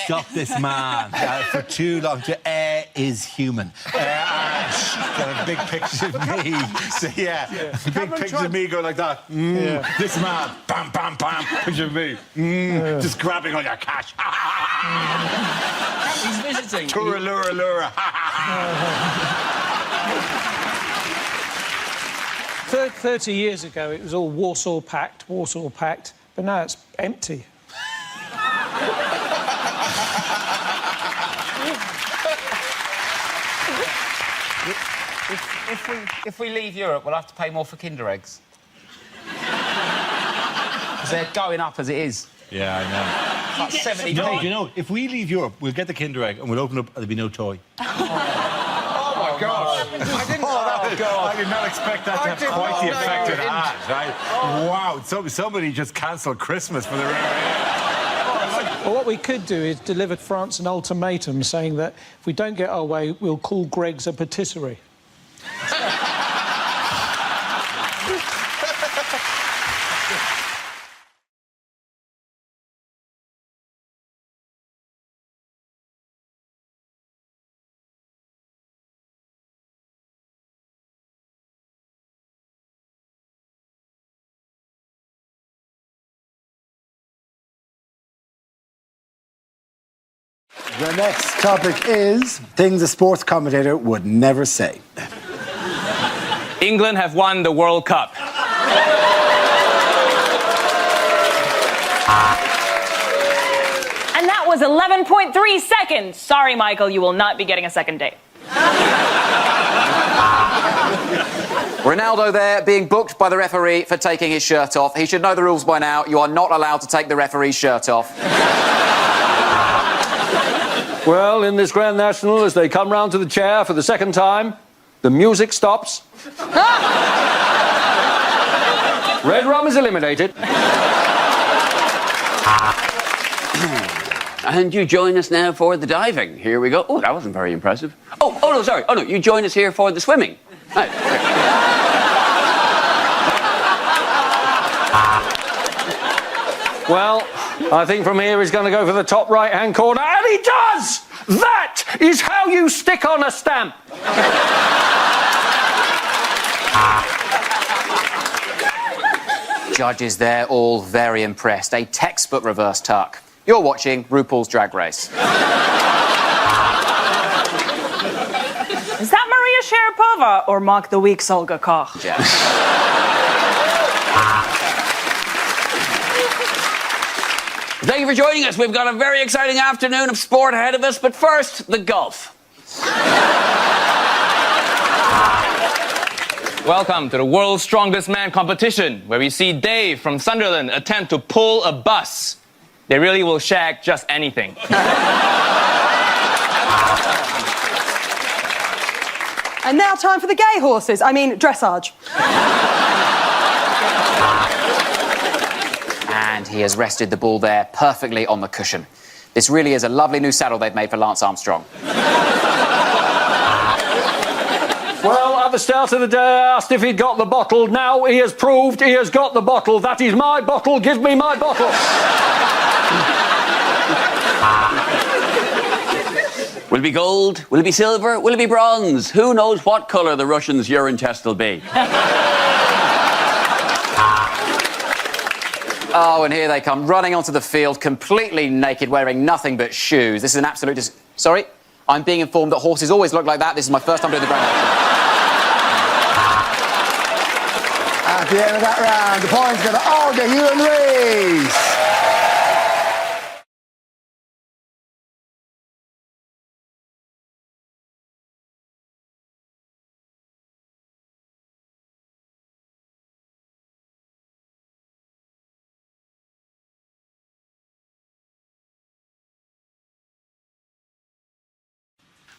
Stop this man for too long. Is human. Big pictures of me. So, big pictures of me going like that. This man, bam, bam, bam. Picture of me. Just grabbing all your cash. He's visiting. Toura, lura, lura. 30 years ago, it was all Warsaw Pact, but now it's empty. If we leave Europe, we'll have to pay more for Kinder Eggs. Because they're going up as it is. Yeah, I know. Like 70p. No, you know, if we leave Europe, we'll get the Kinder Egg and we'll open up and there'll be no toy. Oh, my God. I did not expect that to have quite the effect it had, right? Wow, somebody just cancelled Christmas for the Well, what we could do is deliver France an ultimatum saying that if we don't get our way, we'll call Greg's a patisserie. The next topic is things a sports commentator would never say. England have won the World Cup. And that was 11.3 seconds. Sorry, Michael, you will not be getting a second date. Ronaldo there being booked by the referee for taking his shirt off. He should know the rules by now. You are not allowed to take the referee's shirt off. Well, in this Grand National, as they come round to the chair for the second time, the music stops. Red rum is eliminated. And you join us now for the diving. Here we go. Oh, that wasn't very impressive. Oh, no, sorry. Oh, no, you join us here for the swimming. Right. Well, I think from here he's going to go for the top right-hand corner, and he does! That is how you stick on a stamp. Judges there, all very impressed. A textbook reverse tuck. You're watching RuPaul's Drag Race. Is that Maria Sharapova or Mock the Week's Olga Koch? Yeah. Thank you for joining us. We've got a very exciting afternoon of sport ahead of us, but first, the golf. Welcome to the world's strongest man competition, where we see Dave from Sunderland attempt to pull a bus. They really will shag just anything. And now time for the gay horses. I mean, dressage. And he has rested the ball there perfectly on the cushion. This really is a lovely new saddle they've made for Lance Armstrong. Well, at the start of the day, I asked if he'd got the bottle. Now he has proved he has got the bottle. That is my bottle. Give me my bottle. Will it be gold? Will it be silver? Will it be bronze? Who knows what colour the Russians' urine test will be? Oh, and here they come, running onto the field, completely naked, wearing nothing but shoes. This is an absolute... Sorry? I'm being informed that horses always look like that. This is my first time doing the Grand National. At the end of that round, the points go to Olga Huon-Reis.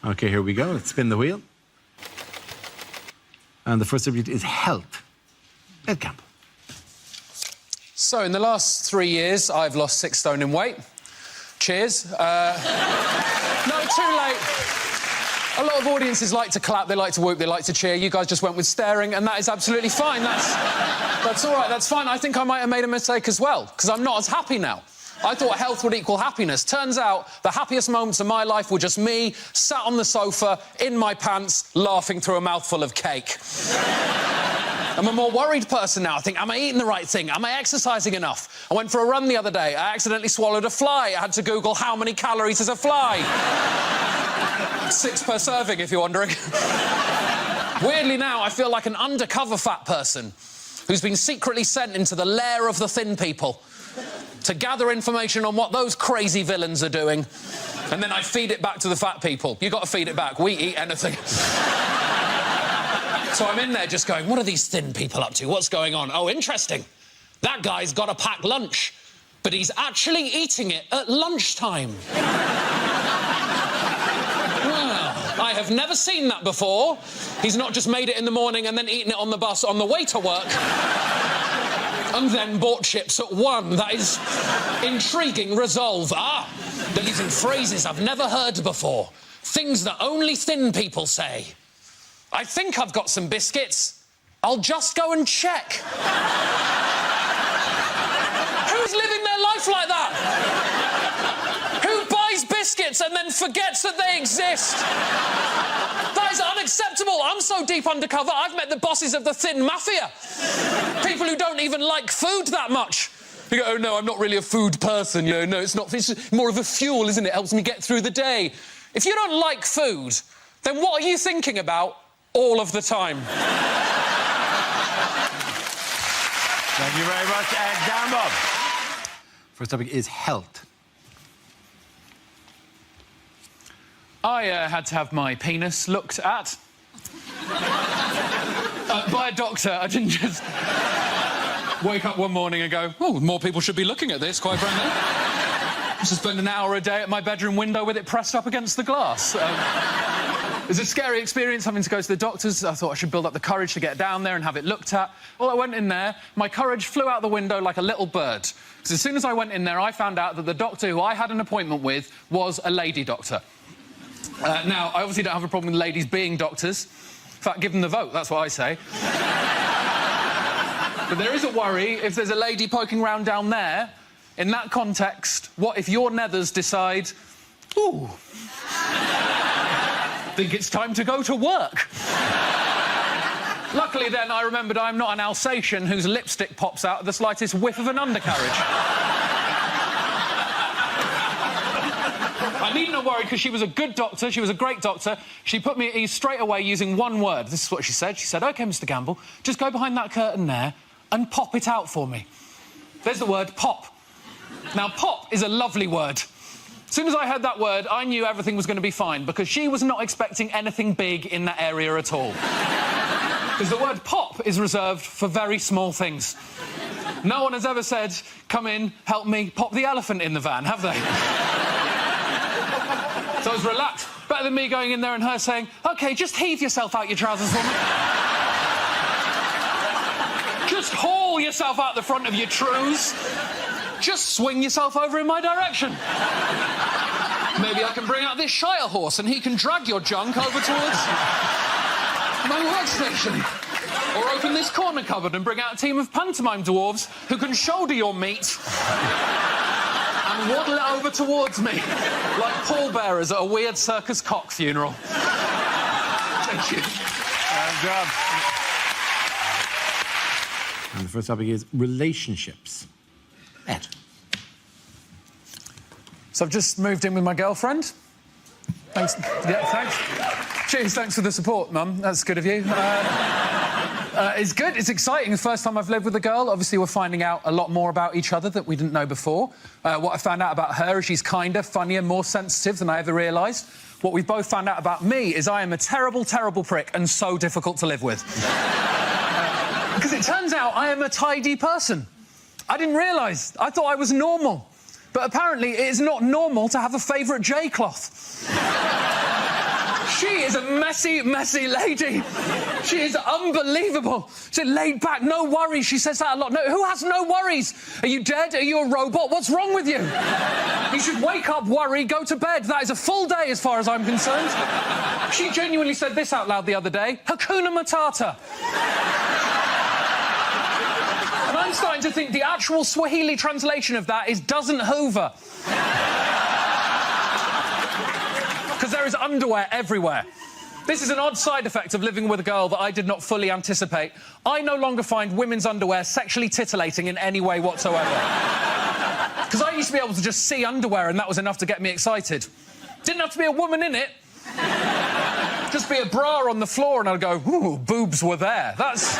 OK, here we go. Let's spin the wheel. And the first subject is health. Ed Campbell. So, in the last 3 years, I've lost 6 stone in weight. Cheers. No, too late. A lot of audiences like to clap, they like to whoop, they like to cheer. You guys just went with staring, and that is absolutely fine. That's all right, that's fine. I think I might have made a mistake as well, because I'm not as happy now. I thought health would equal happiness. Turns out the happiest moments of my life were just me, sat on the sofa, in my pants, laughing through a mouthful of cake. I'm a more worried person now. I think, am I eating the right thing? Am I exercising enough? I went for a run the other day. I accidentally swallowed a fly. I had to Google how many calories is a fly. 6 per serving, if you're wondering. Weirdly now, I feel like an undercover fat person who's been secretly sent into the lair of the thin people to gather information on what those crazy villains are doing. And then I feed it back to the fat people. You got to feed it back. We eat anything. So I'm in there just going, what are these thin people up to? What's going on? Oh, interesting. That guy's got a packed lunch, but he's actually eating it at lunchtime. Well, I have never seen that before. He's not just made it in the morning and then eaten it on the bus on the way to work. And then bought chips at 1. That is intriguing resolve. Ah, they're using phrases I've never heard before. Things that only thin people say. I think I've got some biscuits. I'll just go and check. Who's living their life like that? Who buys biscuits and then forgets that they exist? That is unacceptable. I'm so deep undercover, I've met the bosses of the thin mafia. People who don't even like food that much. You go, oh, no, I'm not really a food person, you know. No, it's not. It's more of a fuel, isn't it? It helps me get through the day. If you don't like food, then what are you thinking about all of the time? Thank you very much, Dan Bob. First topic is health. I had to have my penis looked at. By a doctor. I didn't just wake up one morning and go, oh, more people should be looking at this, quite frankly. I used to spend an hour a day at my bedroom window with it pressed up against the glass. It was a scary experience having to go to the doctors. I thought I should build up the courage to get down there and have it looked at. Well, I went in there, my courage flew out the window like a little bird. Because as soon as I went in there, I found out that the doctor who I had an appointment with was a lady doctor. Now, I obviously don't have a problem with ladies being doctors. In fact, give them the vote, that's what I say. But there is a worry if there's a lady poking around down there. In that context, what if your nethers decide, ooh, think it's time to go to work? Luckily, then, I remembered I'm not an Alsatian whose lipstick pops out at the slightest whiff of an undercarriage. I needn't have worried because she was a good doctor, she was a great doctor. She put me at ease straight away using one word. This is what she said. She said, OK, Mr Gamble, just go behind that curtain there and pop it out for me. There's the word pop. Now, pop is a lovely word. As soon as I heard that word, I knew everything was going to be fine because she was not expecting anything big in that area at all. Because the word pop is reserved for very small things. No one has ever said, come in, help me, pop the elephant in the van, have they? So I was relaxed. Better than me going in there and her saying, OK, just heave yourself out your trousers for me. Just haul yourself out the front of your trews. Just swing yourself over in my direction. Maybe I can bring out this Shire horse and he can drag your junk over towards my workstation. Or open this corner cupboard and bring out a team of pantomime dwarves who can shoulder your meat and waddle it over towards me, like pallbearers at a weird circus cock funeral. Thank you. Good job. And the first topic is relationships. Ed. So I've just moved in with my girlfriend. Thanks. Yeah, thanks. Cheers, thanks for the support, Mum. That's good of you. It's good, it's exciting. The first time I've lived with a girl. Obviously, we're finding out a lot more about each other that we didn't know before. What I found out about her is she's kinder, funnier, more sensitive than I ever realised. What we've both found out about me is I am a terrible, terrible prick and so difficult to live with. Because it turns out I am a tidy person. I didn't realise. I thought I was normal. But apparently it is not normal to have a favourite J-cloth. She is a messy, messy lady. She is unbelievable. She's laid back, no worries. She says that a lot. No, who has no worries? Are you dead? Are you a robot? What's wrong with you? You should wake up, worry, go to bed. That is a full day as far as I'm concerned. She genuinely said this out loud the other day. Hakuna Matata. And I'm I'm starting to think the actual Swahili translation of that is doesn't hoover. Because there is underwear everywhere. This is an odd side effect of living with a girl that I did not fully anticipate. I no longer find women's underwear sexually titillating in any way whatsoever. Because I used to be able to just see underwear and that was enough to get me excited. Didn't have to be a woman in it. Just be a bra on the floor and I'd go, ooh, boobs were there. That's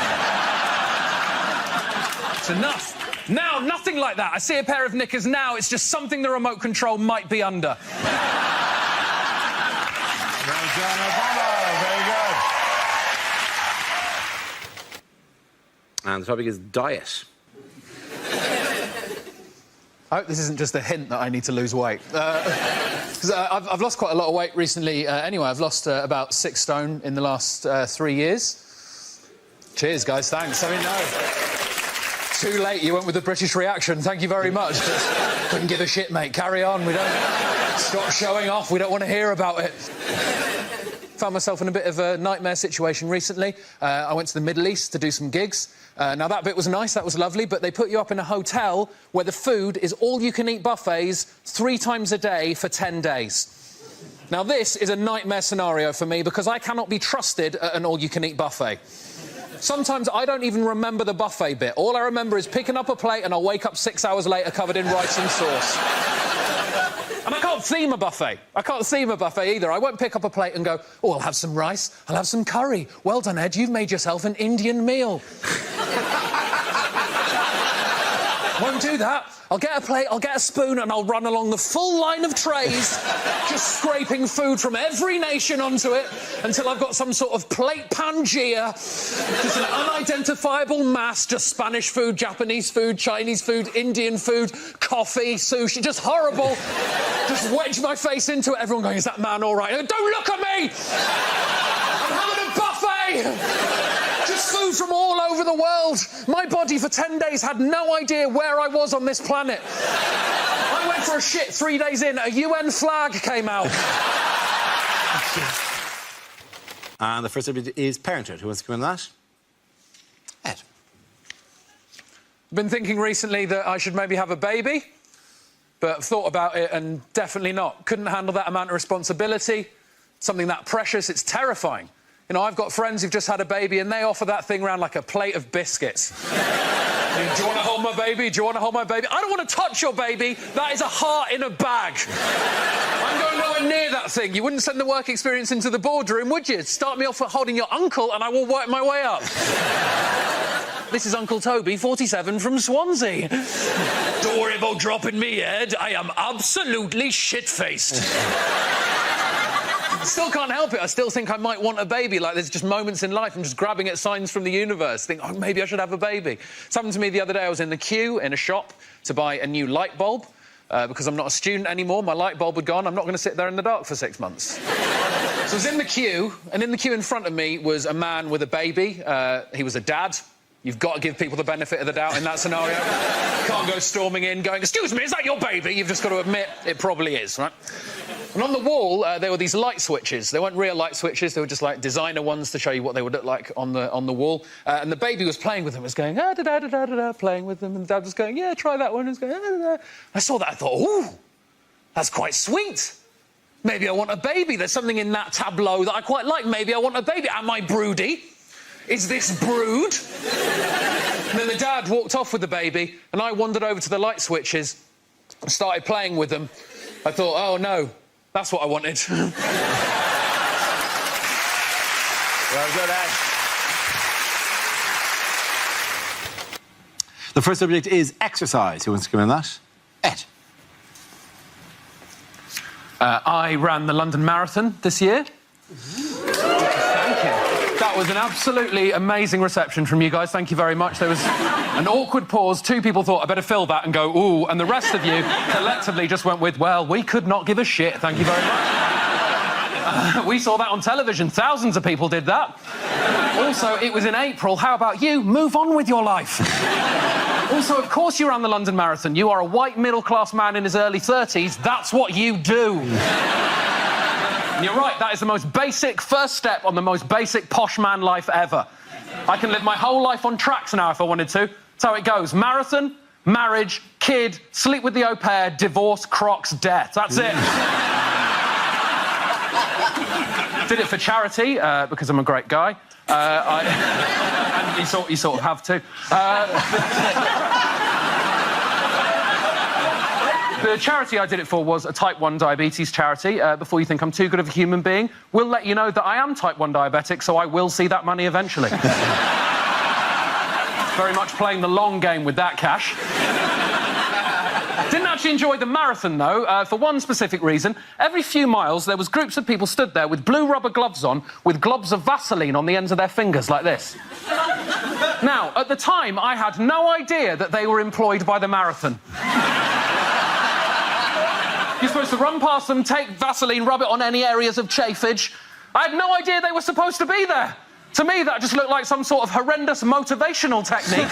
enough. Now, nothing like that. I see a pair of knickers now, it's just something the remote control might be under. Well done, Obama. Very good. And the topic is diet. I hope this isn't just a hint that I need to lose weight. Because I've lost quite a lot of weight recently anyway. I've lost about 6 stone in the last 3 years. Cheers, guys, thanks. I mean, no. Too late, you went with the British reaction. Thank you very much. Just couldn't give a shit, mate. Carry on. We don't... Stop showing off. We don't want to hear about it. Found myself in a bit of a nightmare situation recently. I went to the Middle East to do some gigs. Now, that bit was nice, that was lovely, but they put you up in a hotel where the food is all-you-can-eat buffets 3 times a day for 10 days. Now, this is a nightmare scenario for me because I cannot be trusted at an all-you-can-eat buffet. Sometimes I don't even remember the buffet bit. All I remember is picking up a plate and I'll wake up 6 hours later covered in rice and sauce. And I can't theme a buffet. I can't theme a buffet either. I won't pick up a plate and go, oh, I'll have some rice, I'll have some curry. Well done, Ed, you've made yourself an Indian meal. Won't do that. I'll get a plate, I'll get a spoon, and I'll run along the full line of trays, just scraping food from every nation onto it until I've got some sort of plate Pangea, just an unidentifiable mass, just Spanish food, Japanese food, Chinese food, Indian food, coffee, sushi, just horrible. Just wedge my face into it, everyone going, is that man all right? Don't look at me! I'm having a buffet! Just food from all over the world. My body for 10 days had no idea where I was on this planet. I went for a shit 3 days in, a UN flag came out. And the first subject is parenthood. Who wants to come in on that? Ed. Been thinking recently that I should maybe have a baby, but I've thought about it and definitely not. Couldn't handle that amount of responsibility. Something that precious, it's terrifying. You know, I've got friends who've just had a baby and they offer that thing around like a plate of biscuits. Do you want to hold my baby? Do you want to hold my baby? I don't want to touch your baby. That is a heart in a bag. I'm going nowhere near that thing. You wouldn't send the work experience into the boardroom, would you? Start me off at holding your uncle and I will work my way up. This is Uncle Toby, 47, from Swansea. Don't worry about dropping me, Ed. I am absolutely shit-faced. Still can't help it. I still think I might want a baby. Like, there's just moments in life I'm just grabbing at signs from the universe. Think, oh, maybe I should have a baby. It happened to me the other day. I was in the queue in a shop to buy a new light bulb. Because I'm not a student anymore, my light bulb had gone. I'm not going to sit there in the dark for 6 months. So I was in the queue, and in the queue in front of me was a man with a baby. He was a dad. You've got to give people the benefit of the doubt in that scenario. You can't go storming in going, excuse me, is that your baby? You've just got to admit it probably is, right? And on the wall, there were these light switches. They weren't real light switches. They were just, like, designer ones to show you what they would look like on the wall. And the baby was playing with them. Was going, ah-da-da-da-da-da-da, playing with them. And the dad was going, yeah, try that one. And was going, ah-da-da. I saw that. I thought, ooh, that's quite sweet. Maybe I want a baby. There's something in that tableau that I quite like. Maybe I want a baby. Am I broody? Is this brood? And then the dad walked off with the baby, and I wandered over to the light switches and started playing with them. I thought, oh, no. That's what I wanted. Well done, Ed. The first subject is exercise. Who wants to come in on that? Ed. I ran the London Marathon this year. Thank you. That was an absolutely amazing reception from you guys. Thank you very much. There was an awkward pause. 2 people thought, I better fill that and go, ooh, and the rest of you collectively just went with, well, we could not give a shit. Thank you very much. We saw that on television. Thousands of people did that. Also, it was in April. How about you? Move on with your life. Also, of course you ran the London Marathon. You are a white middle-class man in his early 30s. That's what you do. And you're right, that is the most basic first step on the most basic posh man life ever. I can live my whole life on tracks now if I wanted to. That's how it goes. Marathon, marriage, kid, sleep with the au pair, divorce, Crocs, death. That's it. Did it for charity, because I'm a great guy. And you sort of have to. The charity I did it for was a type 1 diabetes charity. Before you think I'm too good of a human being, we'll let you know that I am type 1 diabetic, so I will see that money eventually. Very much playing the long game with that cash. Didn't actually enjoy the marathon, though, for one specific reason. Every few miles, there was groups of people stood there with blue rubber gloves on, with globs of Vaseline on the ends of their fingers, like this. Now, at the time, I had no idea that they were employed by the marathon. You're supposed to run past them, take Vaseline, rub it on any areas of chafage. I had no idea they were supposed to be there. To me, that just looked like some sort of horrendous motivational technique.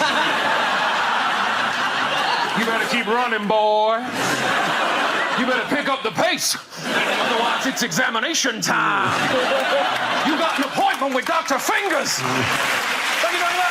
You better keep running, boy. You better pick up the pace. Otherwise, it's examination time. You got an appointment with Dr. Fingers. Thank you very much.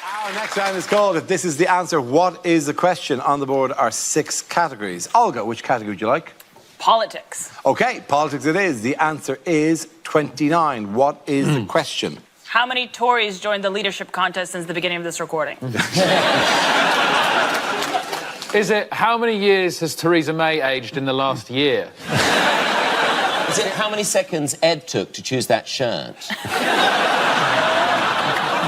Our next round is called If This Is the Answer, What is the Question? On the board are 6 categories. Olga, which category would you like? Politics. OK, politics it is. The answer is 29. What is the question? How many Tories joined the leadership contest since the beginning of this recording? Is it how many years has Theresa May aged in the last year? Is it how many seconds Ed took to choose that shirt?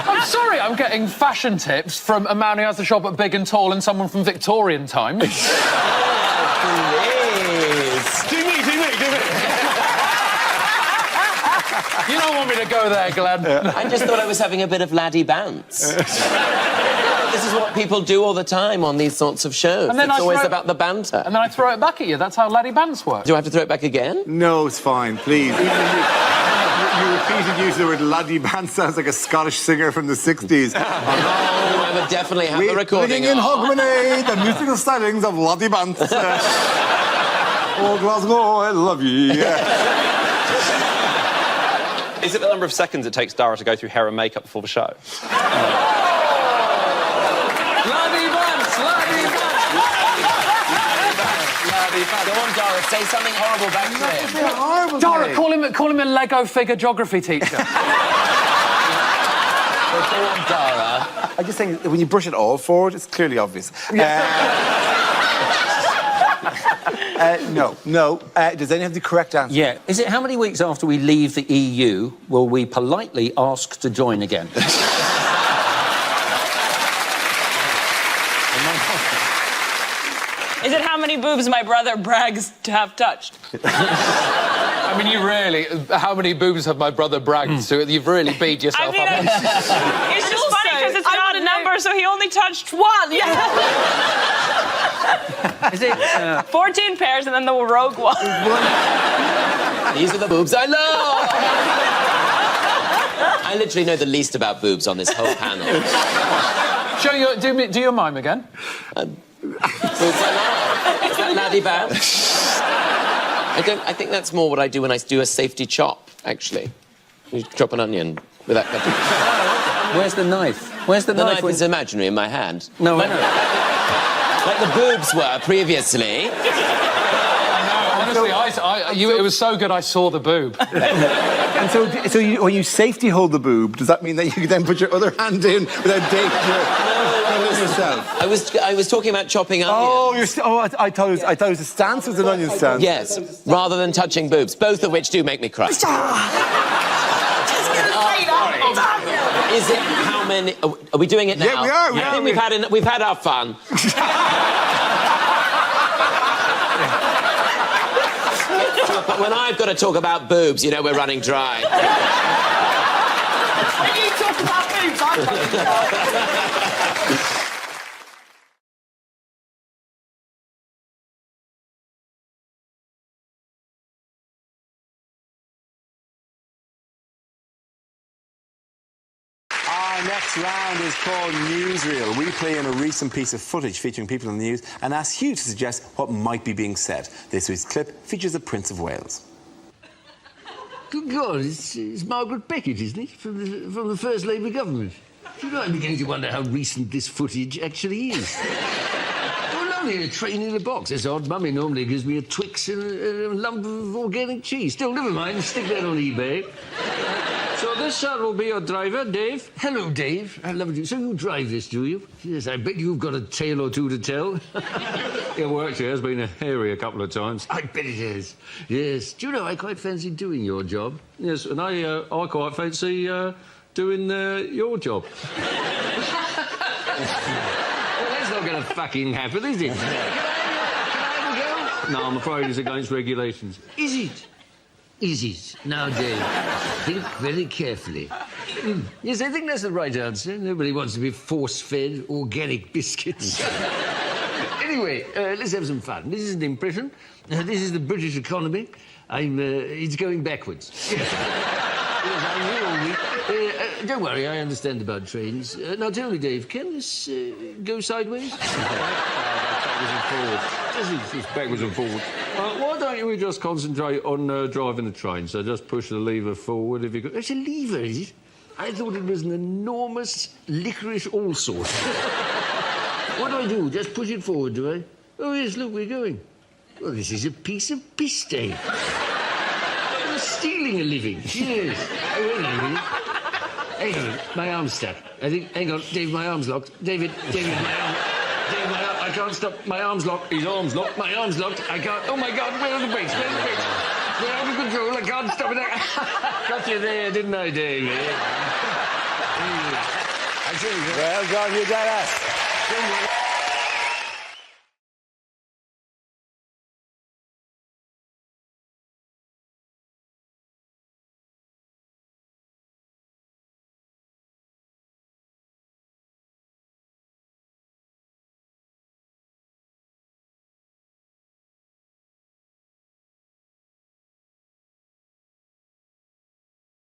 I'm sorry, I'm getting fashion tips from a man who has a shop at Big and Tall and someone from Victorian times. Do me. You don't want me to go there, Glenn. I just thought I was having a bit of laddie bounce. This is what people do all the time on these sorts of shows. And then it's always about the banter. And then I throw it back at you. That's how laddie bounce works. Do I have to throw it back again? No, it's fine, please. You repeated use of the word laddie band sounds like a Scottish singer from the 60s. Oh, I would definitely have the recording. Living in Hogmanay, the musical stylings of laddie bands. Oh, Glasgow, I love you. Is it the number of seconds it takes Dara to go through hair and makeup before the show? Go on, Dara, say something horrible back to him. Dara, call him a Lego figure geography teacher. Go on, Dara. I just think when you brush it all forward, it's clearly obvious. No. Does anyone have the correct answer? Yeah. Is it how many weeks after we leave the EU will we politely ask to join again? Is it how many boobs my brother brags to have touched? I mean, you really... How many boobs have my brother bragged to? You've really beat yourself up. It's just funny because it's not a number, so he only touched one. Yeah. Is it... 14 pairs and then the rogue one. These are the boobs I love! I literally know the least about boobs on this whole panel. Do your mime again. Boobs I love. Is that laddie bounce? I think that's more what I do when I do a safety chop, actually. You chop an onion with that. Where's the knife? Where's the knife? knife? The knife is imaginary in my hand. No, I know. Like the boobs were previously. Honestly, it was so good I saw the boob. And so when you safety hold the boob, does that mean that you can then put your other hand in without danger? Yourself? I was talking about chopping onions. I thought it was a stance with an onion stance. Yes, rather than touching boobs, both of which do make me cry. Is it how many? Are we doing it now? Yeah, we are. I think we've had our fun. But when I've got to talk about boobs, you know we're running dry. When you talk about boobs, I'm running dry. next round is called Newsreel. We play in a recent piece of footage featuring people in the news and ask you to suggest what might be being said. This week's clip features the Prince of Wales. Good God, it's Margaret Beckett, isn't it? From the First Labour government. Do you know, I'm beginning to wonder how recent this footage actually is. Only a train in a box. That's odd. Mummy normally gives me a Twix and a lump of organic cheese. Still, never mind. Stick that on eBay. So this will be your driver, Dave. Hello, Dave. I love you. So you drive this, do you? Yes, I bet you've got a tale or two to tell. Yeah, well, actually, it has been hairy a couple of times. I bet it has. Yes. Do you know, I quite fancy doing your job. Yes, and I quite fancy doing your job. That's not going to fucking happen, is it? Can I have a go? No, I'm afraid it's against regulations. Is it? Is it? Now, Dave, think very carefully. Yes, I think that's the right answer. Nobody wants to be force-fed organic biscuits. Anyway, let's have some fun. This is an impression. This is the British economy. It's going backwards. Yes, I'm here all week. Don't worry, I understand about trains. Now, tell me, Dave, can this go sideways? Backwards and forwards. It's backwards and forwards. Why don't you just concentrate on driving the train? So just push the lever forward if you could. It's a lever, is it? I thought it was an enormous licorice allsort. What do? Just push it forward, do I? Oh, yes, look, we're going. Well, this is a piece of piste. I'm stealing a living. Yes. Oh, wait a minute. Hang on, my arm's stuck. I think, hang on, Dave, my arm's locked. David, my arm. Dave, my arm, I can't stop. My arm's locked. His arm's locked. My arm's locked. I can't. Oh, my God, where are the brakes? Where's the brakes? They're out of control. I can't stop it. Got you there, didn't I, Dave? Well done, you did it.